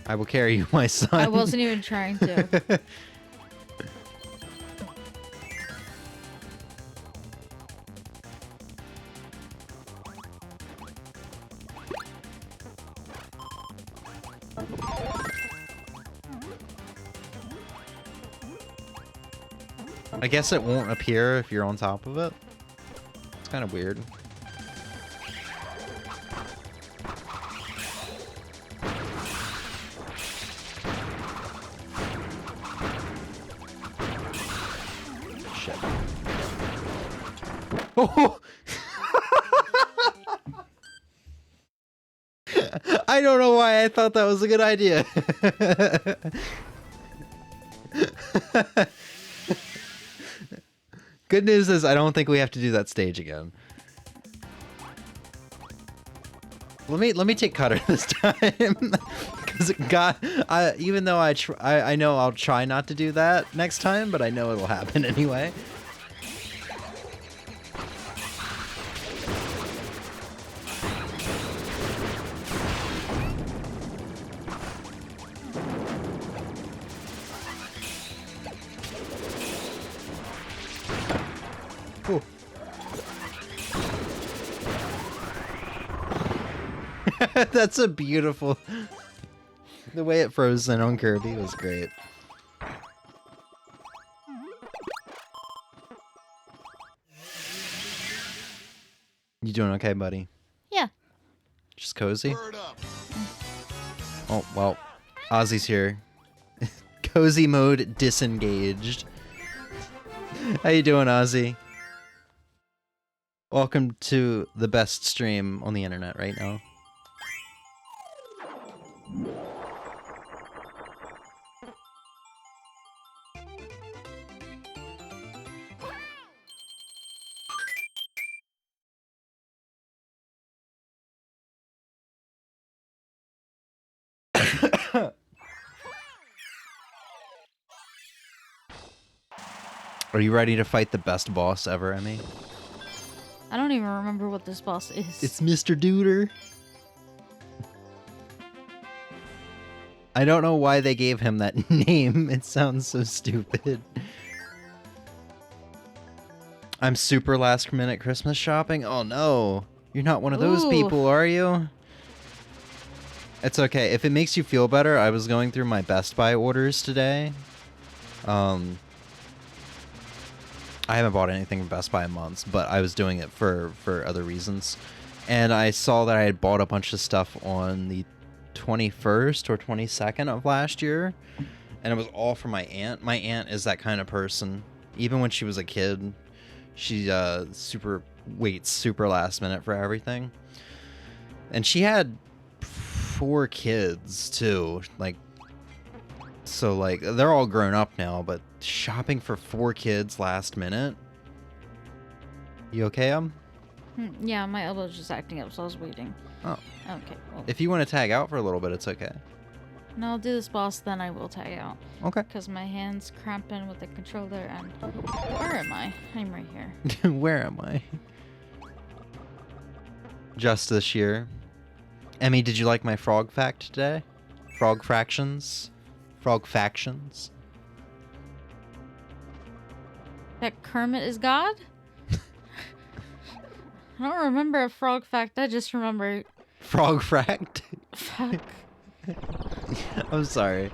I will carry you, my son. I wasn't even trying to. I guess it won't appear if you're on top of it. It's kind of weird. Shit. Oh! I don't know why I thought that was a good idea. Good news is I don't think we have to do that stage again. Let me take Cutter this time, because even though I know I'll try not to do that next time, but I know it'll happen anyway. Ooh. That's a beautiful... The way it froze in on Kirby was great. You doing okay, buddy? Yeah. Just cozy? Oh, well. Ozzy's here. Cozy mode disengaged. How you doing, Ozzy? Welcome to the best stream on the internet right now. Are you ready to fight the best boss ever, Emmy? I don't even remember what this boss is. It's Mr. Duder. I don't know why they gave him that name. It sounds so stupid. I'm super last minute Christmas shopping? Oh no. You're not one of those Ooh. people, are you? It's okay. If it makes you feel better, I was going through my Best Buy orders today. I haven't bought anything from Best Buy in months, but I was doing it for other reasons. And I saw that I had bought a bunch of stuff on the 21st or 22nd of last year. And it was all for my aunt. My aunt is that kind of person. Even when she was a kid, she waits super last minute for everything. And she had 4 kids too. So they're all grown up now, but shopping for 4 kids last minute. You okay, Yeah, my elbow's just acting up, so I was waiting. Oh. Okay. Well, If you want to tag out for a little bit, it's okay. no, I'll do this boss, then I will tag out. Okay. Because my hand's cramping with the controller, and where am I? I'm right here. Where am I? Just this year. Emmy, did you like my frog fact today? Frog fractions? Frog factions? That Kermit is God? I don't remember a frog fact. I just remember... Frog fract? Fuck. I'm sorry.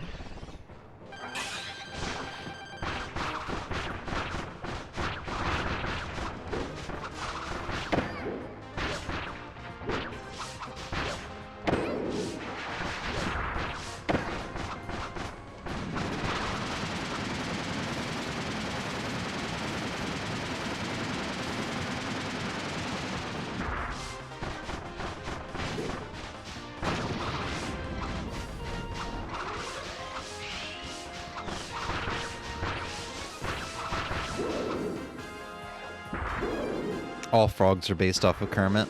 All frogs are based off of Kermit.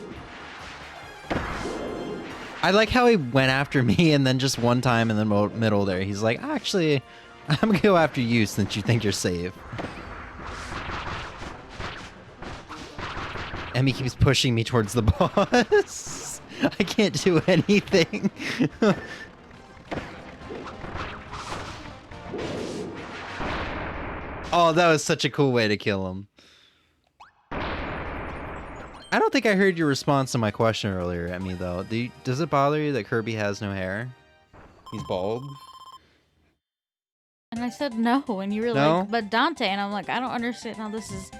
I like how he went after me and then just one time in the middle there, he's like, actually, I'm gonna go after you since you think you're safe. Emmy keeps pushing me towards the boss. I can't do anything. Oh, that was such a cool way to kill him. I don't think I heard your response to my question earlier, Emmy, though. Does it bother you that Kirby has no hair? He's bald? And I said no, and you were No? like, but Dante, and I'm like, I don't understand how this is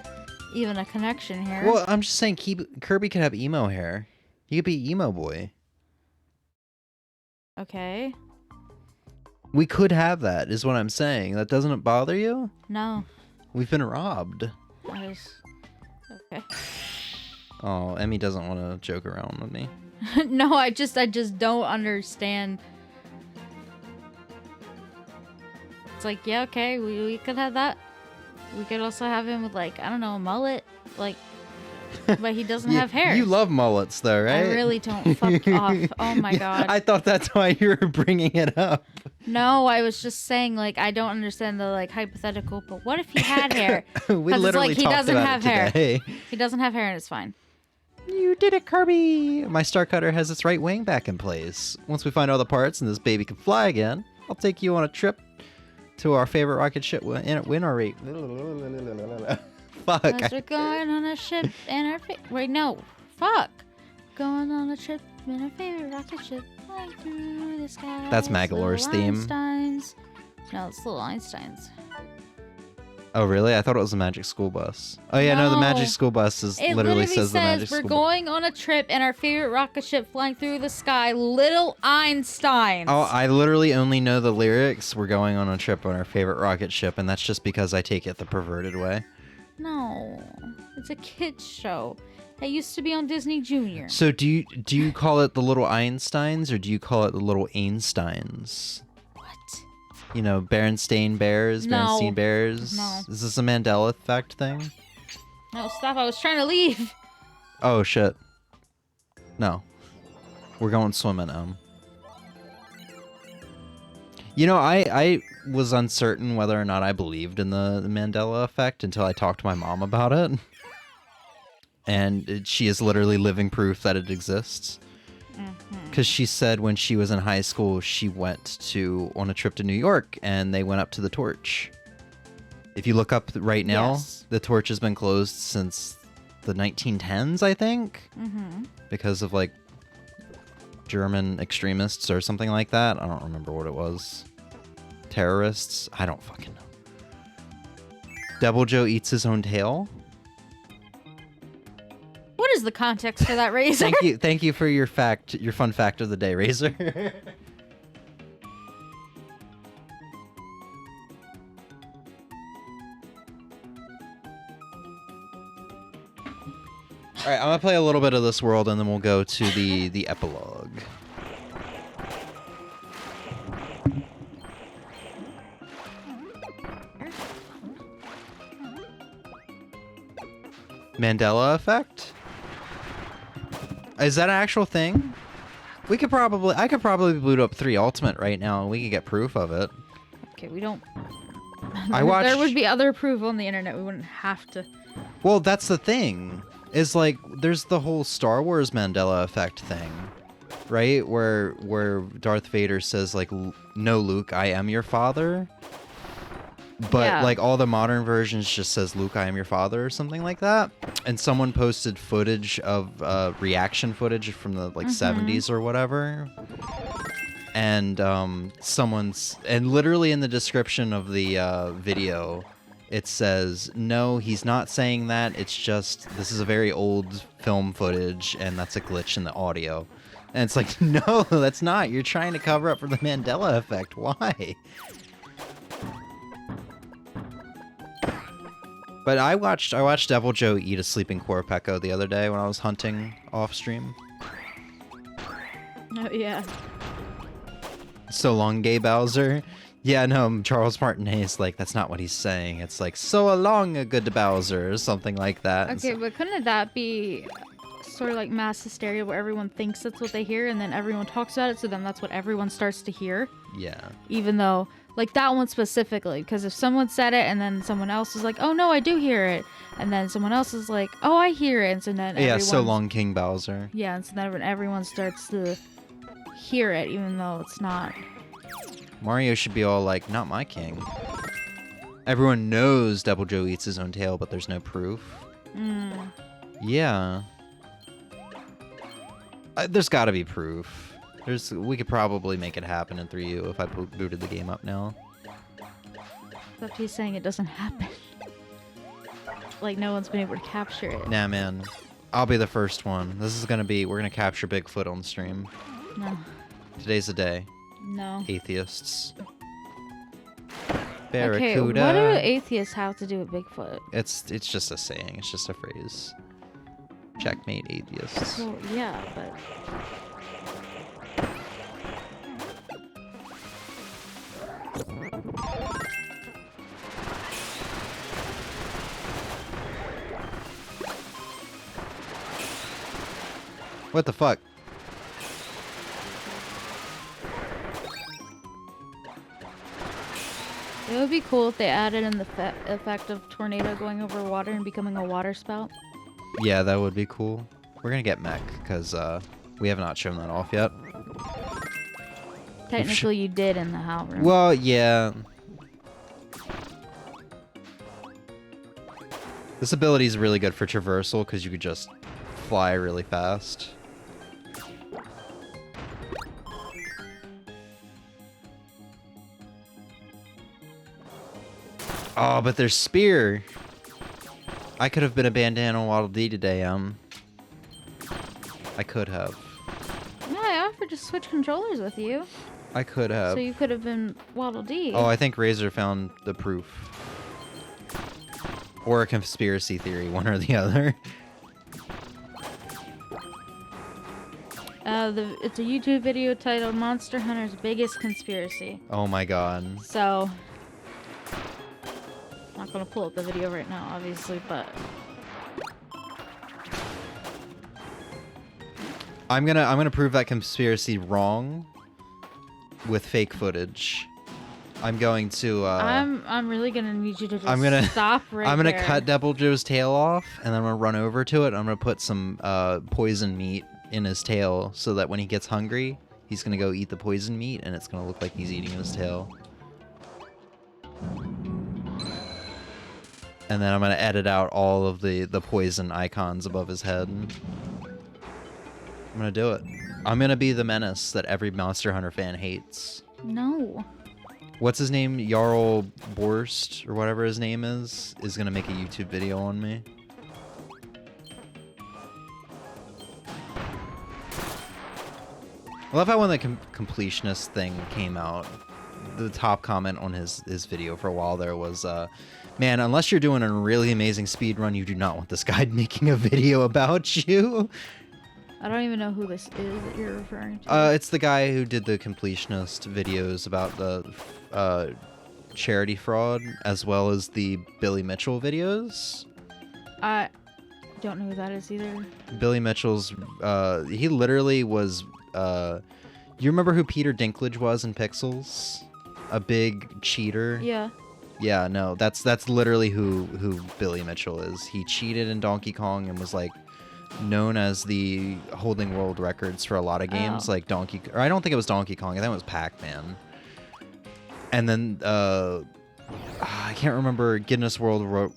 even a connection here. Well, I'm just saying Kirby could have emo hair. He could be emo boy. Okay. We could have that, is what I'm saying. That doesn't bother you? No. We've been robbed. I was... Okay. Oh, Emmy doesn't want to joke around with me. No, I just don't understand. It's like, yeah, okay, we could have that. We could also have him with, like, I don't know, a mullet. Like, but he doesn't have hair. You love mullets, though, right? I really don't. Fuck off. Oh my god. I thought that's why you were bringing it up. No, I was just saying, like, I don't understand the, like, hypothetical, but what if he had hair? We 'Cause literally it's like, he talked doesn't about have it hair. today. He doesn't have hair and it's fine. You did it, Kirby! My Star Cutter has its right wing back in place. Once we find all the parts and this baby can fly again, I'll take you on a trip to our favorite rocket ship winner rate. Fuck. Cause we're going on a ship in our wait, no. Fuck. Going on a trip in our favorite rocket ship. Flying through the sky. That's Magalore's theme. Einsteins. No, it's Little Einsteins. Oh, really? I thought it was the Magic School Bus. Oh, yeah, no, the Magic No. School Bus is It literally says the Magic we're School going on a trip in our favorite rocket ship flying through the sky, Little Einsteins. Oh, I literally only know the lyrics. We're going on a trip on our favorite rocket ship, and that's just because I take it the perverted way. No, it's a kids show. It used to be on Disney Junior. So do you call it the Little Einsteins, or do you call it the Little Einsteins? What? You know, Berenstain Bears, No. Berenstain Bears? No. Is this a Mandela effect thing? No, stop. I was trying to leave. Oh, shit. No. We're going swimming, You know, I was uncertain whether or not I believed in the Mandela effect until I talked to my mom about it. And she is literally living proof that it exists. Because she said when she was in high school, she went on a trip to New York, and they went up to the torch. If you look up right now, Yes. the torch has been closed since the 1910s, I think. Because of, like, German extremists or something like that. I don't remember what it was. Terrorists? I don't fucking know. Devil Joe eats his own tail? What is the context for that, Razor? Thank you for your fun fact of the day, Razor. All right, I'm gonna play a little bit of this world, and then we'll go to the epilogue. Mandela effect? Is that an actual thing? I could probably boot up 3 Ultimate right now, and we could get proof of it. Okay, we don't. I watched. There would be other proof on the internet. We wouldn't have to. Well, that's the thing. Is like there's the whole Star Wars Mandela effect thing, right? Where Darth Vader says like, "No, Luke, I am your father." But Yeah. like all the modern versions just says Luke, I am your father or something like that. And someone posted footage of reaction footage from the like 70s or whatever. And and literally in the description of the video, it says, no, he's not saying that. It's just, this is a very old film footage and that's a glitch in the audio. And it's like, no, that's not. You're trying to cover up for the Mandela effect. Why? But I watched Devil Joe eat a sleeping Korpeko the other day when I was hunting off stream. Oh yeah. So long, gay Bowser. Yeah, no, Charles Martinet is like, that's not what he's saying. It's like, so long, a good Bowser, or something like that. Okay, but couldn't that be sort of like mass hysteria where everyone thinks that's what they hear and then everyone talks about it, so then that's what everyone starts to hear? Yeah. Even though, like that one specifically, because if someone said it and then someone else is like, oh no, I do hear it, and then someone else is like, oh, I hear it, and so then Yeah, so everyone's- long, King Bowser. Yeah, and so then everyone starts to hear it, even though it's not. Mario should be all like, not my king. Everyone knows Devil Joe eats his own tail, but there's no proof. Yeah. There's got to be proof. We could probably make it happen in 3U if I booted the game up now. Except he's saying it doesn't happen. Like no one's been able to capture it. Nah, man. I'll be the first one. This is gonna be... We're gonna capture Bigfoot on stream. No. Today's the day. No. Atheists. Okay, Barracuda. what do atheists have to do with Bigfoot? It's just a saying. It's just a phrase. Checkmate, atheists. Well, yeah, but... What the fuck? It would be cool if they added in the effect of tornado going over water and becoming a water spout. Yeah, that would be cool. We're gonna get mech, because we have not shown that off yet. Technically, you did in the Howl room. Well, yeah. This ability is really good for traversal, because you could just fly really fast. Oh, but there's spear. I could have been a bandana Waddle Dee today, I could have. No, I offered to switch controllers with you. I could have. So you could have been Waddle Dee. Oh, I think Razor found the proof. Or a conspiracy theory, one or the other. It's a YouTube video titled Monster Hunter's Biggest Conspiracy. Oh my god. So... not gonna pull up the video right now, obviously, but... I'm gonna prove that conspiracy wrong with fake footage. I'm going to I'm really gonna need you to just stop right I'm gonna there. cut Devil Joe's tail off, and then I'm gonna run over to it. I'm gonna put some poison meat in his tail, so that when he gets hungry, he's gonna go eat the poison meat, and it's gonna look like he's eating his tail. And then I'm gonna edit out all of the poison icons above his head. I'm gonna do it. I'm gonna be the menace that every Monster Hunter fan hates. No. What's his name? Jarl Borst, or whatever his name is gonna make a YouTube video on me. I love how when the completionist thing came out, the top comment on his video for a while there was, man, unless you're doing a really amazing speed run, you do not want this guy making a video about you. I don't even know who this is that you're referring to. It's the guy who did the completionist videos about the charity fraud, as well as the Billy Mitchell videos. I don't know who that is either. Billy Mitchell's, he literally was, you remember who Peter Dinklage was in Pixels? A big cheater? Yeah. Yeah, no, that's literally who Billy Mitchell is. He cheated in Donkey Kong and was like known as the holding world records for a lot of games, like or I don't think it was Donkey Kong, I think it was Pac-Man. And then I can't remember Guinness World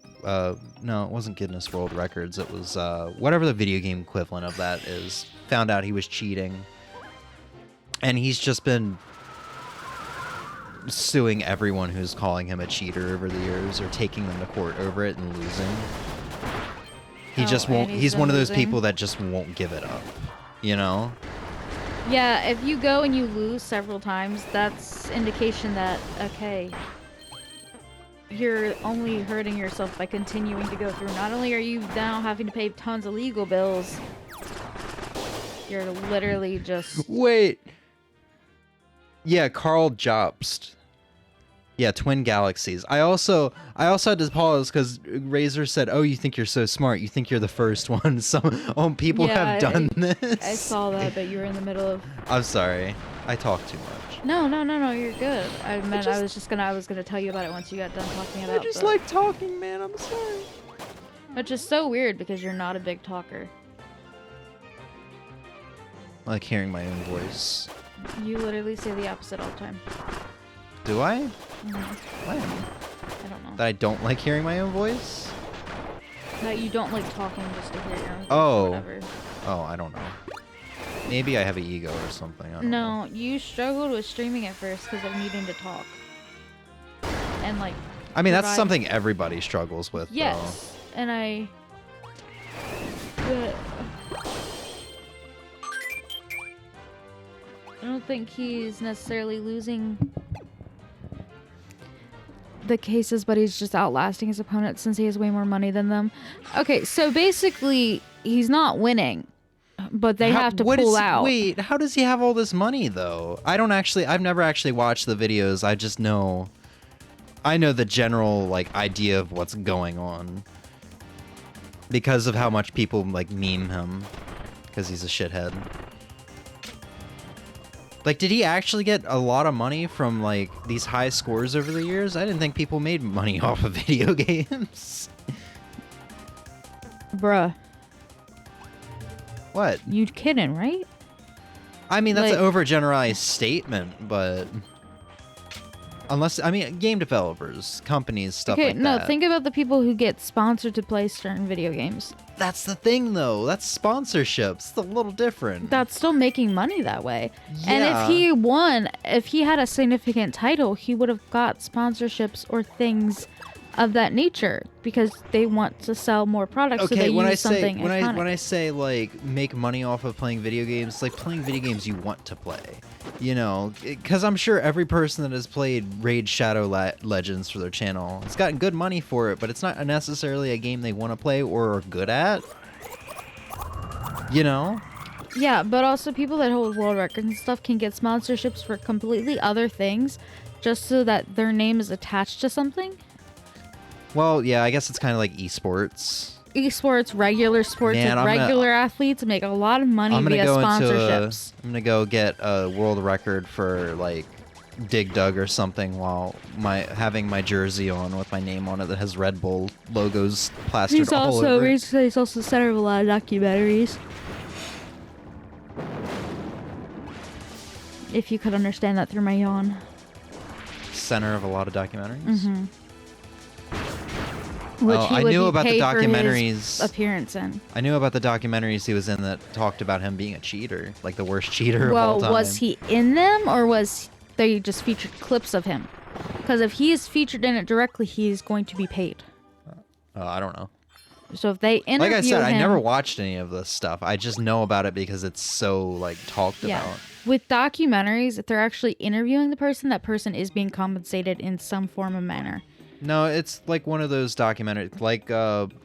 no, it wasn't Guinness World Records, it was whatever the video game equivalent of that is. Found out he was cheating. And he's just been suing everyone who's calling him a cheater over the years, or taking them to court over it and losing. He just won't. He's one of those people that just won't give it up, you know? Yeah, if you go and you lose several times, that's indication that, okay, you're only hurting yourself by continuing to go through. Not only are you now having to pay tons of legal bills, you're literally just... Wait. Yeah, Carl Jobst. Yeah, Twin Galaxies. I also had to pause because Razor said, "Oh, you think you're so smart? You think you're the first one?" Some people have done this. I saw that, but you were in the middle of... I'm sorry. I talk too much. No, you're good. I was gonna tell you about it once you got done talking about it. I just like talking, man. I'm sorry. Which is so weird because you're not a big talker. I like hearing my own voice. You literally say the opposite all the time. Do I? Mm-hmm. When? I don't know. That I don't like hearing my own voice? That you don't like talking just to hear your own voice. Oh. Whatever. Oh, I don't know. Maybe I have an ego or something. I don't know. No, you struggled with streaming at first because of needing to talk. And like I mean, that's provide- something everybody struggles with. Yes, and I don't think he's necessarily losing the cases, but he's just outlasting his opponent since he has way more money than them. Okay, so basically, he's not winning, but they have to pull out. Wait, how does he have all this money though? I've never actually watched the videos. I know the general like idea of what's going on because of how much people like meme him because he's a shithead. Like, did he actually get a lot of money from like these high scores over the years? I didn't think people made money off of video games. Bruh, What? you kidding, right? I mean, that's Like- an overgeneralized statement, but unless, I mean, game developers, companies, stuff Okay, like no, that. think about the people who get sponsored to play certain video games. That's the thing, though. That's sponsorships. It's a little different. That's still making money that way. And Yeah. if he had a significant title, he would have got sponsorships or things of that nature because they want to sell more products. So Okay, they when I use say something iconic. when I say like make money off of playing video games, it's like playing video games you want to play. You know, because I'm sure every person that has played Raid Shadow Legends for their channel has gotten good money for it, but it's not necessarily a game they want to play or are good at. You know? Yeah, but also people that hold world records and stuff can get sponsorships for completely other things just so that their name is attached to something. Well, yeah, I guess it's kind of like esports. Esports, regular sports, Man, like I'm gonna- having athletes make a lot of money I'm gonna via go sponsorships. I'm gonna go get a world record for like Dig Dug or something while having my jersey on with my name on it that has Red Bull logos plastered He's all also over it. he's also the center of a lot of documentaries. If you could understand that through my yawn. Center of a lot of documentaries. Mm-hmm. Which Oh, he I would knew be about the paid for his documentaries. appearance in. I knew about the documentaries he was in that talked about him being a cheater, like the worst cheater of all Well, time. was he in them or was they just featured clips of him? Because if he is featured in it directly, he's going to be paid. I don't know. So if they interview Like I said, him, I never watched any of this stuff. I just know about it because it's so like talked yeah. about. With documentaries, if they're actually interviewing the person, that person is being compensated in some form or manner. No, it's like one of those documentaries, like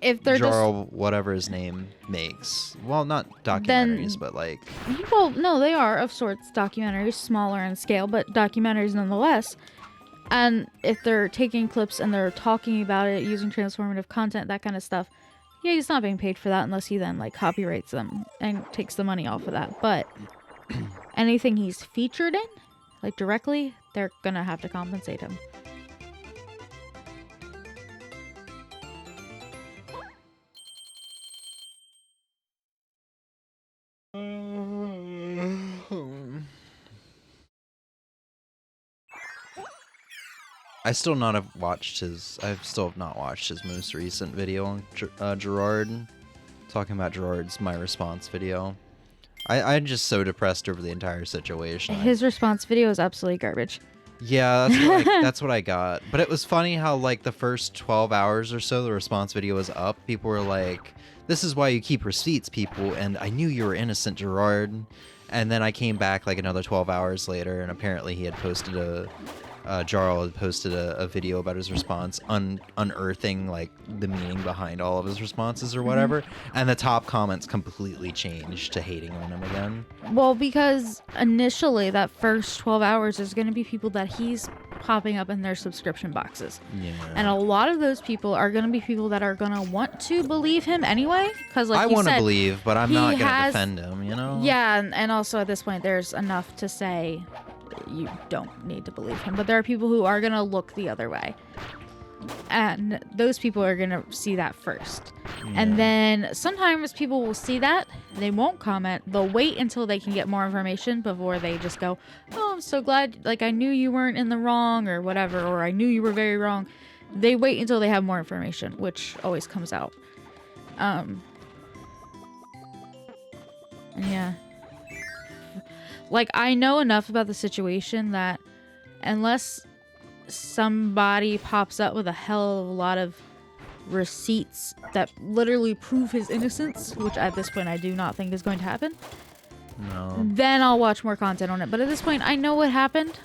If they're Jarl, whatever his name makes. Well, not documentaries, but like well, no, they are of sorts documentaries, smaller in scale, but documentaries nonetheless. And if they're taking clips and they're talking about it using transformative content, that kind of stuff, yeah, he's not being paid for that unless he then like copyrights them and takes the money off of that. But anything he's featured in, like directly, they're gonna have to compensate him. I still not have watched his. I still have not watched his most recent video on Gerard, talking about Gerard's My Response video. I'm just so depressed over the entire situation. His response video is absolutely garbage. Yeah, that's what I got. But it was funny how like the first 12 hours or so the response video was up. People were like, "This is why you keep receipts, people." And I knew you were innocent, Gerard. And then I came back like another 12 hours later, and apparently he had posted Jarl had posted a video about his response, unearthing like the meaning behind all of his responses or whatever, and the top comments completely changed to hating on him again. Well, because initially that first 12 hours is going to be people that he's popping up in their subscription boxes. Yeah. And a lot of those people are going to be people that are going to want to believe him anyway. Because like I you want to said, believe, but I'm he not going to has- defend him, you know? Yeah, and also at this point, there's enough to say you don't need to believe him. But there are people who are going to look the other way. And those people are going to see that first. And then sometimes people will see that. They won't comment. They'll wait until they can get more information before they just go, "Oh, I'm so glad. Like, I knew you weren't in the wrong," or whatever. Or, "I knew you were very wrong." They wait until they have more information, which always comes out. And yeah. Like, I know enough about the situation that unless somebody pops up with a hell of a lot of receipts that literally prove his innocence, which at this point I do not think is going to happen, No. then I'll watch more content on it. But at this point, I know what happened.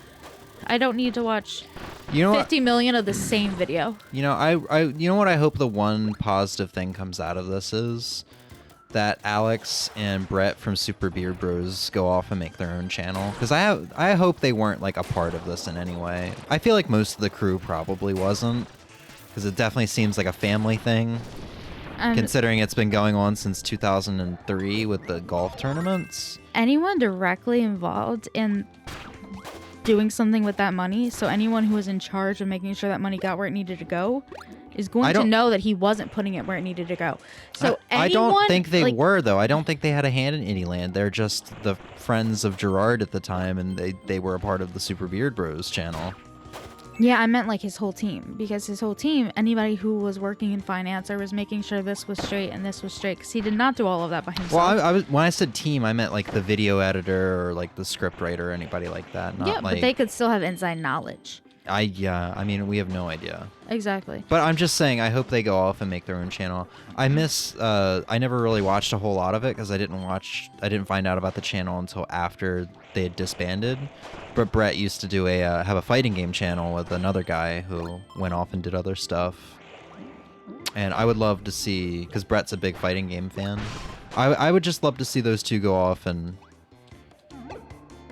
I don't need to watch You know what? 50 million of the same video. You know, you know what I hope the one positive thing comes out of this is that Alex and Brett from Super Beard Bros go off and make their own channel. Because I hope they weren't like a part of this in any way. I feel like most of the crew probably wasn't. Because it definitely seems like a family thing. Considering it's been going on since 2003 with the golf tournaments. Anyone directly involved in doing something with that money, so anyone who was in charge of making sure that money got where it needed to go, is going to know that he wasn't putting it where it needed to go. So I don't think they were, though. I don't think they had a hand in Anyland. They're just the friends of Gerard at the time, and they were a part of the Super Beard Bros channel. Yeah, I meant like his whole team, because his whole team, anybody who was working in finance or was making sure this was straight and this was straight, because he did not do all of that by himself. Well, when I said team, I meant like the video editor or like the script writer or anybody like that. Not yeah, but they could still have inside knowledge. I mean, we have no idea. Exactly. But I'm just saying, I hope they go off and make their own channel. I never really watched a whole lot of it because I didn't find out about the channel until after they had disbanded. But Brett used to have a fighting game channel with another guy who went off and did other stuff. And I would love to see, because Brett's a big fighting game fan, I would just love to see those two go off and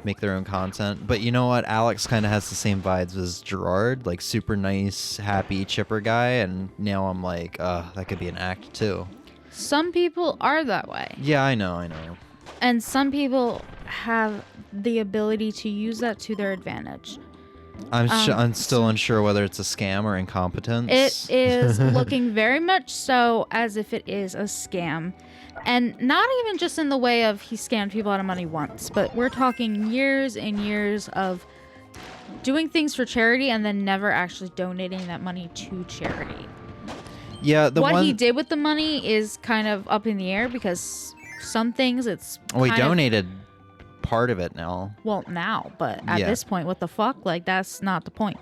make their own content. But you know what? Alex kind of has the same vibes as Gerard, like super nice, happy, chipper guy. And now I'm like, that could be an act too. Some people are that way. Yeah, I know. And some people have the ability to use that to their advantage. I'm still unsure whether it's a scam or incompetence. It is looking very much so as if it is a scam. And not even just in the way of he scammed people out of money once, but we're talking years and years of doing things for charity and then never actually donating that money to charity. Yeah, what he did with the money is kind of up in the air, because some things it's he donated part of it now. Well, now, but at this point, what the fuck? Like, that's not the point.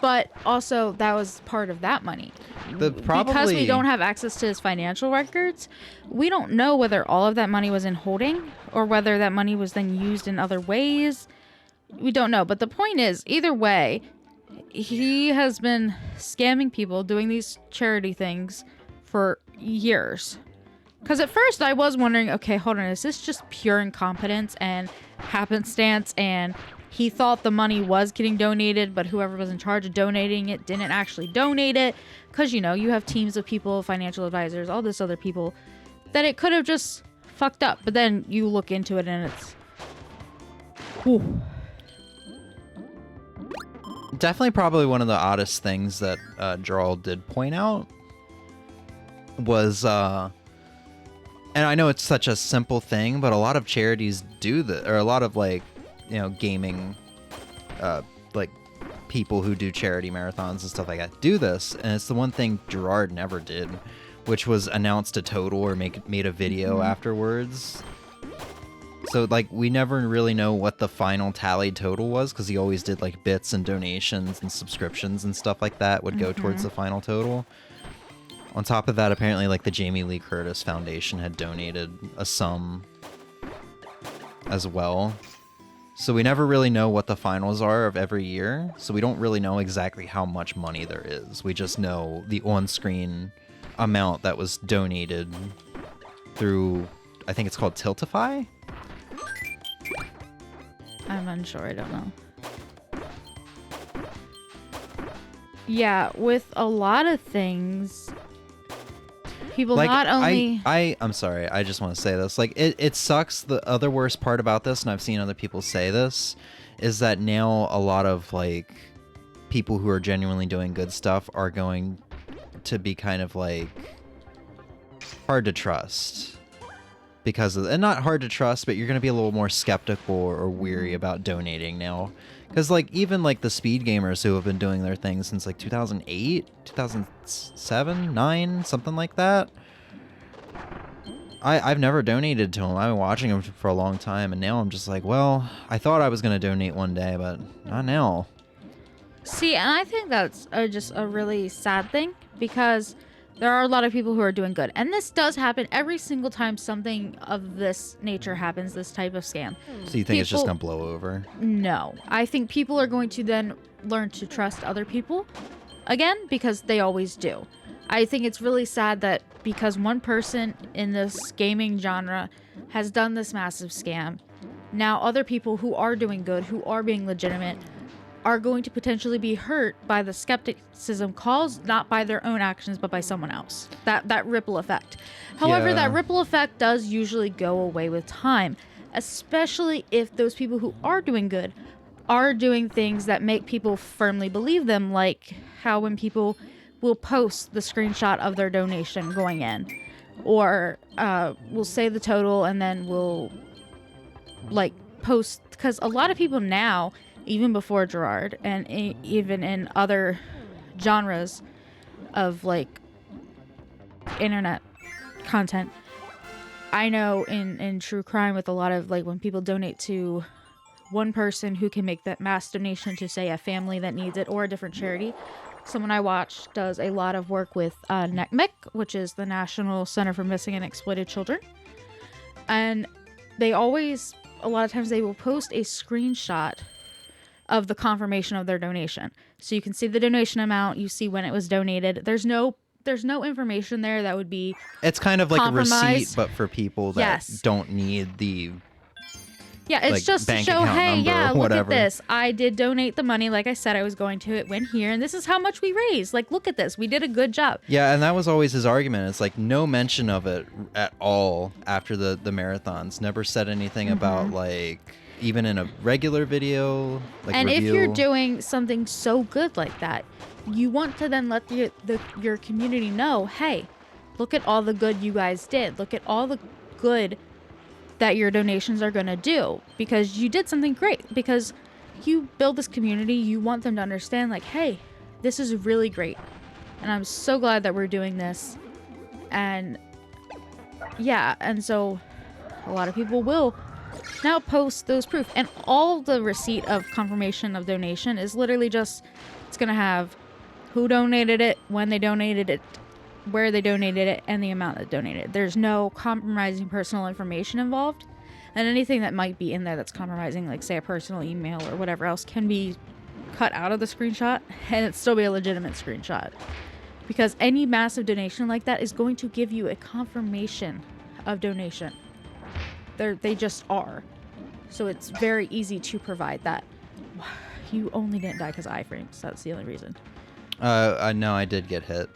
But also, that was part of that money. Because we don't have access to his financial records, we don't know whether all of that money was in holding or whether that money was then used in other ways. We don't know. But the point is, either way, he has been scamming people, doing these charity things for years. Because at first I was wondering, okay, hold on, is this just pure incompetence and happenstance, and he thought the money was getting donated, but whoever was in charge of donating it didn't actually donate it? Because, you know, you have teams of people, financial advisors, all this other people, that it could have just fucked up. But then you look into it and it's... Whew. Definitely probably one of the oddest things that Jarl did point out was... and I know it's such a simple thing, but a lot of charities do that, or a lot of like, you know, gaming, like people who do charity marathons and stuff like that do this, and it's the one thing Gerard never did, which was announced a total or made a video afterwards. So like we never really know what the final tallied total was, because he always did like bits and donations and subscriptions and stuff like that would go towards the final total. On top of that, apparently, like, the Jamie Lee Curtis Foundation had donated a sum as well. So we never really know what the finals are of every year. So we don't really know exactly how much money there is. We just know the on-screen amount that was donated through, I think it's called Tiltify? I'm unsure, I don't know. Yeah, with a lot of things... People like, not only... I'm sorry, I just want to say this. Like, it sucks. The other worst part about this, and I've seen other people say this, is that now a lot of, like, people who are genuinely doing good stuff are going to be kind of, like, hard to trust. Because of... And not hard to trust, but you're going to be a little more skeptical or weary about donating now. Because, like, even, like, the speed gamers who have been doing their thing since, like, 2008, 2007, 9, something like that. I've never donated to them. I've been watching them for a long time, and now I'm just like, well, I thought I was going to donate one day, but not now. See, and I think that's just a really sad thing because there are a lot of people who are doing good. And this does happen every single time something of this nature happens, this type of scam. So you think it's just going to blow over? No. I think people are going to then learn to trust other people again because they always do. I think it's really sad that because one person in this gaming genre has done this massive scam, now other people who are doing good, who are being legitimate, are going to potentially be hurt by the skepticism caused not by their own actions but by someone else. That ripple effect. However, that ripple effect does usually go away with time, especially if those people who are doing good are doing things that make people firmly believe them, like how when people will post the screenshot of their donation going in, or will say the total and then will like post, because a lot of people now, even before Gerard and even in other genres of like internet content, I know in true crime with a lot of like when people donate to one person who can make that mass donation to say a family that needs it or a different charity. Someone I watch does a lot of work with NCMEC, which is the National Center for Missing and Exploited Children. And they always, a lot of times they will post a screenshot of the confirmation of their donation. So you can see the donation amount, you see when it was donated. There's no information there that would be It's kind of like a receipt, compromised. but for people that don't need the Yeah, it's like, just to bank show, account hey, number yeah, or look whatever. at this. I did donate the money like I said I was going to. It went here, and this is how much we raised. Like, look at this. We did a good job. Yeah, and that was always his argument. It's like no mention of it at all after the marathons. Never said anything about like even in a regular video. Like And review. if you're doing something so good like that, you want to then let your community know, hey, look at all the good you guys did. Look at all the good that your donations are going to do because you did something great, because you build this community. You want them to understand like, hey, this is really great. And I'm so glad that we're doing this. And yeah, and so a lot of people will now post those proof, and all the receipt of confirmation of donation is literally just, it's going to have who donated it, when they donated it, where they donated it, and the amount that donated. There's no compromising personal information involved, and anything that might be in there that's compromising, like say a personal email or whatever else, can be cut out of the screenshot and it still be a legitimate screenshot, because any massive donation like that is going to give you a confirmation of donation. They just are. So it's very easy to provide that. You only didn't die because of iframes. That's the only reason. No, I did get hit.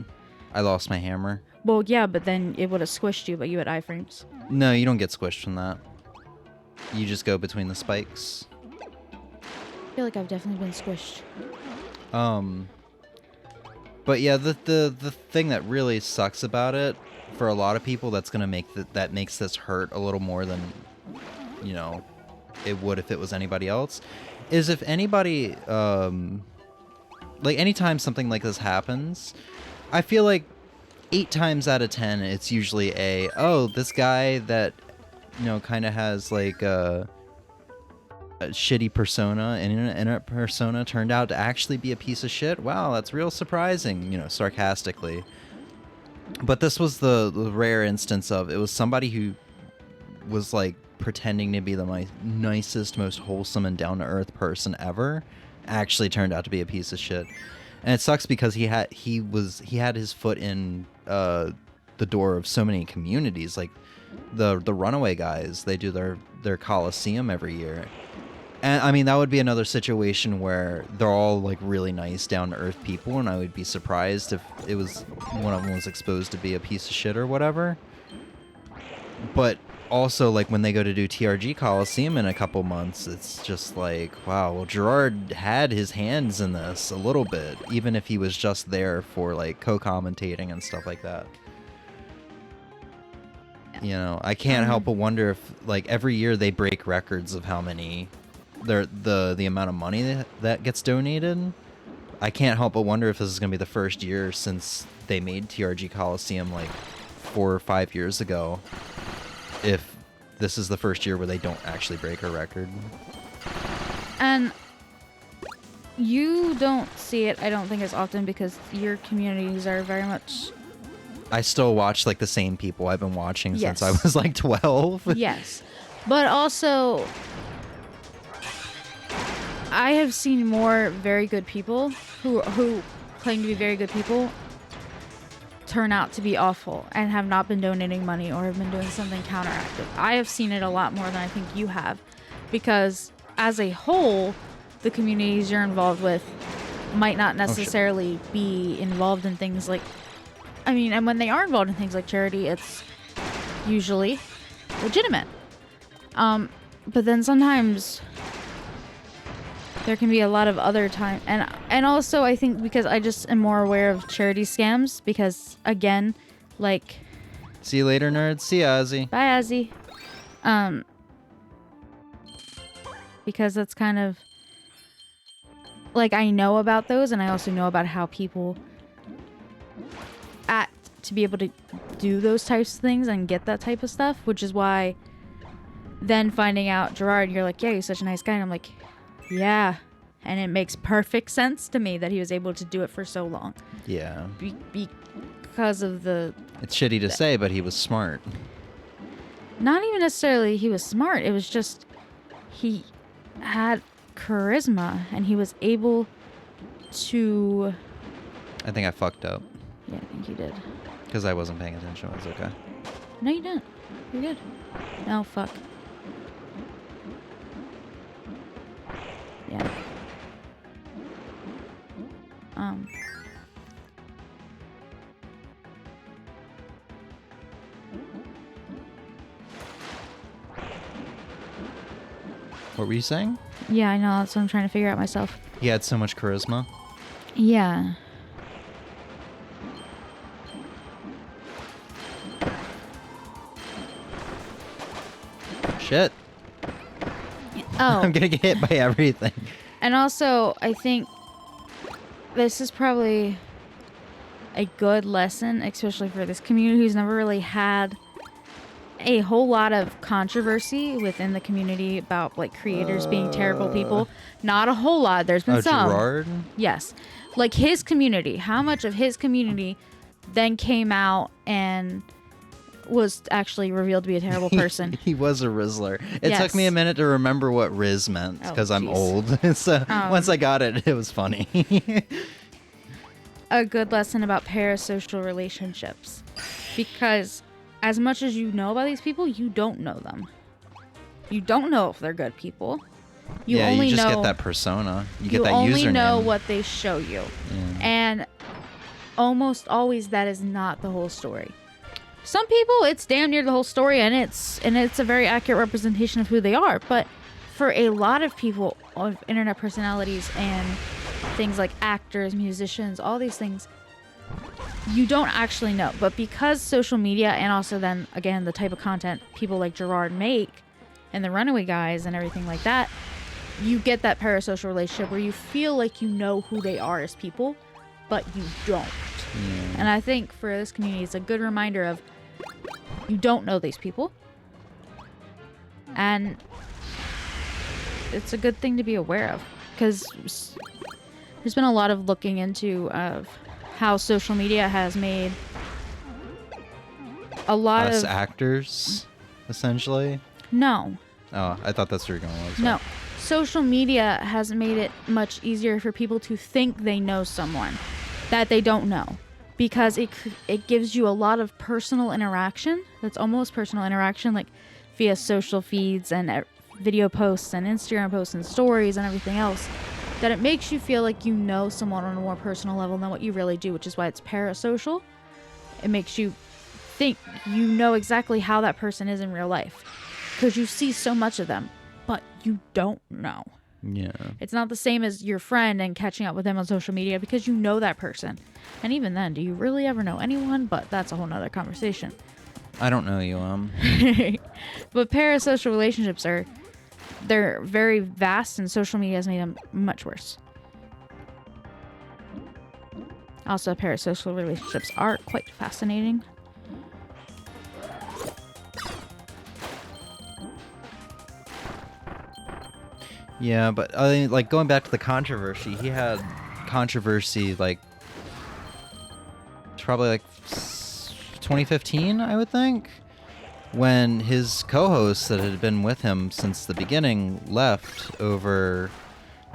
I lost my hammer. Well, yeah, but then it would have squished you, but you had iframes. No, you don't get squished from that. You just go between the spikes. I feel like I've definitely been squished. But yeah, the thing that really sucks about it for a lot of people, that's gonna make that makes this hurt a little more than, you know, it would if it was anybody else, is if anybody like anytime something like this happens, I feel like 8 times out of 10 it's usually this guy that, you know, kind of has like a shitty persona, and internet persona turned out to actually be a piece of shit. Wow, that's real surprising, you know, sarcastically. But this was the rare instance of, it was somebody who was like pretending to be the nicest, most wholesome and down-to-earth person ever, actually turned out to be a piece of shit. And it sucks because he had his foot in the door of so many communities, like the Runaway guys. They do their Coliseum every year. And I mean, that would be another situation where they're all like really nice, down-to-earth people, and I would be surprised if it was one of them was exposed to be a piece of shit or whatever. But also, like when they go to do TRG Coliseum in a couple months, it's just like, wow, well, Gerard had his hands in this a little bit, even if he was just there for like co-commentating and stuff like that. You know, I can't help but wonder if like every year they break records of how many the amount of money that gets donated. I can't help but wonder if this is going to be the first year since they made TRG Coliseum like 4 or 5 years ago, if this is the first year where they don't actually break a record. And You don't see it, I don't think, as often because your communities are very much... I still watch like the same people I've been watching since I Yes. was like 12. Yes. But also, I have seen more very good people who claim to be very good people turn out to be awful and have not been donating money or have been doing something counteractive. I have seen it a lot more than I think you have, because as a whole, the communities you're involved with might not necessarily be involved in things like, I mean, and when they are involved in things like charity, it's usually legitimate. But then sometimes there can be a lot of other time, and also I think because I just am more aware of charity scams, because again, like, See you later, nerds. See ya, Ozzy. bye Ozzy. Because that's kind of like, I know about those, and I also know about how people act to be able to do those types of things and get that type of stuff, which is why then finding out Gerard, you're like, yeah, he's such a nice guy, and I'm like, yeah, and it makes perfect sense to me that he was able to do it for so long. Yeah. Because of the... It's shitty to say, but he was smart. Not even necessarily he was smart, it was just he had charisma, and he was able to... I think I fucked up Yeah, I think you did. because I wasn't paying attention. It was okay. No, you didn't. You're good. No, fuck. Yeah. What were you saying? Yeah, I know. That's what I'm trying to figure out myself. He had so much charisma. Yeah. Shit. Oh. I'm gonna get hit by everything. And also, I think this is probably a good lesson, especially for this community who's never really had a whole lot of controversy within the community about like creators being terrible people. Not a whole lot. There's been some. Gerard? Yes. Like his community. How much of his community then came out and was actually revealed to be a terrible person? He was a Rizzler. It Yes. took me a minute to remember what Riz meant Oh, because I'm jeez. old. So once I got it, it was funny. A good lesson about parasocial relationships, because as much as you know about these people, you don't know them. You don't know if they're good people. You yeah, only you just know, get that persona. You get you that only username. know what they show you. Yeah. And almost always that is not the whole story. Some people, it's damn near the whole story, and it's a very accurate representation of who they are. But for a lot of people, of internet personalities and things like actors, musicians, all these things, you don't actually know. But because social media, and also then again the type of content people like Gerard make, and the Runaway Guys and everything like that, you get that parasocial relationship where you feel like you know who they are as people, but you don't. And I think for this community, it's a good reminder of you don't know these people, and it's a good thing to be aware of, because there's been a lot of looking into of how social media has made a lot Us of actors, essentially. no. Oh, I thought that's where you're going with. No. Social media has made it much easier for people to think they know someone that they don't know, because it gives you a lot of personal interaction. That's almost personal interaction, like via social feeds and video posts and Instagram posts and stories and everything else, that it makes you feel like you know someone on a more personal level than what you really do, which is why it's parasocial. It makes you think you know exactly how that person is in real life, because you see so much of them, but you don't know. Yeah. It's not the same as your friend and catching up with them on social media, because you know that person. And even then, do you really ever know anyone? But that's a whole nother conversation. I don't know you, But parasocial relationships they're very vast, and social media has made them much worse. Also, parasocial relationships are quite fascinating. Yeah, but I mean, like going back to the controversy, he had controversy like probably like 2015, I would think, when his co-host that had been with him since the beginning left over.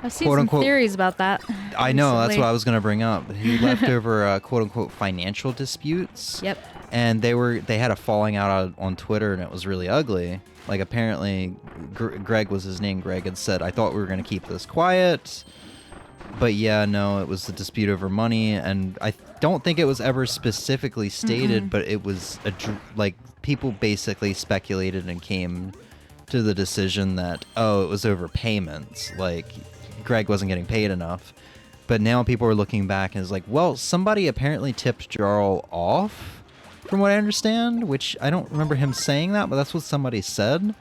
I've seen Quote, some unquote, theories about that. I know, that's recently. what I was going to bring up. He left over quote unquote financial disputes. Yep. And they had a falling out on Twitter, and it was really ugly. Like apparently Greg was his name. Greg had said, "I thought we were going to keep this quiet." But yeah, no, it was a dispute over money, and I don't think it was ever specifically stated, but it was like people basically speculated and came to the decision that, oh, it was over payments. Like Greg wasn't getting paid enough. But now people are looking back and it's like, well, somebody apparently tipped Jarl off, from what I understand, which I don't remember him saying that, but that's what somebody said.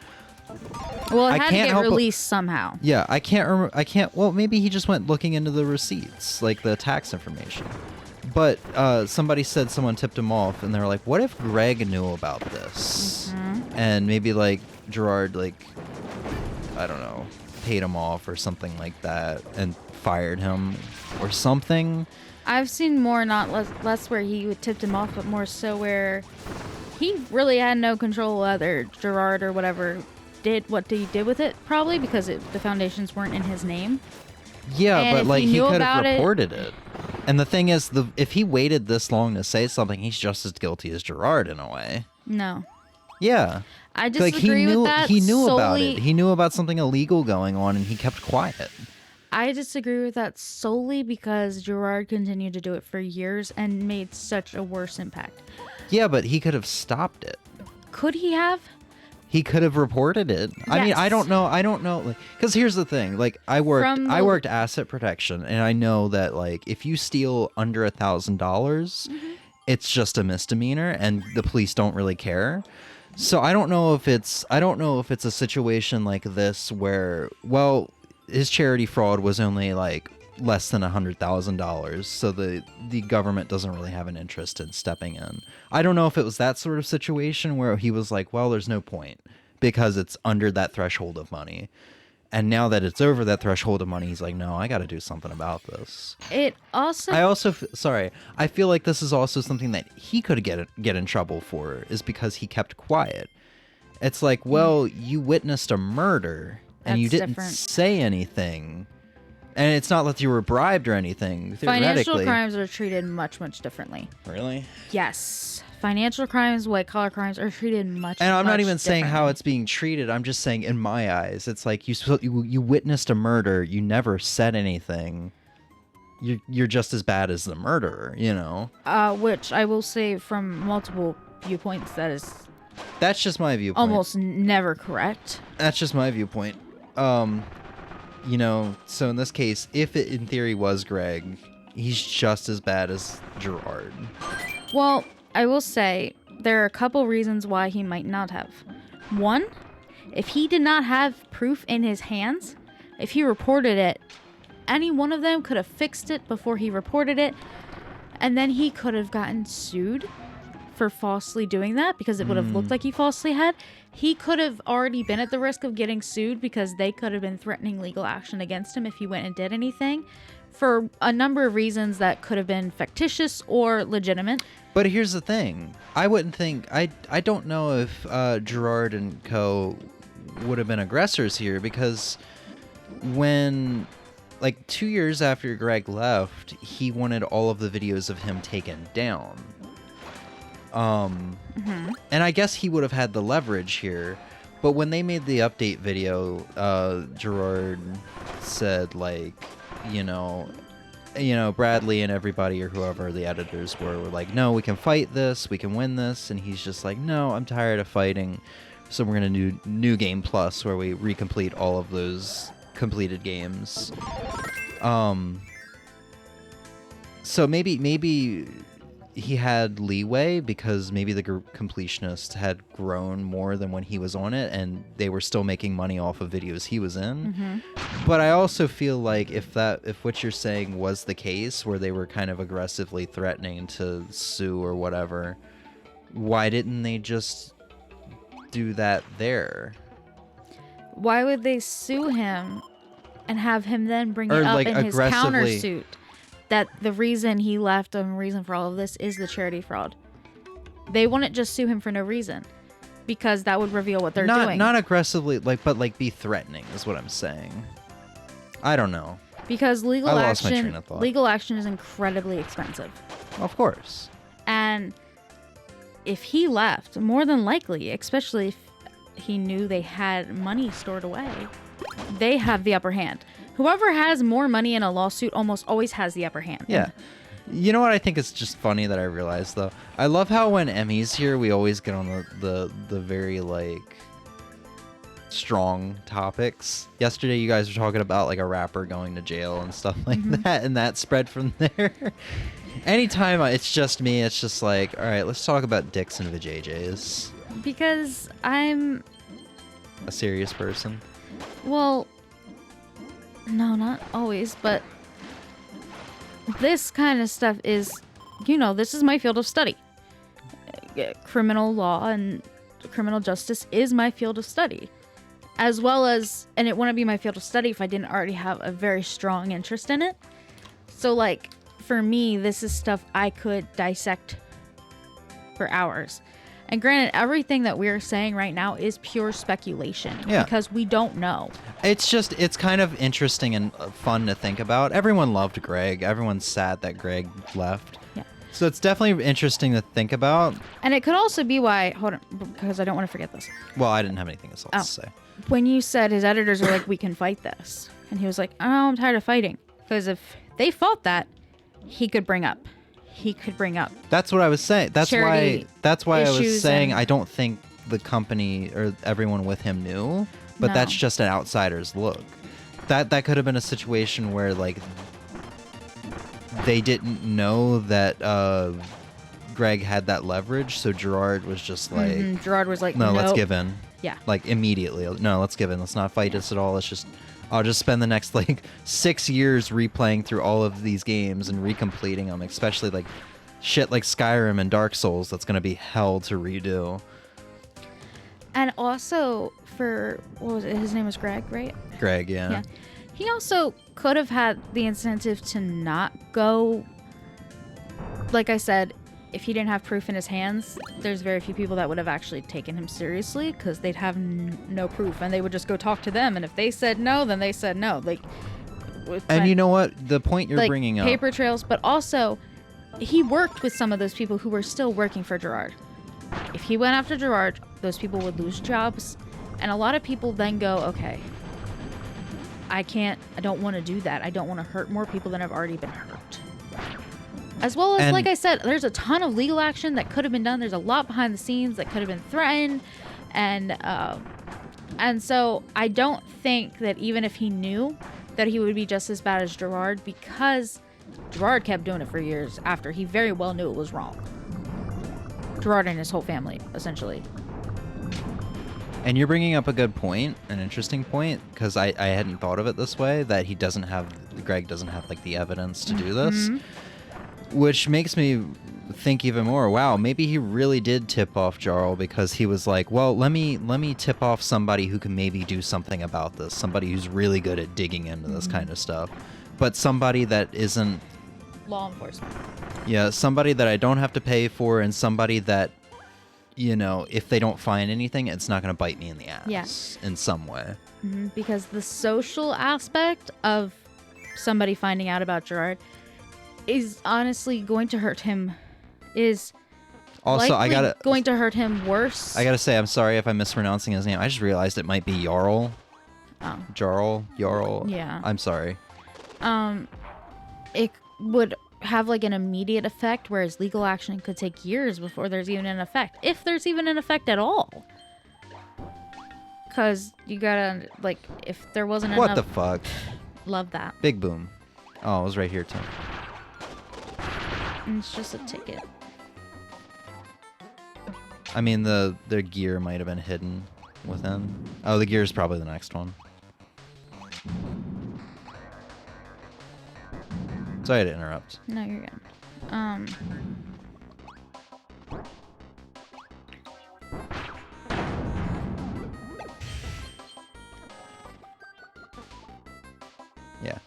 Well, it I had to can't get help but- released somehow. Yeah, I can't remember. Well, maybe he just went looking into the receipts, like the tax information. But somebody said someone tipped him off, and they were like, what if Greg knew about this? And maybe, like, Gerard, like, I don't know, paid him off or something like that and fired him or something. I've seen more, not less where he would tipped him off, but more so where he really had no control whether Gerard or whatever did what he did with it, probably because the foundations weren't in his name. Yeah, And but if like he he knew could about have it- reported it. And the thing is, if he waited this long to say something, he's just as guilty as Gerard in a way. No. Yeah. I Like disagree with that. he knew about solely- it. He knew about something illegal going on, and he kept quiet. I disagree with that solely because Gerard continued to do it for years and made such a worse impact. Yeah, but he could have stopped it. Could he have? He could have reported it. I mean, Yes. I don't know. Because here's the thing. Like, I worked asset protection, and I know that, like, if you steal under $1,000, it's just a misdemeanor, and the police don't really care. So I don't know if it's a situation like this where, well, his charity fraud was only like less than $100,000, so the government doesn't really have an interest in stepping in. I don't know if it was that sort of situation where he was like, well, there's no point because it's under that threshold of money. And now that it's over that threshold of money, he's like, no, I got to do something about this. It also... I feel like this is also something that he could get in trouble for, is because he kept quiet. It's like, well, you witnessed a murder and you That's didn't different. say anything. And it's not that you were bribed or anything, Financial theoretically. crimes are treated much, much differently. Really? Yes. Financial crimes, white-collar crimes are treated much, And I'm not much even saying how differently. it's being treated. I'm just saying, in my eyes, it's like you witnessed a murder. You never said anything. You're just as bad as the murderer, you know? Which I will say from multiple viewpoints, that is That's just my viewpoint. almost never correct. That's just my viewpoint. You know, so in this case, if it in theory was Greg, he's just as bad as Gerard. Well, I will say there are a couple reasons why he might not have. One, if he did not have proof in his hands, if he reported it, any one of them could have fixed it before he reported it, and then he could have gotten sued for falsely doing that because it would have looked like he falsely had. He could have already been at the risk of getting sued because they could have been threatening legal action against him if he went and did anything for a number of reasons that could have been fictitious or legitimate. But here's the thing. I wouldn't think... I don't know if Gerard and co. would have been aggressors here, because when... Like, 2 years after Greg left, he wanted all of the videos of him taken down. And I guess he would have had the leverage here. But when they made the update video, Gerard said, like, you know, Bradley and everybody or whoever the editors were like, no, we can fight this, we can win this. And he's just like, no, I'm tired of fighting. So we're going to do New Game Plus, where we recomplete all of those completed games. So maybe he had leeway because maybe the completionist had grown more than when he was on it, and they were still making money off of videos he was in. But I also feel like if what you're saying was the case, where they were kind of aggressively threatening to sue or whatever, why didn't they just do that there? Why would they sue him and have him then bring Or, it up like, in his aggressively- countersuit that the reason he left and the reason for all of this is the charity fraud. They wouldn't just sue him for no reason because that would reveal what they're doing. Not aggressively, like, but like be threatening is what I'm saying. I don't know. Because I lost my train of thought. legal action is incredibly expensive. Of course. And if he left, more than likely, especially if he knew they had money stored away, they have the upper hand. Whoever has more money in a lawsuit almost always has the upper hand. Yeah. You know what I think is just funny that I realized though? I love how when Emmy's here, we always get on the very like strong topics. Yesterday, you guys were talking about like a rapper going to jail and stuff like that, and that spread from there. Anytime it's just me, it's just like, all right, let's talk about dicks and vajayjays. Because I'm, A serious person. well, no, not always, but this kind of stuff is, this is my field of study. Criminal law and criminal justice is my field of study. As well as, and it wouldn't be my field of study if I didn't already have a very strong interest in it. So, like, for me, this is stuff I could dissect for hours. And granted, everything that we're saying right now is pure speculation. Yeah. Because we don't know. It's kind of interesting and fun to think about. Everyone loved Greg. Everyone's sad that Greg left. Yeah. So it's definitely interesting to think about. And it could also be why, hold on, because I don't want to forget this. Well, I didn't have anything else to say. When you said his editors were like, we can fight this. And he was like, oh, I'm tired of fighting. Because if they fought that, he could bring up. That's what I was saying. That's charity why I was issues saying and- I don't think the company or everyone with him knew, but No. that's just an outsider's look. That could have been a situation where like they didn't know that Greg had that leverage, so Gerard was just like, Gerard was like, no, let's nope. give in. Yeah. Like immediately. No, let's give in. Let's not fight this at all. I'll just spend the next like 6 years replaying through all of these games and recompleting them, especially like shit like Skyrim and Dark Souls. That's going to be hell to redo. And also for, what was it? His name was Greg, right? Greg, yeah. He also could have had the incentive to not go. Like I said, if he didn't have proof in his hands, there's very few people that would have actually taken him seriously because they'd have no proof and they would just go talk to them. And if they said no, then they said no. Like, And you know what? The point you're like bringing up. paper trails, but also he worked with some of those people who were still working for Gerard. If he went after Gerard, those people would lose jobs. And a lot of people then go, okay, I don't want to do that. I don't want to hurt more people than have already been hurt. As well as, And- like I said, there's a ton of legal action that could have been done. There's a lot behind the scenes that could have been threatened. And so I don't think that even if he knew that he would be just as bad as Gerard, because Gerard kept doing it for years after he very well knew it was wrong. Gerard and his whole family, essentially. And you're bringing up a good point, an interesting point, because I hadn't thought of it this way, that Greg doesn't have like the evidence to do this. Which makes me think even more, wow, maybe he really did tip off Jarl because he was like, well, let me tip off somebody who can maybe do something about this, somebody who's really good at digging into this kind of stuff. But somebody that isn't, Law enforcement. yeah, somebody that I don't have to pay for, and somebody that, if they don't find anything, it's not going to bite me in the ass in some way. Because the social aspect of somebody finding out about Gerard is honestly going to hurt him. Also, Going to hurt him worse. I gotta say, I'm sorry if I'm mispronouncing his name. I just realized it might be Jarl. Oh. Jarl. Yeah. I'm sorry. It would have like an immediate effect, whereas legal action could take years before there's even an effect, if there's even an effect at all. Because you gotta, like, if there wasn't What enough... the fuck? Love that. Big boom. Oh, it was right here too. And it's just a ticket. I mean, their gear might have been hidden within. Oh, the gear is probably the next one. Sorry to interrupt. No, you're good. Yeah.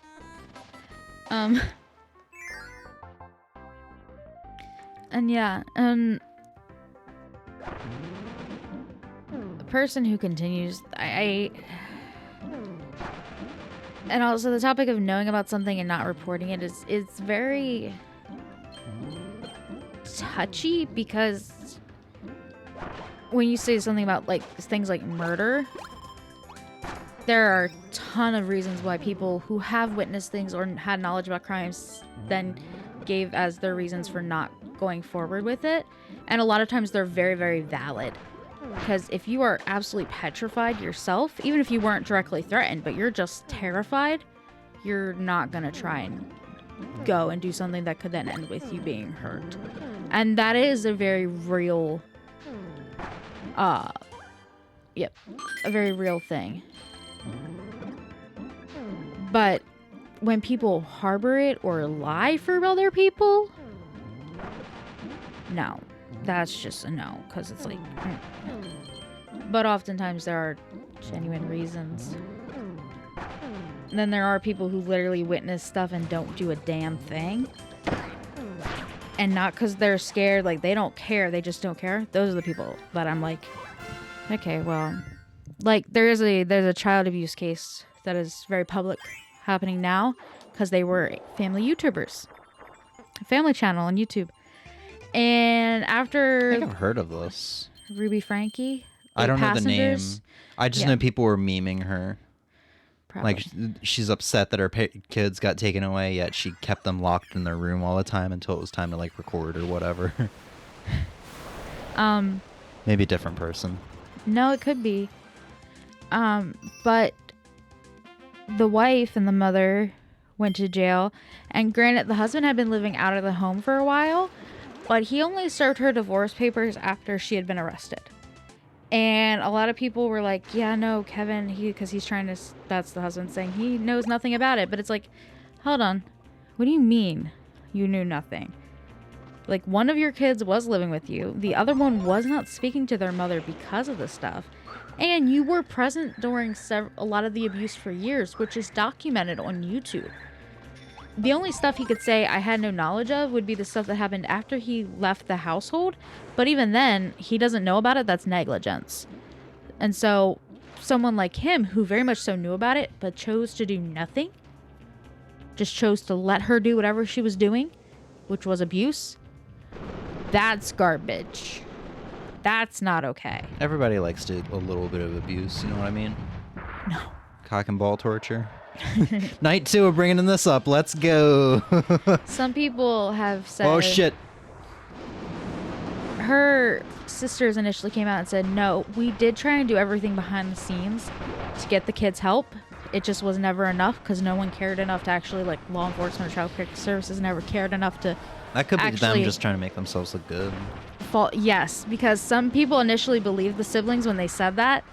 And yeah, the person who continues, and also the topic of knowing about something and not reporting it is very touchy, because when you say something about like things like murder, there are a ton of reasons why people who have witnessed things or had knowledge about crimes then gave as their reasons for not going forward with it. And a lot of times they're very, very valid. Because if you are absolutely petrified yourself, even if you weren't directly threatened, but you're just terrified, you're not going to try and go and do something that could then end with you being hurt. And that is a very real, a very real thing. But when people harbor it or lie for other people, no, that's just a no, because it's like, but oftentimes there are genuine reasons. And then there are people who literally witness stuff and don't do a damn thing. And not because they're scared, like they don't care, they just don't care. Those are the people that I'm like, okay, well, like there's a child abuse case that is very public happening now because they were family YouTubers, a family channel on YouTube. And after I think I've heard of this. Ruby Frankie, I don't know the name. Passengers. I just Yeah. know people were memeing her. Probably. Like, she's upset that her kids got taken away, yet she kept them locked in their room all the time until it was time to, like, record or whatever. Maybe a different person. No, it could be. But the wife and the mother went to jail. And granted, the husband had been living out of the home for a while, but he only served her divorce papers after she had been arrested. And a lot of people were like, yeah, no, Kevin, because he's trying to, that's the husband saying he knows nothing about it. But it's like, hold on. What do you mean you knew nothing? Like, one of your kids was living with you. The other one was not speaking to their mother because of this stuff. And you were present during a lot of the abuse for years, which is documented on YouTube. The only stuff he could say I had no knowledge of would be the stuff that happened after he left the household. But even then, he doesn't know about it. That's negligence. And so someone like him, who very much so knew about it, but chose to do nothing, just chose to let her do whatever she was doing, which was abuse, that's garbage. That's not okay. Everybody likes a little bit of abuse, you know what I mean? No. Cock and ball torture. Night 2 of bringing this up. Let's go. Some people have said... Oh, shit. Her sisters initially came out and said, no, we did try and do everything behind the scenes to get the kids help. It just was never enough because no one cared enough to actually, like, law enforcement or child care services never cared enough to That could be actually them just trying to make themselves look good. Yes, because some people initially believed the siblings when they said that.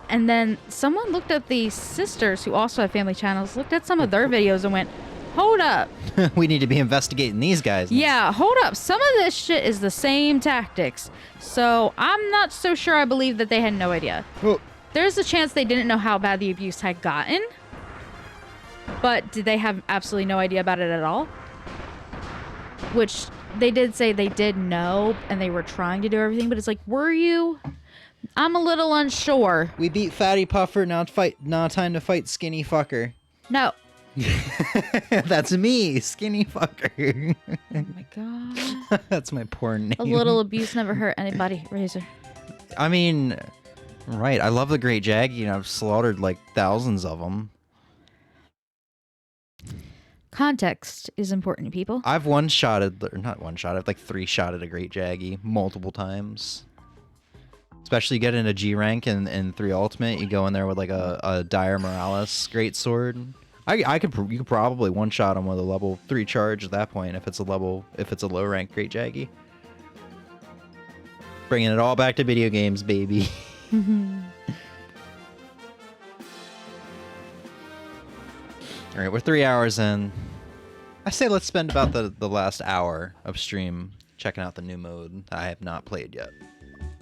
And then someone looked at the sisters, who also have family channels, looked at some of their videos and went, hold up. We need to be investigating these guys. Yeah, hold up. Some of this shit is the same tactics. So I'm not so sure I believe that they had no idea. Oh. There's a chance they didn't know how bad the abuse had gotten. But did they have absolutely no idea about it at all? Which they did say they did know and they were trying to do everything. But it's like, were you? I'm a little unsure. We beat Fatty Puffer, now time to fight Skinny Fucker. No. That's me, Skinny Fucker. Oh my god. That's my porn name. A little abuse never hurt anybody, Razor. I mean, right. I love the Great Jaggy, I've slaughtered like thousands of them. Context is important to people. I've one-shotted, or not one-shot, I've like 3-shotted a Great Jaggy multiple times. Especially you get into G rank and 3 ultimate, you go in there with like a Dire Morales great sword. You could probably one-shot him with a level 3 charge at that point if it's a low rank Great Jaggy. Bringing it all back to video games, baby. All right, we're 3 hours in. I say let's spend about the last hour of stream checking out the new mode I have not played yet.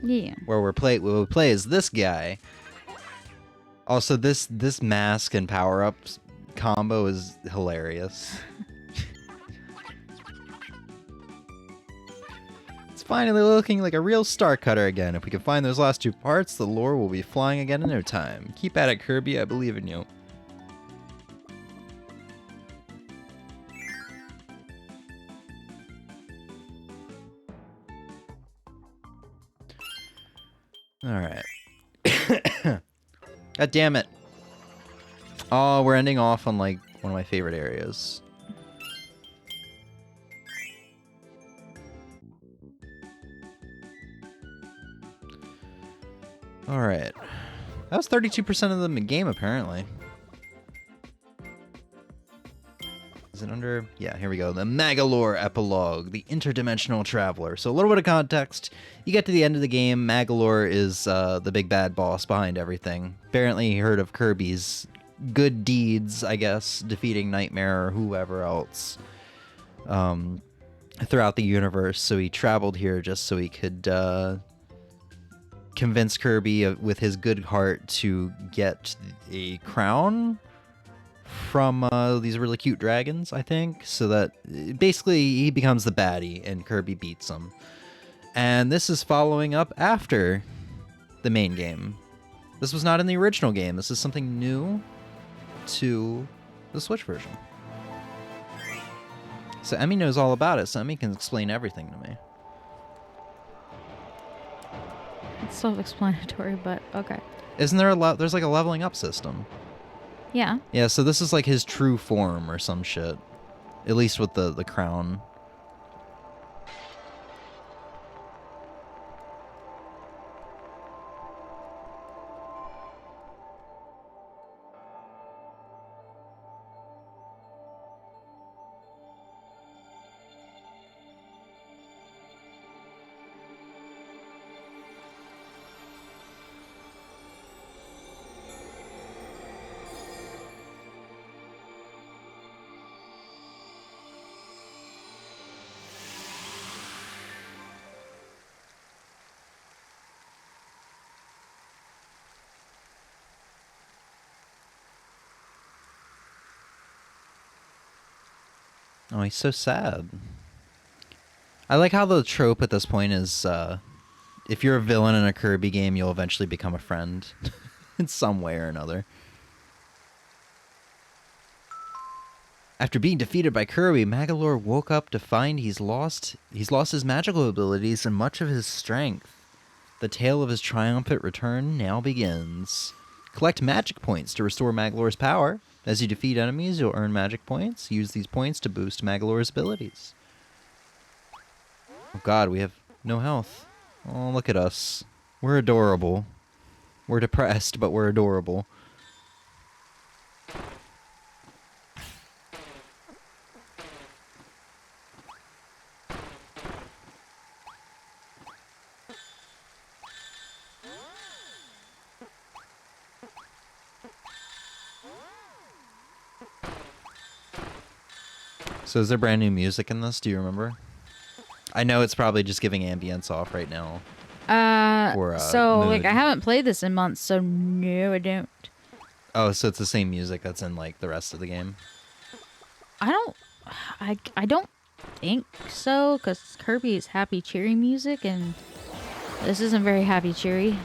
Yeah. Where we play as this guy. Also, this mask and power-ups combo is hilarious. It's finally looking like a real star cutter again. If we can find those last 2 parts, the lore will be flying again in no time. Keep at it, Kirby. I believe in you. Alright. God damn it. Oh, we're ending off on, like, one of my favorite areas. Alright. That was 32% of the game, apparently. Is it under? Yeah, here we go. The Magolor Epilogue, the Interdimensional Traveler. So a little bit of context. You get to the end of the game, Magolor is the big bad boss behind everything. Apparently he heard of Kirby's good deeds, I guess, defeating Nightmare or whoever else throughout the universe. So he traveled here just so he could convince Kirby with his good heart to get a crown from these really cute dragons, I think, so that basically he becomes the baddie and Kirby beats him. And this is following up after the main game. This was not in the original game. This is something new to the Switch version. So Emmy knows all about it, so Emmy can explain everything to me. It's self-explanatory, but okay. Isn't there there's like a leveling up system? Yeah. Yeah, so this is like his true form or some shit. At least with the crown. Oh, he's so sad. I like how the trope at this point is, if you're a villain in a Kirby game, you'll eventually become a friend. In some way or another. After being defeated by Kirby, Magolor woke up to find he's lost his magical abilities and much of his strength. The tale of his triumphant return now begins. Collect magic points to restore Magolor's power. As you defeat enemies, you'll earn magic points. Use these points to boost Magolor's abilities. Oh god, we have no health. Oh, look at us. We're adorable. We're depressed, but we're adorable. So is there brand new music in this? Do you remember? I know it's probably just giving ambience off right now. So mood. like I haven't played this in months, so no, I don't. Oh, so it's the same music that's in like the rest of the game? I don't think so, because Kirby is happy cheery music, and this isn't very happy cheery.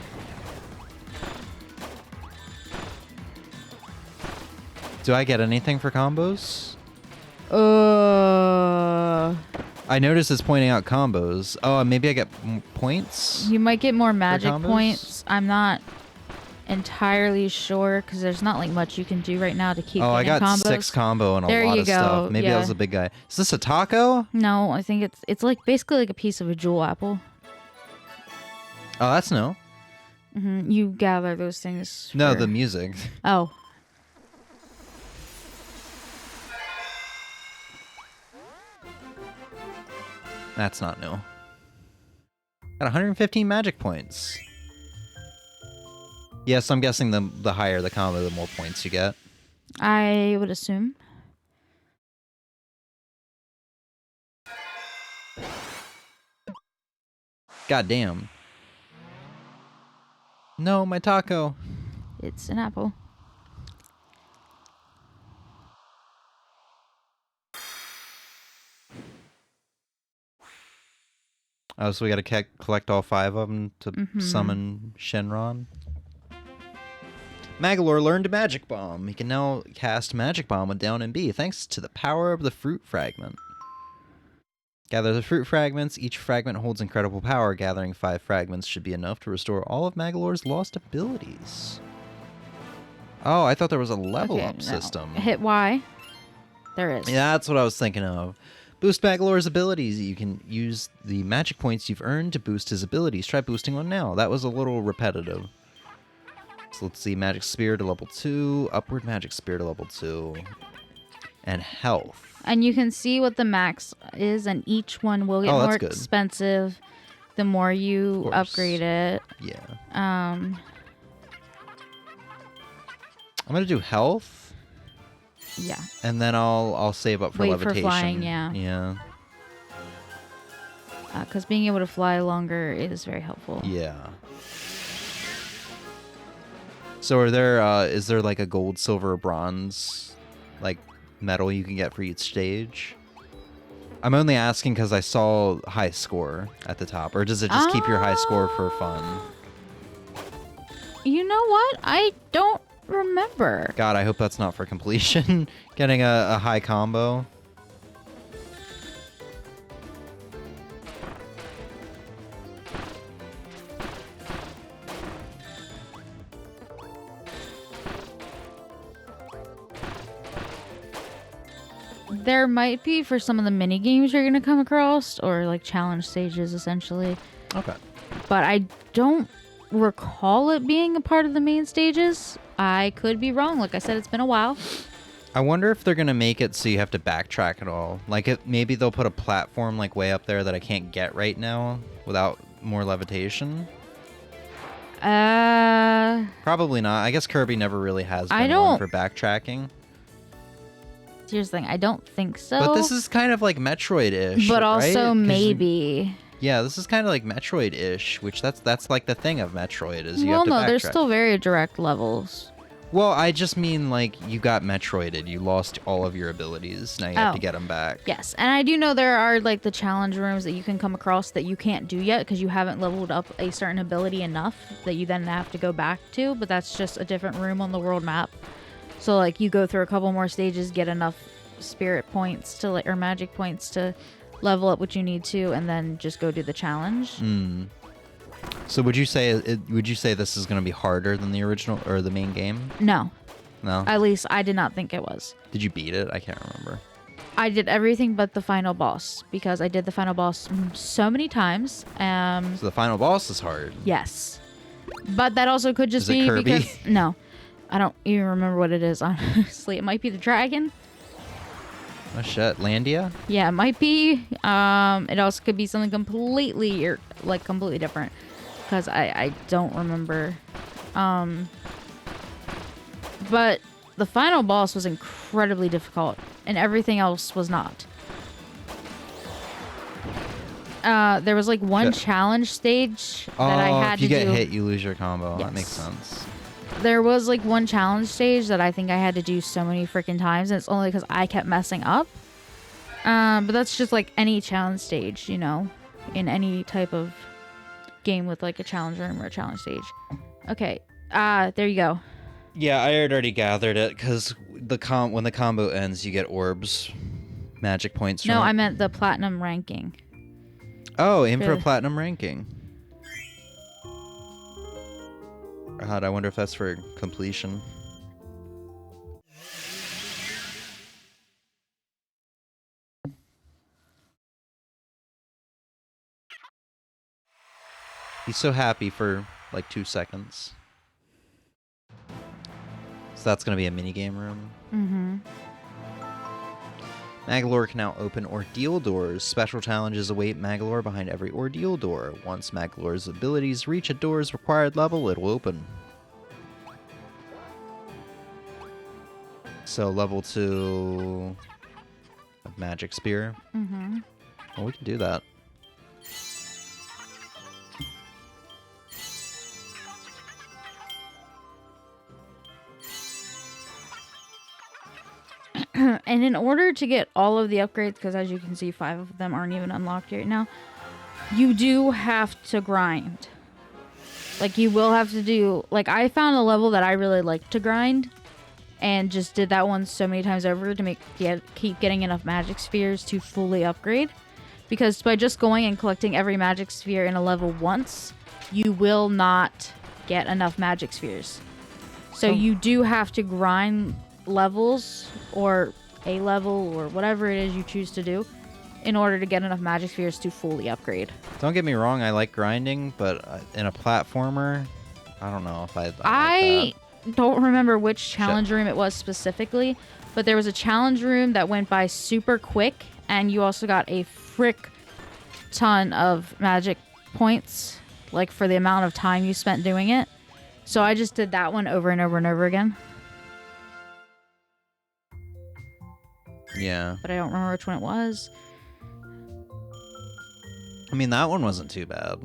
Do I get anything for combos? I noticed it's pointing out combos. Oh, maybe I get points? You might get more magic combos? points. I'm not entirely sure, because there's not like much you can do right now to keep Oh, I getting got combos. 6 combo and a There lot you of go, stuff. Maybe yeah. I was a big guy. Is this a taco? No, I think it's like basically like a piece of a jewel apple. Oh, that's no. You gather those things. No, for- the music. Oh. That's not new. Got 115 magic points. Yes, I'm guessing the higher the combo, the more points you get. I would assume. God damn. No, my taco. It's an apple. Oh, so we gotta collect all 5 of them to summon Shenron. Magolor learned Magic Bomb. He can now cast Magic Bomb with down and B thanks to the power of the Fruit Fragment. Gather the Fruit Fragments. Each fragment holds incredible power. Gathering 5 fragments should be enough to restore all of Magolor's lost abilities. Oh, I thought there was a level up system. Hit Y. There is. Yeah, that's what I was thinking of. Boost Magolor's abilities. You can use the magic points you've earned to boost his abilities. Try boosting one now. That was a little repetitive. So let's see. Magic Spear to level 2. Upward Magic Spear to level 2. And health. And you can see what the max is, and each one will get more expensive the more you upgrade it. Yeah. Um, I'm gonna do health. Yeah. And then I'll save up for levitation. For flying, yeah. Yeah. Because being able to fly longer is very helpful. Yeah. So are there is there like a gold, silver, bronze like medal you can get for each stage? I'm only asking because I saw high score at the top, or does it just keep your high score for fun? You know what? I don't remember. God, I hope that's not for completion. Getting a high combo. There might be for some of the mini games you're gonna come across, or like challenge stages, essentially. Okay. But I don't recall it being a part of the main stages. I could be wrong. Like I said, it's been a while. I wonder if they're gonna make it so you have to backtrack at all. Like maybe they'll put a platform like way up there that I can't get right now without more levitation. Probably not. I guess Kirby never really has been one for backtracking. Here's the thing, I don't think so. But this is kind of like Metroid-ish, but also right? maybe. Yeah, this is kind of like Metroid-ish, which that's like the thing of Metroid is you have to backtrack. There's still very direct levels. Well, I just mean like you got Metroided. You lost all of your abilities. Now you have to get them back. Yes, and I do know there are like the challenge rooms that you can come across that you can't do yet because you haven't leveled up a certain ability enough that you then have to go back to, but that's just a different room on the world map. So like you go through a couple more stages, get enough spirit points to or magic points to level up what you need to, and then just go do the challenge. So would you say this is going to be harder than the original or the main game? No. No? At least I did not think it was. Did you beat it? I can't remember. I did everything but the final boss because I did the final boss so many times. So the final boss is hard. Yes. But that also could just be Kirby? because no. I don't even remember what it is, honestly. It might be the dragon. Oh shit, Landia? Yeah, it might be. It also could be something completely different. Because I don't remember. But the final boss was incredibly difficult. And everything else was not. There was like one challenge stage that I had to do. If you get hit, you lose your combo. Yes. That makes sense. There was like one challenge stage that I think I had to do so many freaking times, and it's only because I kept messing up. But that's just like any challenge stage, you know, in any type of game with like a challenge room or a challenge stage. Okay, there you go. Yeah, I had already gathered it because when the combo ends, you get orbs, magic points. No, I meant the platinum ranking. Oh, aim for a platinum ranking. God, I wonder if that's for completion. He's so happy for like 2 seconds. So that's going to be a minigame room. Mm-hmm. Magolor can now open ordeal doors. Special challenges await Magolor behind every ordeal door. Once Magolor's abilities reach a door's required level, it will open. So level 2 of Magic Spear. Mm-hmm. Well, we can do that. And in order to get all of the upgrades, because as you can see, 5 of them aren't even unlocked right now, you do have to grind. Like, you will have to do... Like, I found a level that I really like to grind. And just did that one so many times over to keep getting enough magic spheres to fully upgrade. Because by just going and collecting every magic sphere in a level once, you will not get enough magic spheres. So you do have to grind levels, or a level, or whatever it is you choose to do, in order to get enough magic spheres to fully upgrade. Don't get me wrong, I like grinding, but in a platformer, I don't know if I like I that. don't remember which challenge room it was specifically, but there was a challenge room that went by super quick, and you also got a frick ton of magic points, like for the amount of time you spent doing it. So I just did that one over and over and over again. Yeah. But I don't remember which one it was. I mean, that one wasn't too bad.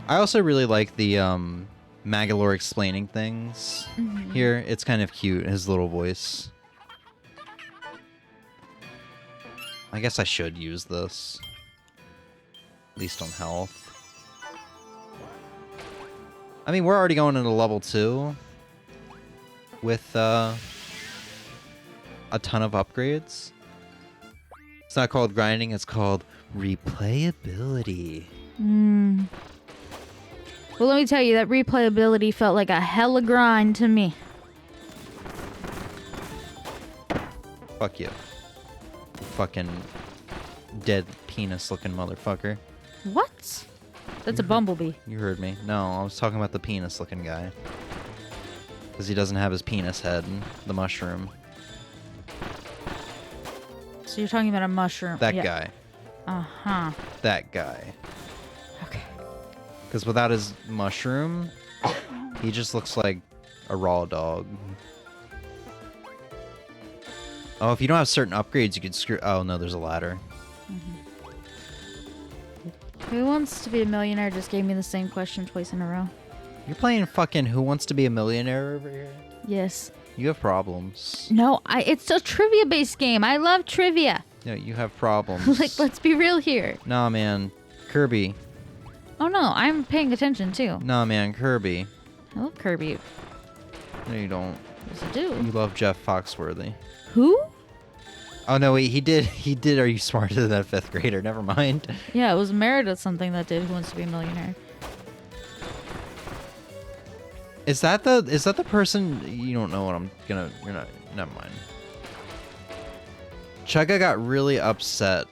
I also really like the Magalore explaining things here. It's kind of cute, his little voice. I guess I should use this. At least on health. I mean, we're already going into level 2 with a ton of upgrades. It's not called grinding, it's called replayability. Well, let me tell you, that replayability felt like a hella grind to me. Fuck you. Fucking dead penis looking motherfucker. What? That's a bumblebee. You heard me. No, I was talking about the penis looking guy. Because he doesn't have his penis head, the mushroom. So you're talking about a mushroom. That guy. Uh-huh. That guy. Okay. Because without his mushroom, he just looks like a raw dog. Oh, if you don't have certain upgrades, you could screw... Oh, no, there's a ladder. Who Wants to Be a Millionaire just gave me the same question twice in a row. You're playing fucking Who Wants to Be a Millionaire over here? Yes. You have problems. No, it's a trivia-based game. I love trivia. No, you have problems. Like, let's be real here. Nah, man. Kirby. Oh, no, I'm paying attention, too. Nah, man. Kirby. I love Kirby. No, you don't. Yes, I do. You love Jeff Foxworthy. Who? Oh, no, wait. He did Are You Smarter Than That 5th Grader? Never mind. Yeah, it was Meredith something that did Who Wants to Be a Millionaire. Is that the person? You don't know what I'm gonna. You're not. Never mind. Chugga got really upset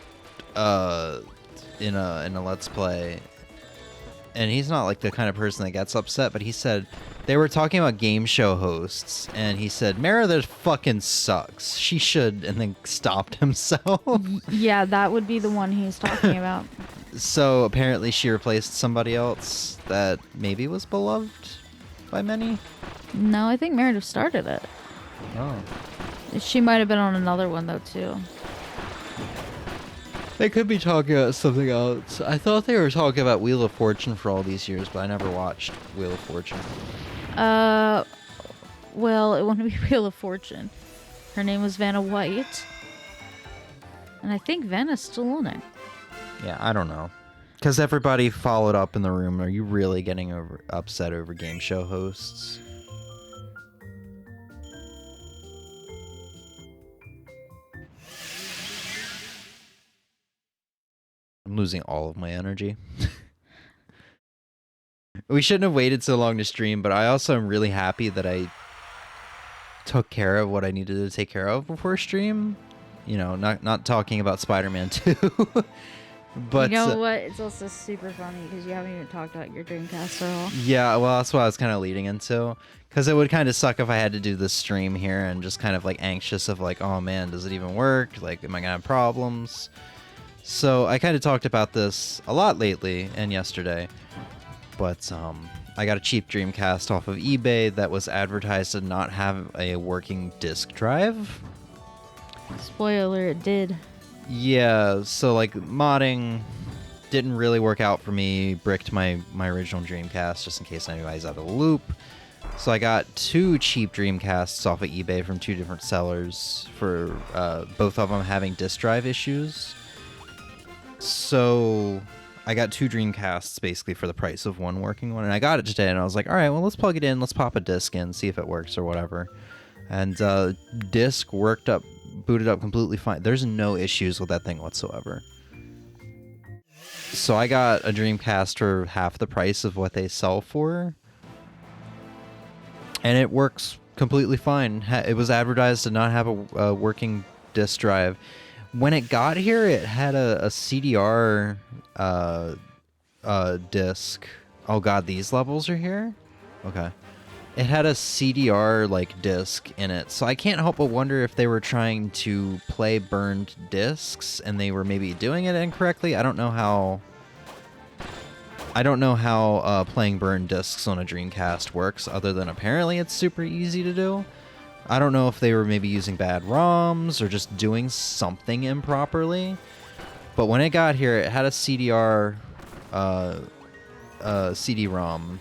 in a Let's Play, and he's not like the kind of person that gets upset, but he said they were talking about game show hosts, and he said Meredith fucking sucks. She should, and then stopped himself. Yeah, that would be the one he's talking about. So apparently she replaced somebody else that maybe was beloved by many. No, I think Meredith started it. Oh. She might have been on another one, though, too. They could be talking about something else. I thought they were talking about Wheel of Fortune for all these years, but I never watched Wheel of Fortune. Well, it wouldn't be Wheel of Fortune. Her name was Vanna White. And I think Vanna's still on it. Yeah, I don't know. Because everybody followed up in the room. Are you really getting upset over game show hosts? I'm losing all of my energy. We shouldn't have waited so long to stream, but I also am really happy that I took care of what I needed to take care of before stream. You know, not talking about Spider-Man 2. But you know what? It's also super funny because you haven't even talked about your Dreamcast at all. Yeah, well, that's what I was kind of leading into. Because it would kind of suck if I had to do this stream here and just kind of like anxious of like, oh man, does it even work? Like, am I going to have problems? So I kind of talked about this a lot lately and yesterday. But I got a cheap Dreamcast off of eBay that was advertised to not have a working disk drive. Spoiler, it did. Yeah, so like modding didn't really work out for me. Bricked my original Dreamcast just in case anybody's out of the loop. So I got 2 cheap Dreamcasts off of eBay from 2 different sellers for both of them having disk drive issues. So I got 2 Dreamcasts basically for the price of one working one, and I got it today, and I was like, all right, well, let's plug it in, let's pop a disc in, see if it works or whatever. And disc booted up completely fine. There's no issues with that thing whatsoever. So I got a Dreamcast for half the price of what they sell for, and it works completely fine. It was advertised to not have a working disk drive. When it got here, it had a CDR disc. Oh god, these levels are here? Okay. It had a CDR like disc in it, so I can't help but wonder if they were trying to play burned discs and they were maybe doing it incorrectly. I don't know how playing burned discs on a Dreamcast works, other than apparently it's super easy to do. I don't know if they were maybe using bad ROMs or just doing something improperly. But when it got here, it had a CDR CD-ROM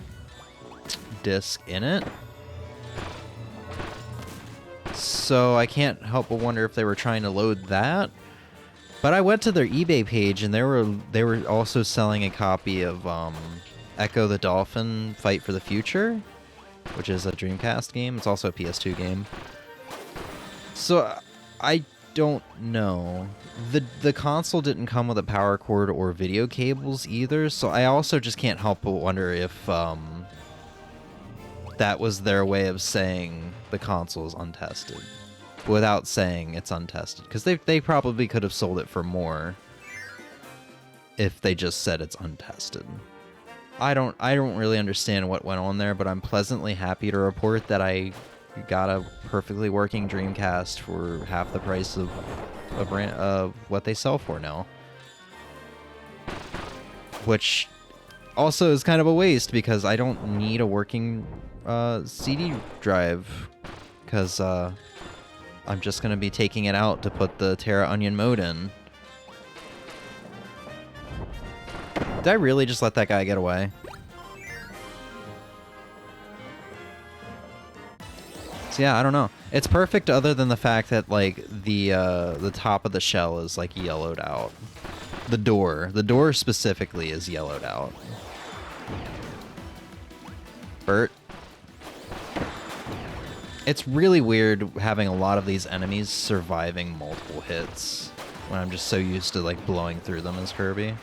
disc in it. So I can't help but wonder if they were trying to load that. But I went to their eBay page and they were also selling a copy of Echo the Dolphin Fight for the Future, which is a Dreamcast game. It's also a PS2 game. So I don't know. The console didn't come with a power cord or video cables either, so I also just can't help but wonder if that was their way of saying the console is untested without saying it's untested, because they probably could have sold it for more if they just said it's untested. I don't really understand what went on there, but I'm pleasantly happy to report that I got a perfectly working Dreamcast for half the price of what they sell for now. Which also is kind of a waste, because I don't need a working CD drive, because I'm just going to be taking it out to put the Terra Onion mode in. Did I really just let that guy get away? So yeah, I don't know. It's perfect other than the fact that like the top of the shell is like yellowed out. The door specifically is yellowed out. Bert. It's really weird having a lot of these enemies surviving multiple hits when I'm just so used to like blowing through them as Kirby.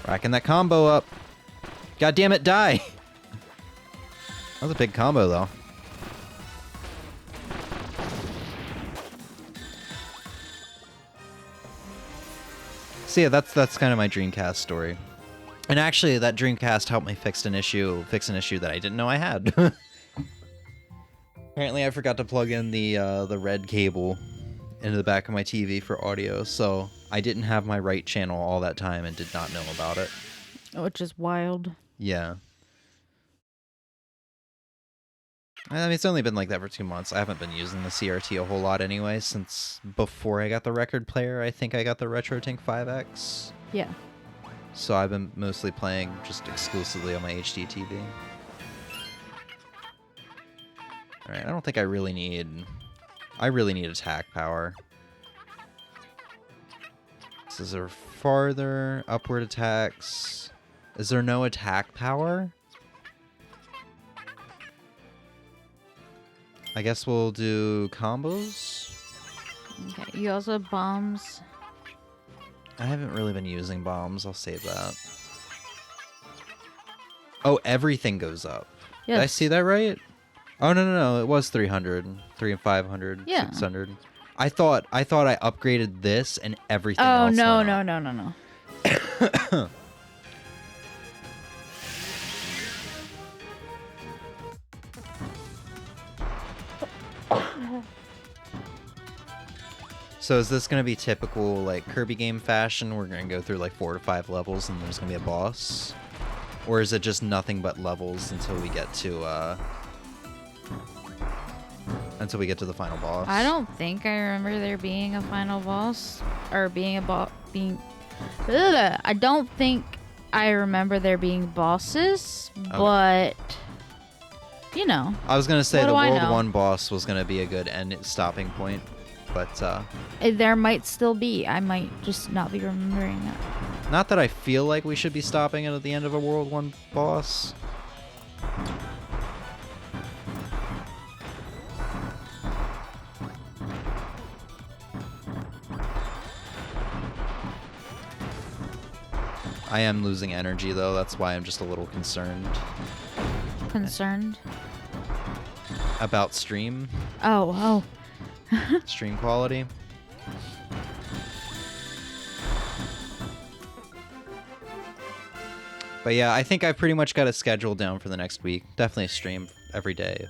Racking that combo up. God damn it, die! That was a big combo though. So yeah, that's kind of my Dreamcast story. And actually, that Dreamcast helped me fix an issue that I didn't know I had. Apparently, I forgot to plug in the red cable into the back of my TV for audio, so I didn't have my right channel all that time and did not know about it. Which is wild. Yeah. I mean, it's only been like that for 2 months. I haven't been using the CRT a whole lot anyway, since before I got the record player. I think I got the RetroTink 5X. Yeah. So I've been mostly playing just exclusively on my HD TV. Alright, I don't think I really need attack power. Is there farther upward attacks? Is there no attack power? I guess we'll do combos. Okay, you also have bombs. I haven't really been using bombs. I'll save that. Oh, everything goes up. Yes. Did I see that right? Oh, no. It was 300, 500, Yeah. 600. I thought I upgraded this and everything Oh, else no, went no, up. no, no, no. So is this going to be typical like Kirby game fashion? We're going to go through like 4 to 5 levels and there's going to be a boss? Or is it just nothing but levels until we get to until we get to the final boss. I don't think I remember there being a final boss or being a boss. I don't think I remember there being bosses, but you know. I was gonna say What the do I World know? 1 boss was gonna be a good end stopping point, but There might still be. I might just not be remembering it. not that I feel like we should be stopping it at the end of a World 1 boss. I am losing energy though, that's why I'm just a little concerned Concerned. about stream Oh. stream quality. But yeah, I think I've pretty much got a schedule down for the next week. Definitely stream every day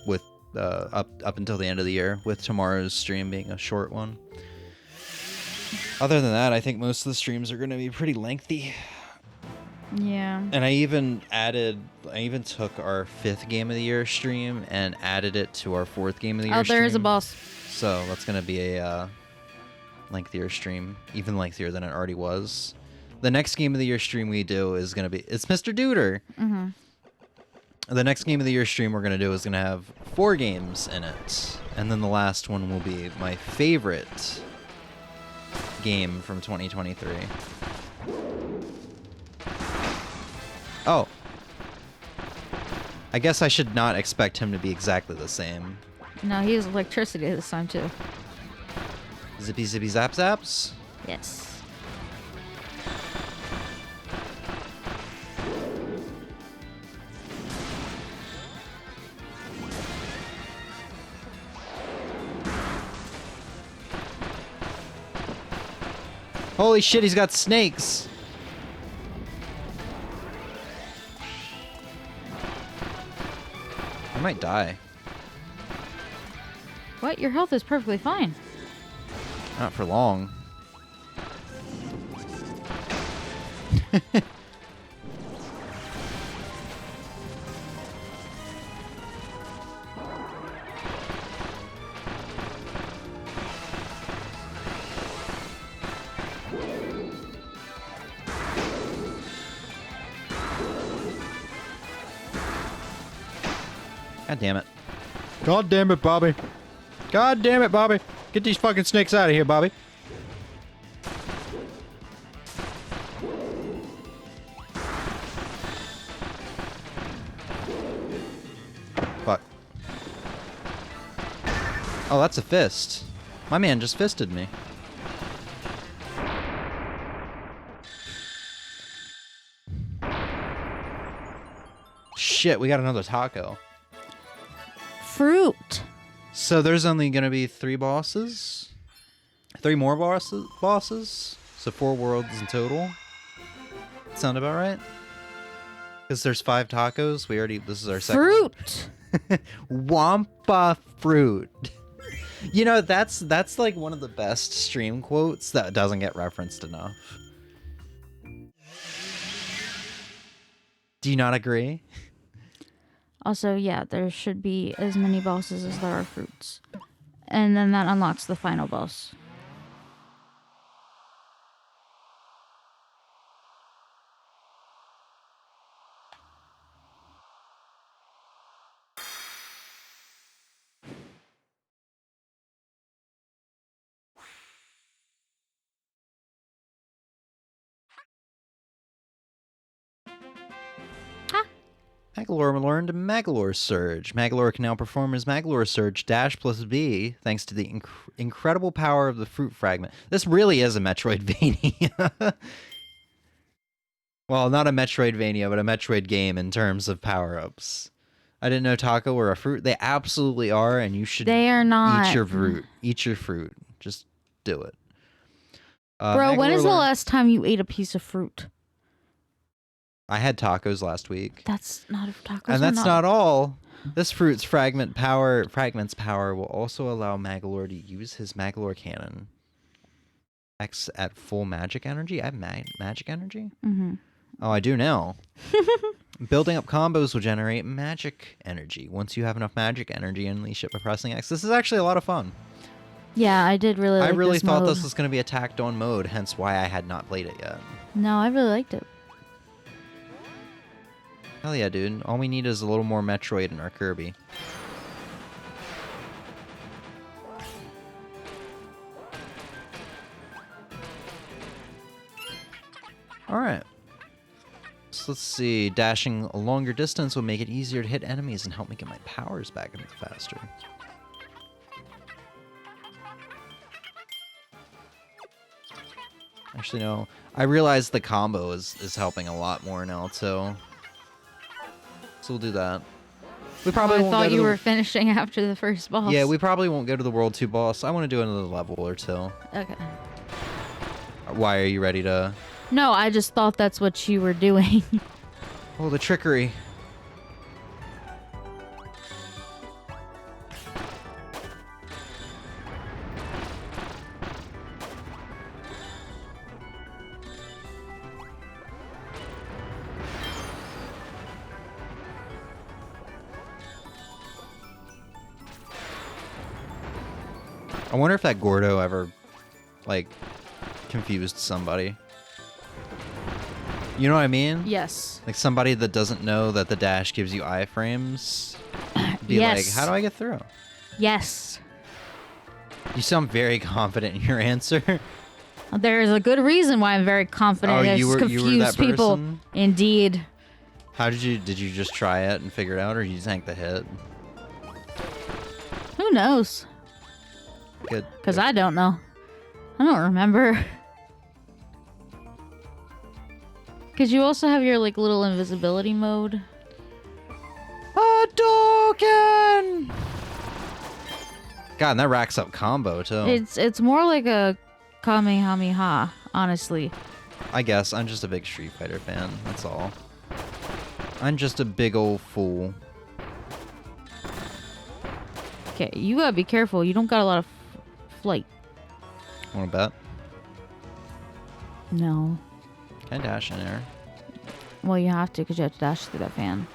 with up until the end of the year, with tomorrow's stream being a short one. Other than that, I think most of the streams are going to be pretty lengthy. Yeah. And I even took our 5th game of the year stream and added it to our 4th game of the year stream. Oh, there is a boss. So that's going to be a lengthier stream, even lengthier than it already was. The next game of the year stream we do is going to be, it's Mr. Duder. Mm-hmm. The next game of the year stream we're going to do is going to have 4 games in it. And then the last one will be my favorite game from 2023. Oh. I guess I should not expect him to be exactly the same. No, he has electricity this time too. Zippy zippy zap zaps? Yes. Holy shit, he's got snakes! I might die. What? Your health is perfectly fine. Not for long. God damn it. God damn it, Bobby. God damn it, Bobby. Get these fucking snakes out of here, Bobby. Fuck. Oh, that's a fist. My man just fisted me. Shit, we got another taco. Fruit. So there's only gonna be 3 bosses? 3 more bosses? So 4 worlds in total? Sound about right? Because there's 5 tacos. This is our second. Fruit. Wampa fruit. You know, that's like one of the best stream quotes that doesn't get referenced enough. Do you not agree? Also, yeah, there should be as many bosses as there are fruits. And then that unlocks the final boss. Magolor learned Magolor Surge. Magolor can now perform his Magolor Surge dash plus B thanks to the incredible power of the fruit fragment. This really is a Metroidvania. Well, not a Metroidvania, but a Metroid game in terms of power-ups. I didn't know taco were a fruit. They absolutely are, and you should They are not. eat your fruit. Eat your fruit. Just do it. Bro, when Magolor is the learned- last time you ate a piece of fruit? I had tacos last week. That's not a taco. And that's not all. This fruit's fragment's power will also allow Magolor to use his Magolor cannon. X at full magic energy? I have magic energy? Mm-hmm. Oh, I do now. Building up combos will generate magic energy. Once you have enough magic energy, unleash it by pressing X. This is actually a lot of fun. Yeah, I did really like I really this thought mode. this was going to be a tacked on mode, hence why I had not played it yet. No, I really liked it. Hell yeah, dude. All we need is a little more Metroid in our Kirby. Alright. So let's see. Dashing a longer distance will make it easier to hit enemies and help me get my powers back a bit faster. Actually, no. I realize the combo is helping a lot more now, too. So we'll do that. We probably I won't go thought to you the... were finishing after the first boss. Yeah, we probably won't go to the World 2 boss. I want to do another level or two. Okay. Why are you ready to... No, I just thought that's what you were doing. Oh, the trickery. I wonder if that Gordo ever, like, confused somebody. You know what I mean? Yes. Like somebody that doesn't know that the dash gives you iframes. Be Yes. like, how do I get through? Yes. You sound very confident in your answer. There is a good reason why I'm very confident. Oh, There's you were confused that people. person? Indeed. How did you just try it and figure it out, or you tank the hit? Who knows? Good. Because I don't know. I don't remember. Because you also have your like little invisibility mode. Hadouken! God, and that racks up combo too. It's more like a Kamehameha, honestly. I guess I'm just a big Street Fighter fan. That's all. I'm just a big old fool. Okay, you gotta be careful. You don't got a lot of flight. Want to bet? No. Can I dash in air? Well, you have to because you have to dash through that fan.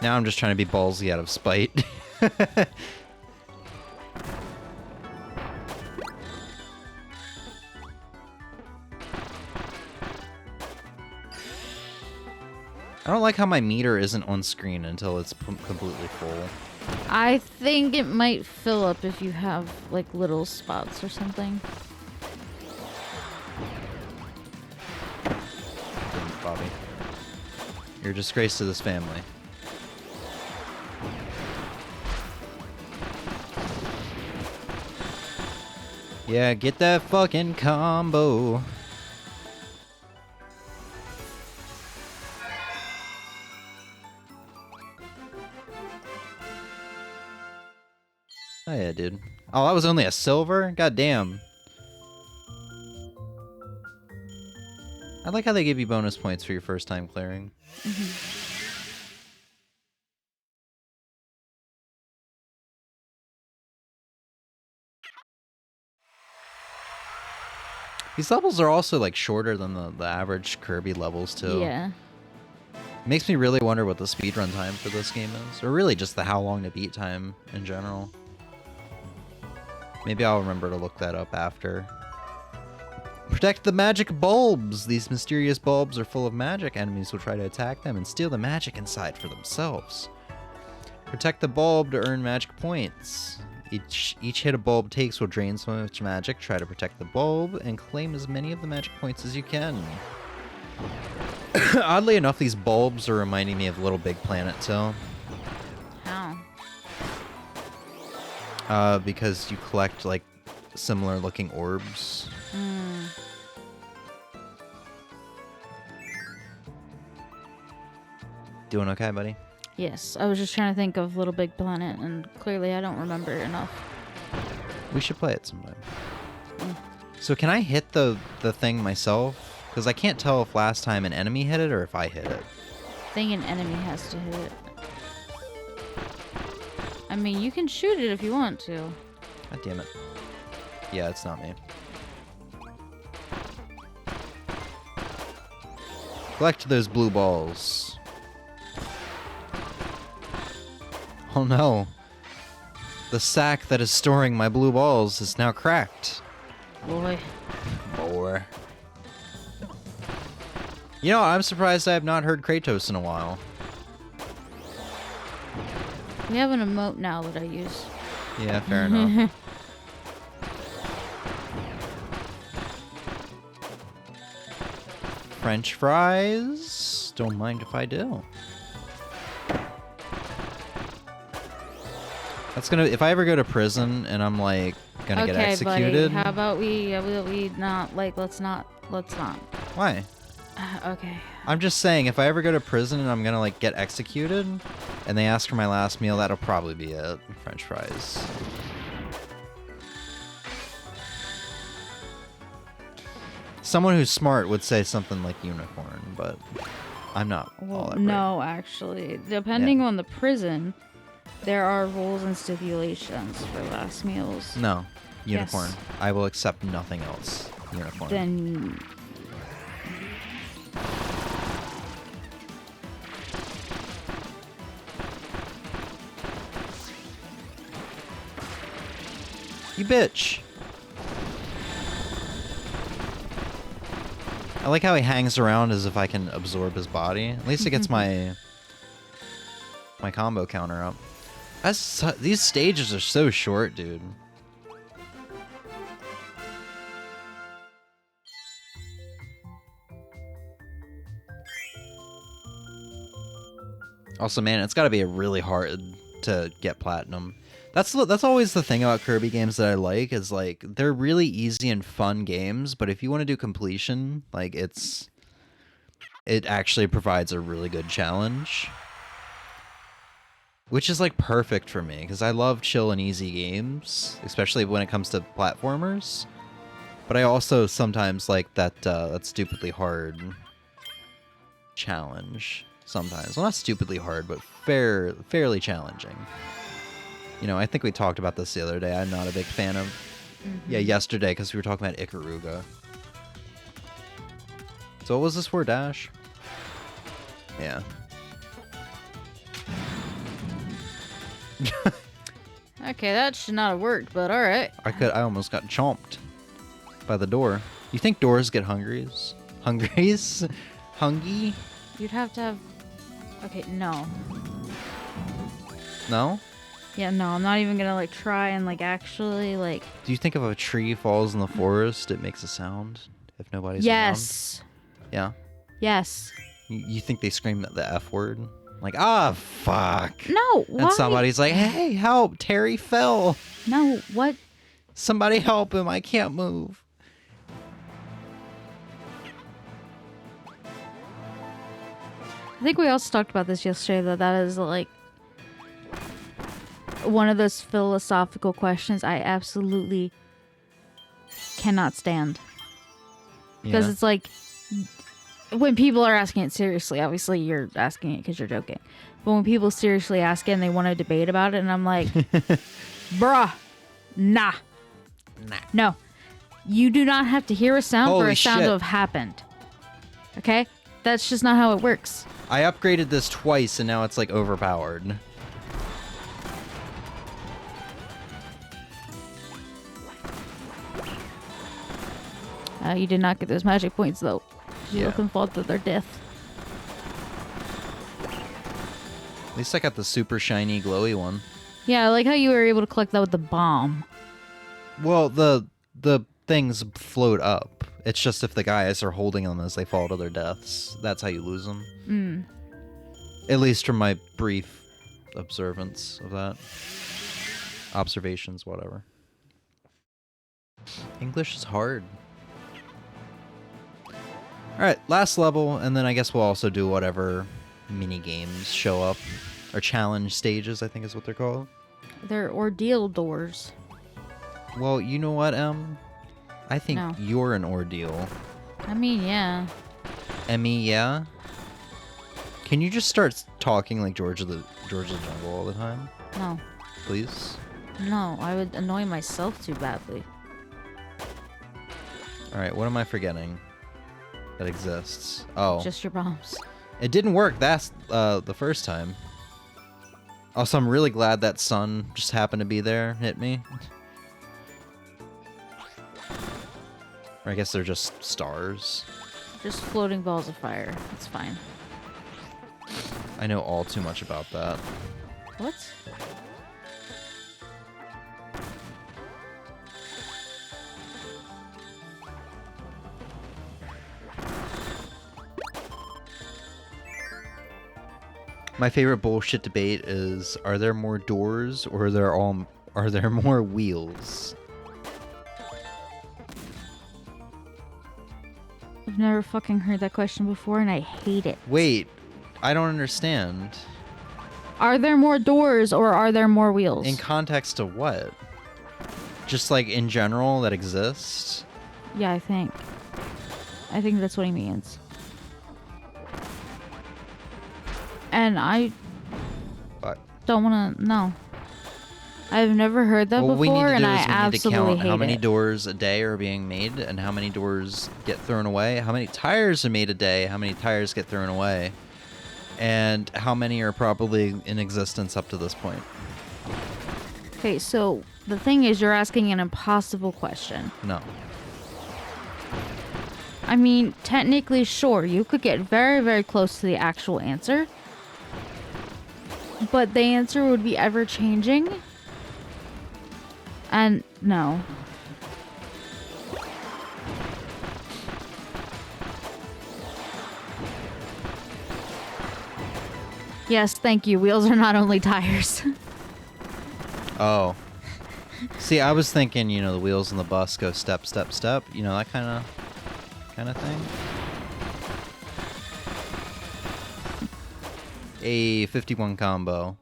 Now I'm just trying to be ballsy out of spite. I don't like how my meter isn't on screen until it's completely full. I think it might fill up if you have like little spots or something. Thanks, Bobby. You're a disgrace to this family. Yeah, get that fucking combo. Oh yeah, dude. Oh, that was only a silver? God damn. I like how they give you bonus points for your first time clearing. These levels are also like shorter than the average Kirby levels too. Yeah. Makes me really wonder what the speedrun time for this game is. Or really just the how long to beat time in general. Maybe I'll remember to look that up after. Protect the magic bulbs! These mysterious bulbs are full of magic. Enemies will try to attack them and steal the magic inside for themselves. Protect the bulb to earn magic points. Each hit a bulb takes will drain so much magic. Try to protect the bulb and claim as many of the magic points as you can. Oddly enough, these bulbs are reminding me of Little Big Planet too. How? Because you collect like similar looking orbs. Doing okay, buddy? Yes, I was just trying to think of Little Big Planet, and clearly I don't remember enough. We should play it sometime. So can I hit the thing myself? Because I can't tell if last time an enemy hit it or if I hit it. I think an enemy has to hit it. I mean, you can shoot it if you want to. God damn it. Yeah, it's not me. Collect those blue balls. Oh no. The sack that is storing my blue balls is now cracked. Boy. Boy. You know, I'm surprised I have not heard Kratos in a while. We have an emote now that I use. Yeah, fair enough. French fries? Don't mind if I do. That's gonna, if I ever go to prison and I'm like gonna get executed. Buddy, how about we not, like, let's not. Why? Okay. I'm just saying, if I ever go to prison and I'm gonna like get executed and they ask for my last meal, that'll probably be it. French fries. Someone who's smart would say something like unicorn, but I'm not all that bright. No, actually. Depending on the prison, there are rules and stipulations for last meals. No. Unicorn. Yes. I will accept nothing else. Unicorn. Then... You bitch. I like how he hangs around as if I can absorb his body. At least it gets my combo counter up. These stages are so short, dude. Also, man, it's got to be really hard to get platinum. That's always the thing about Kirby games that I like, is like they're really easy and fun games, but if you want to do completion, like it actually provides a really good challenge. Which is like perfect for me, because I love chill and easy games, especially when it comes to platformers. But I also sometimes like that stupidly hard challenge. Sometimes. Well, not stupidly hard, but fairly challenging. You know, I think we talked about this the other day. I'm not a big fan of... Yeah, yesterday, because we were talking about Ikaruga. So what was this for, Dash? Yeah. Okay, that should not have worked, but alright. I almost got chomped by the door. You think doors get hungries? Hungries? Hungry? You'd have to have... Okay, no. No? Yeah, no, I'm not even gonna, like, try and, like, actually, like... Do you think if a tree falls in the forest, it makes a sound? If nobody's Yes. around? Yeah? Yes. You think they scream the F word? Like, ah, fuck. No, why? And somebody's like, hey, help, Terry fell. No, what? Somebody help him, I can't move. I think we also talked about this yesterday, that is, like, one of those philosophical questions I absolutely cannot stand. Because Yeah. it's like, when people are asking it seriously, obviously you're asking it because you're joking. But when people seriously ask it and they want to debate about it, and I'm like, bruh, nah. No. You do not have to hear a sound for Holy a sound shit. to have happened. Okay? That's just not how it works. I upgraded this twice and now it's like overpowered. You did not get those magic points though. You Yeah. looking forward to their death. At least I got the super shiny glowy one. Yeah, I like how you were able to collect that with the bomb. Well, the things float up. It's just if the guys are holding them as they fall to their deaths. That's how you lose them. Mm. At least from my brief observance of that. Observations, whatever. English is hard. Alright, last level, and then I guess we'll also do whatever mini games show up. Or challenge stages, I think is what they're called. They're ordeal doors. Well, you know what, Em? I think No. you're an ordeal. I mean, yeah. Emmy, yeah? Can you just start talking like George of the Jungle all the time? No. Please? No, I would annoy myself too badly. All right, what am I forgetting that exists? Oh, Just your bombs. it didn't work. That's the first time. Also, I'm really glad that sun just happened to be there, hit me. Or I guess they're just stars. Just floating balls of fire. It's fine. I know all too much about that. What? My favorite bullshit debate is: are there more doors or are there more wheels? I've never fucking heard that question before, and I hate it. Wait, I don't understand. Are there more doors or are there more wheels? In context of what? Just like in general that exists? Yeah, I think. I think that's what he means. And I But don't want to know. I've never heard that what we need before, to and do I is we need to absolutely count hate how many it. doors a day are being made and how many doors get thrown away, how many tires are made a day, how many tires get thrown away, and how many are probably in existence up to this point. Okay, so the thing is, you're asking an impossible question. No. I mean, technically, sure, you could get very, very close to the actual answer. But the answer would be ever changing. And no. Yes, thank you. Wheels are not only tires. Oh. See, I was thinking, you know, the wheels on the bus go step, step, step. You know, that kind of thing. A 51 combo.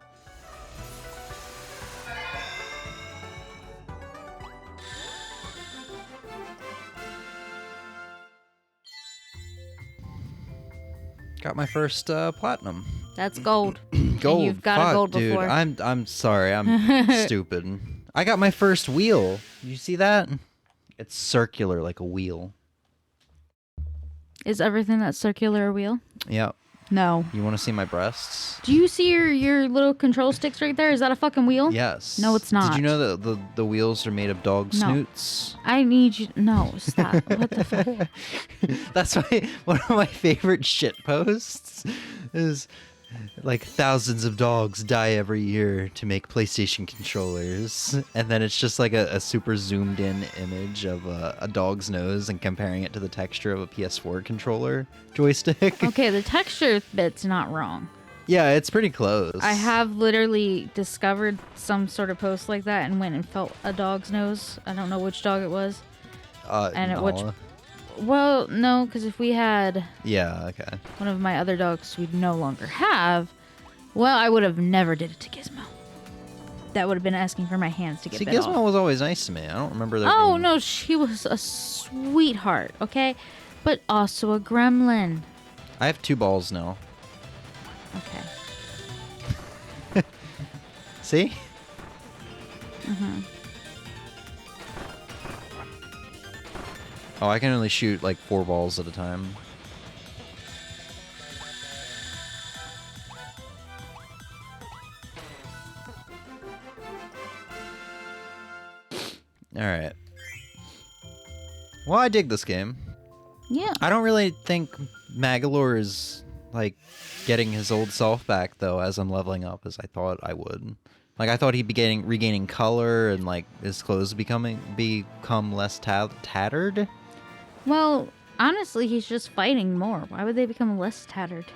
Got my first platinum. That's gold. Gold. you've got a Fuck, gold dude. before. I'm sorry. I'm stupid. I got my first wheel. You see that? It's circular like a wheel. Is everything that's circular a wheel? Yeah. No. You want to see my breasts? Do you see your little control sticks right there? Is that a fucking wheel? Yes. No, it's not. Did you know that the wheels are made of dog No. snoots? I need you. No, stop. What the fuck? That's why one of my favorite shit posts is like thousands of dogs die every year to make PlayStation controllers, and then it's just like a super zoomed in image of a dog's nose and comparing it to the texture of a PS4 controller joystick. Okay, the texture bit's not wrong. Yeah, it's pretty close. I have literally discovered some sort of post like that and went and felt a dog's nose. I don't know which dog it was. And at which... Nala. Well, no, because if we had Yeah, okay. one of my other dogs we'd no longer have, well, I would have never did it to Gizmo. That would have been asking for my hands to get See, bit Gizmo off. was always nice to me. I don't remember there Oh, being... no, she was a sweetheart, okay? But also a gremlin. I have 2 balls now. Okay. See? Mm-hmm. Oh, I can only shoot like 4 balls at a time. Alright. Well, I dig this game. Yeah. I don't really think Magalore is, like, getting his old self back, though, as I'm leveling up, as I thought I would. Like, I thought he'd be regaining color and, like, his clothes become less tattered. Well, honestly, he's just fighting more. Why would they become less tattered?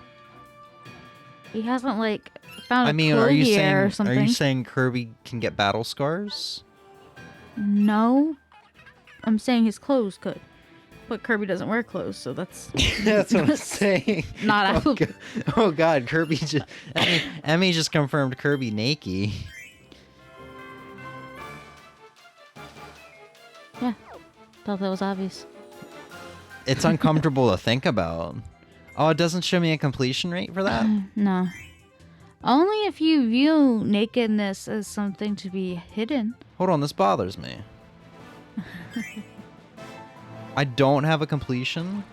He hasn't, like, found I a mean, clothier or something. are you saying Kirby can get battle scars? No. I'm saying his clothes could. But Kirby doesn't wear clothes, so that's... That's what I'm saying. Not Oh, applicable. God. Oh, God, Kirby just... Emmy just confirmed Kirby naked. Yeah. Thought that was obvious. It's uncomfortable to think about. Oh, it doesn't show me a completion rate for that? No. Only if you view nakedness as something to be hidden. Hold on, this bothers me. I don't have a completion.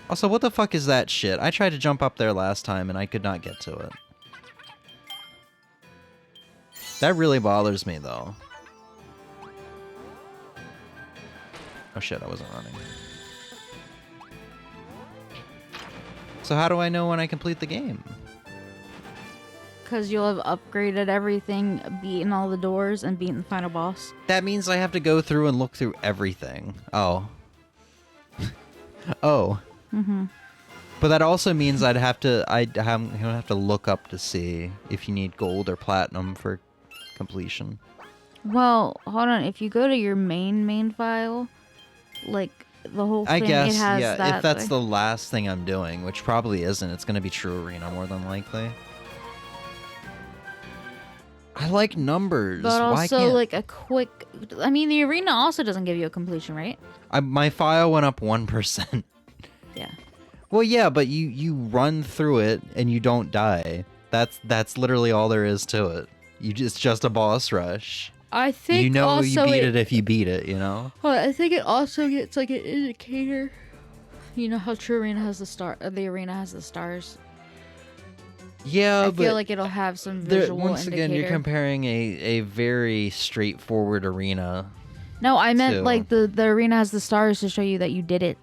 Also, what the fuck is that shit? I tried to jump up there last time and I could not get to it. That really bothers me, though. Oh shit, I wasn't running. So how do I know when I complete the game? Because you'll have upgraded everything, beaten all the doors, and beaten the final boss. That means I have to go through and look through everything. Oh. Oh. Mm-hmm. But that also means I'd have to look up to see if you need gold or platinum for completion. Well, hold on. If you go to your main file, like the whole thing, I guess, it has yeah, that. if that's the last thing I'm doing, which probably isn't, it's going to be True Arena more than likely. I like numbers. But Why also, can't... like a quick. I mean, the arena also doesn't give you a completion, right? My file went up 1%. Yeah. Well, yeah, but you run through it and you don't die. That's literally all there is to it. It's just a boss rush. I think you know also you beat it if you beat it, you know? I think it also gets like an indicator. You know how True Arena has the arena has the stars. Yeah, I but feel like it'll have some visual once indicator. again, you're comparing a very straightforward arena. No, I meant to- like the arena has the stars to show you that you did it.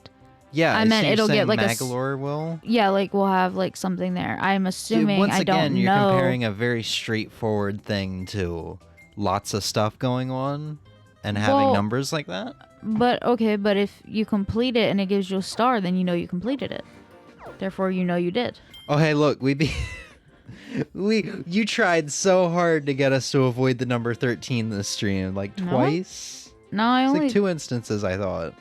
Yeah, I meant so you're it'll get saying like Magalore will? Yeah, like we'll have like something there. I'm assuming. Once I again, don't you're know. comparing a very straightforward thing to lots of stuff going on and having Well, numbers like that. But okay, but if you complete it and it gives you a star, then you know you completed it. Therefore, you know you did. Oh, hey, look, you tried so hard to get us to avoid the number 13 this stream, like No? twice. No, I It's only. like 2 instances, I thought.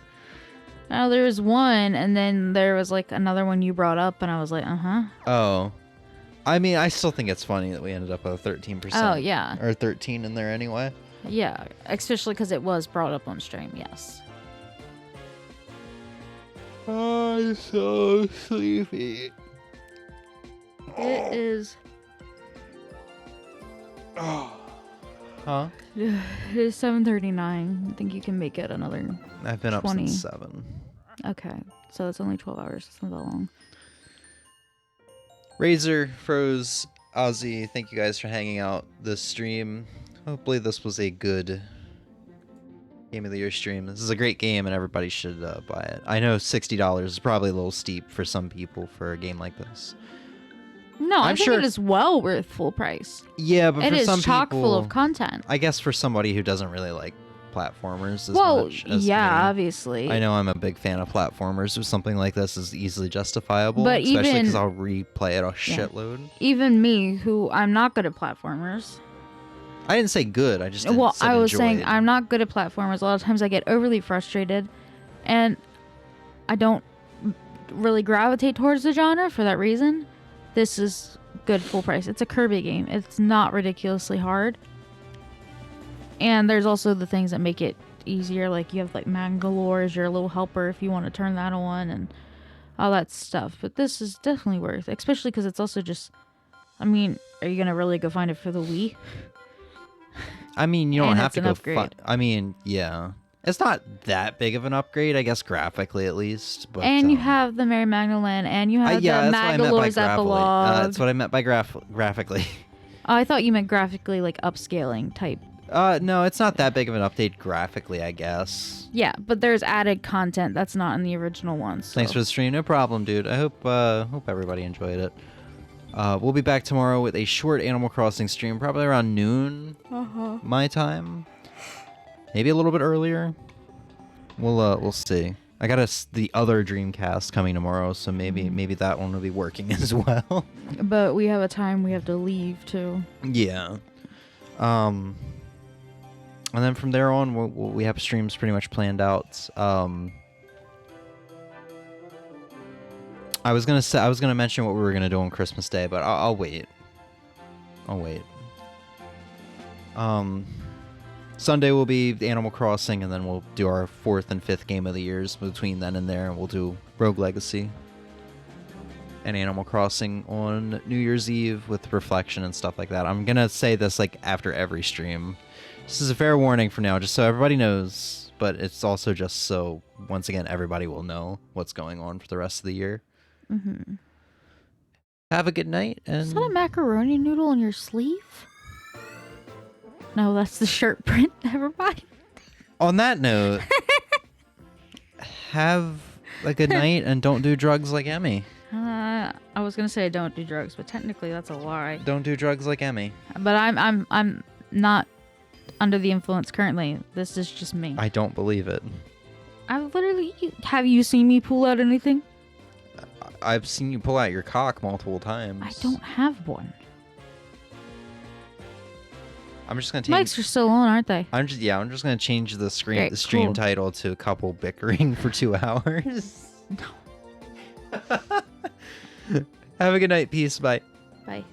No, there was one, and then there was like another one you brought up, and I was like, Oh. I mean, I still think it's funny that we ended up with 13%. Oh, yeah. Or 13 in there anyway. Yeah, especially because it was brought up on stream. Yes. I'm so sleepy. It is. Huh? It is 7:39. I think you can make it another. I've been up 20. since 7. Okay, so it's only 12 hours. It's not that long. Razor, Froze, Ozzy, thank you guys for hanging out this stream. Hopefully this was a good Game of the Year stream. This is a great game and everybody should buy it. I know $60 is probably a little steep for some people for a game like this. No, I I'm think sure- it is well worth full price. Yeah, but It for is some chock people, full of content. I guess for somebody who doesn't really like platformers as Well, much as yeah, me, obviously. I know I'm a big fan of platformers, so something like this is easily justifiable, But especially even- because I'll replay it a shitload. Even me, who I'm not good at platformers. I didn't say good, I just said I was saying enjoyed. I'm not good at platformers. A lot of times I get overly frustrated, and I don't really gravitate towards the genre for that reason. This is good full price. It's a Kirby game. It's not ridiculously hard. And there's also the things that make it easier, like you have like Mangalore as your little helper if you want to turn that on and all that stuff. But this is definitely worth, especially because it's also just, I mean, are you gonna really go find it for the Wii? I mean, you don't And have it's to an go upgrade. I mean, yeah. It's not that big of an upgrade, I guess, graphically at least. But, And you have the Mary Magdalene, and you have yeah, the that's what I meant by Magalore's epilogue. That's what I meant by graphically. Oh, I thought you meant graphically, like upscaling type. No, it's not that big of an update graphically, I guess. Yeah, but there's added content that's not in the original one. So. Thanks for the stream. No problem, dude. I hope everybody enjoyed it. We'll be back tomorrow with a short Animal Crossing stream, probably around noon my time. Maybe a little bit earlier. We'll see. I got the other Dreamcast coming tomorrow, so maybe that one will be working as well. But we have a time we have to leave too. Yeah. And then from there on, we have streams pretty much planned out. I was gonna mention what we were gonna do on Christmas Day, but I'll wait. Sunday will be Animal Crossing, and then we'll do our 4th and 5th game of the years between then and there, and we'll do Rogue Legacy and Animal Crossing on New Year's Eve with reflection and stuff like that. I'm gonna say this like after every stream. This is a fair warning for now, just so everybody knows. but it's also just so, once again, everybody will know what's going on for the rest of the year. Mm-hmm. Have a good night. And Is that a macaroni noodle in your sleeve? No, that's the shirt print. Never mind. on that note, have a good night and don't do drugs like Emmy. I was gonna say don't do drugs, but technically that's a lie. Don't do drugs like Emmy. But I'm not under the influence currently. This is just me. I don't believe it. Have you seen me pull out anything? I've seen you pull out your cock multiple times. I don't have one. I'm just gonna take. Mics are still on, aren't they? I'm just gonna change the Great, the stream cool. title to a couple bickering for 2 hours. Have a good night. Peace. Bye. Bye.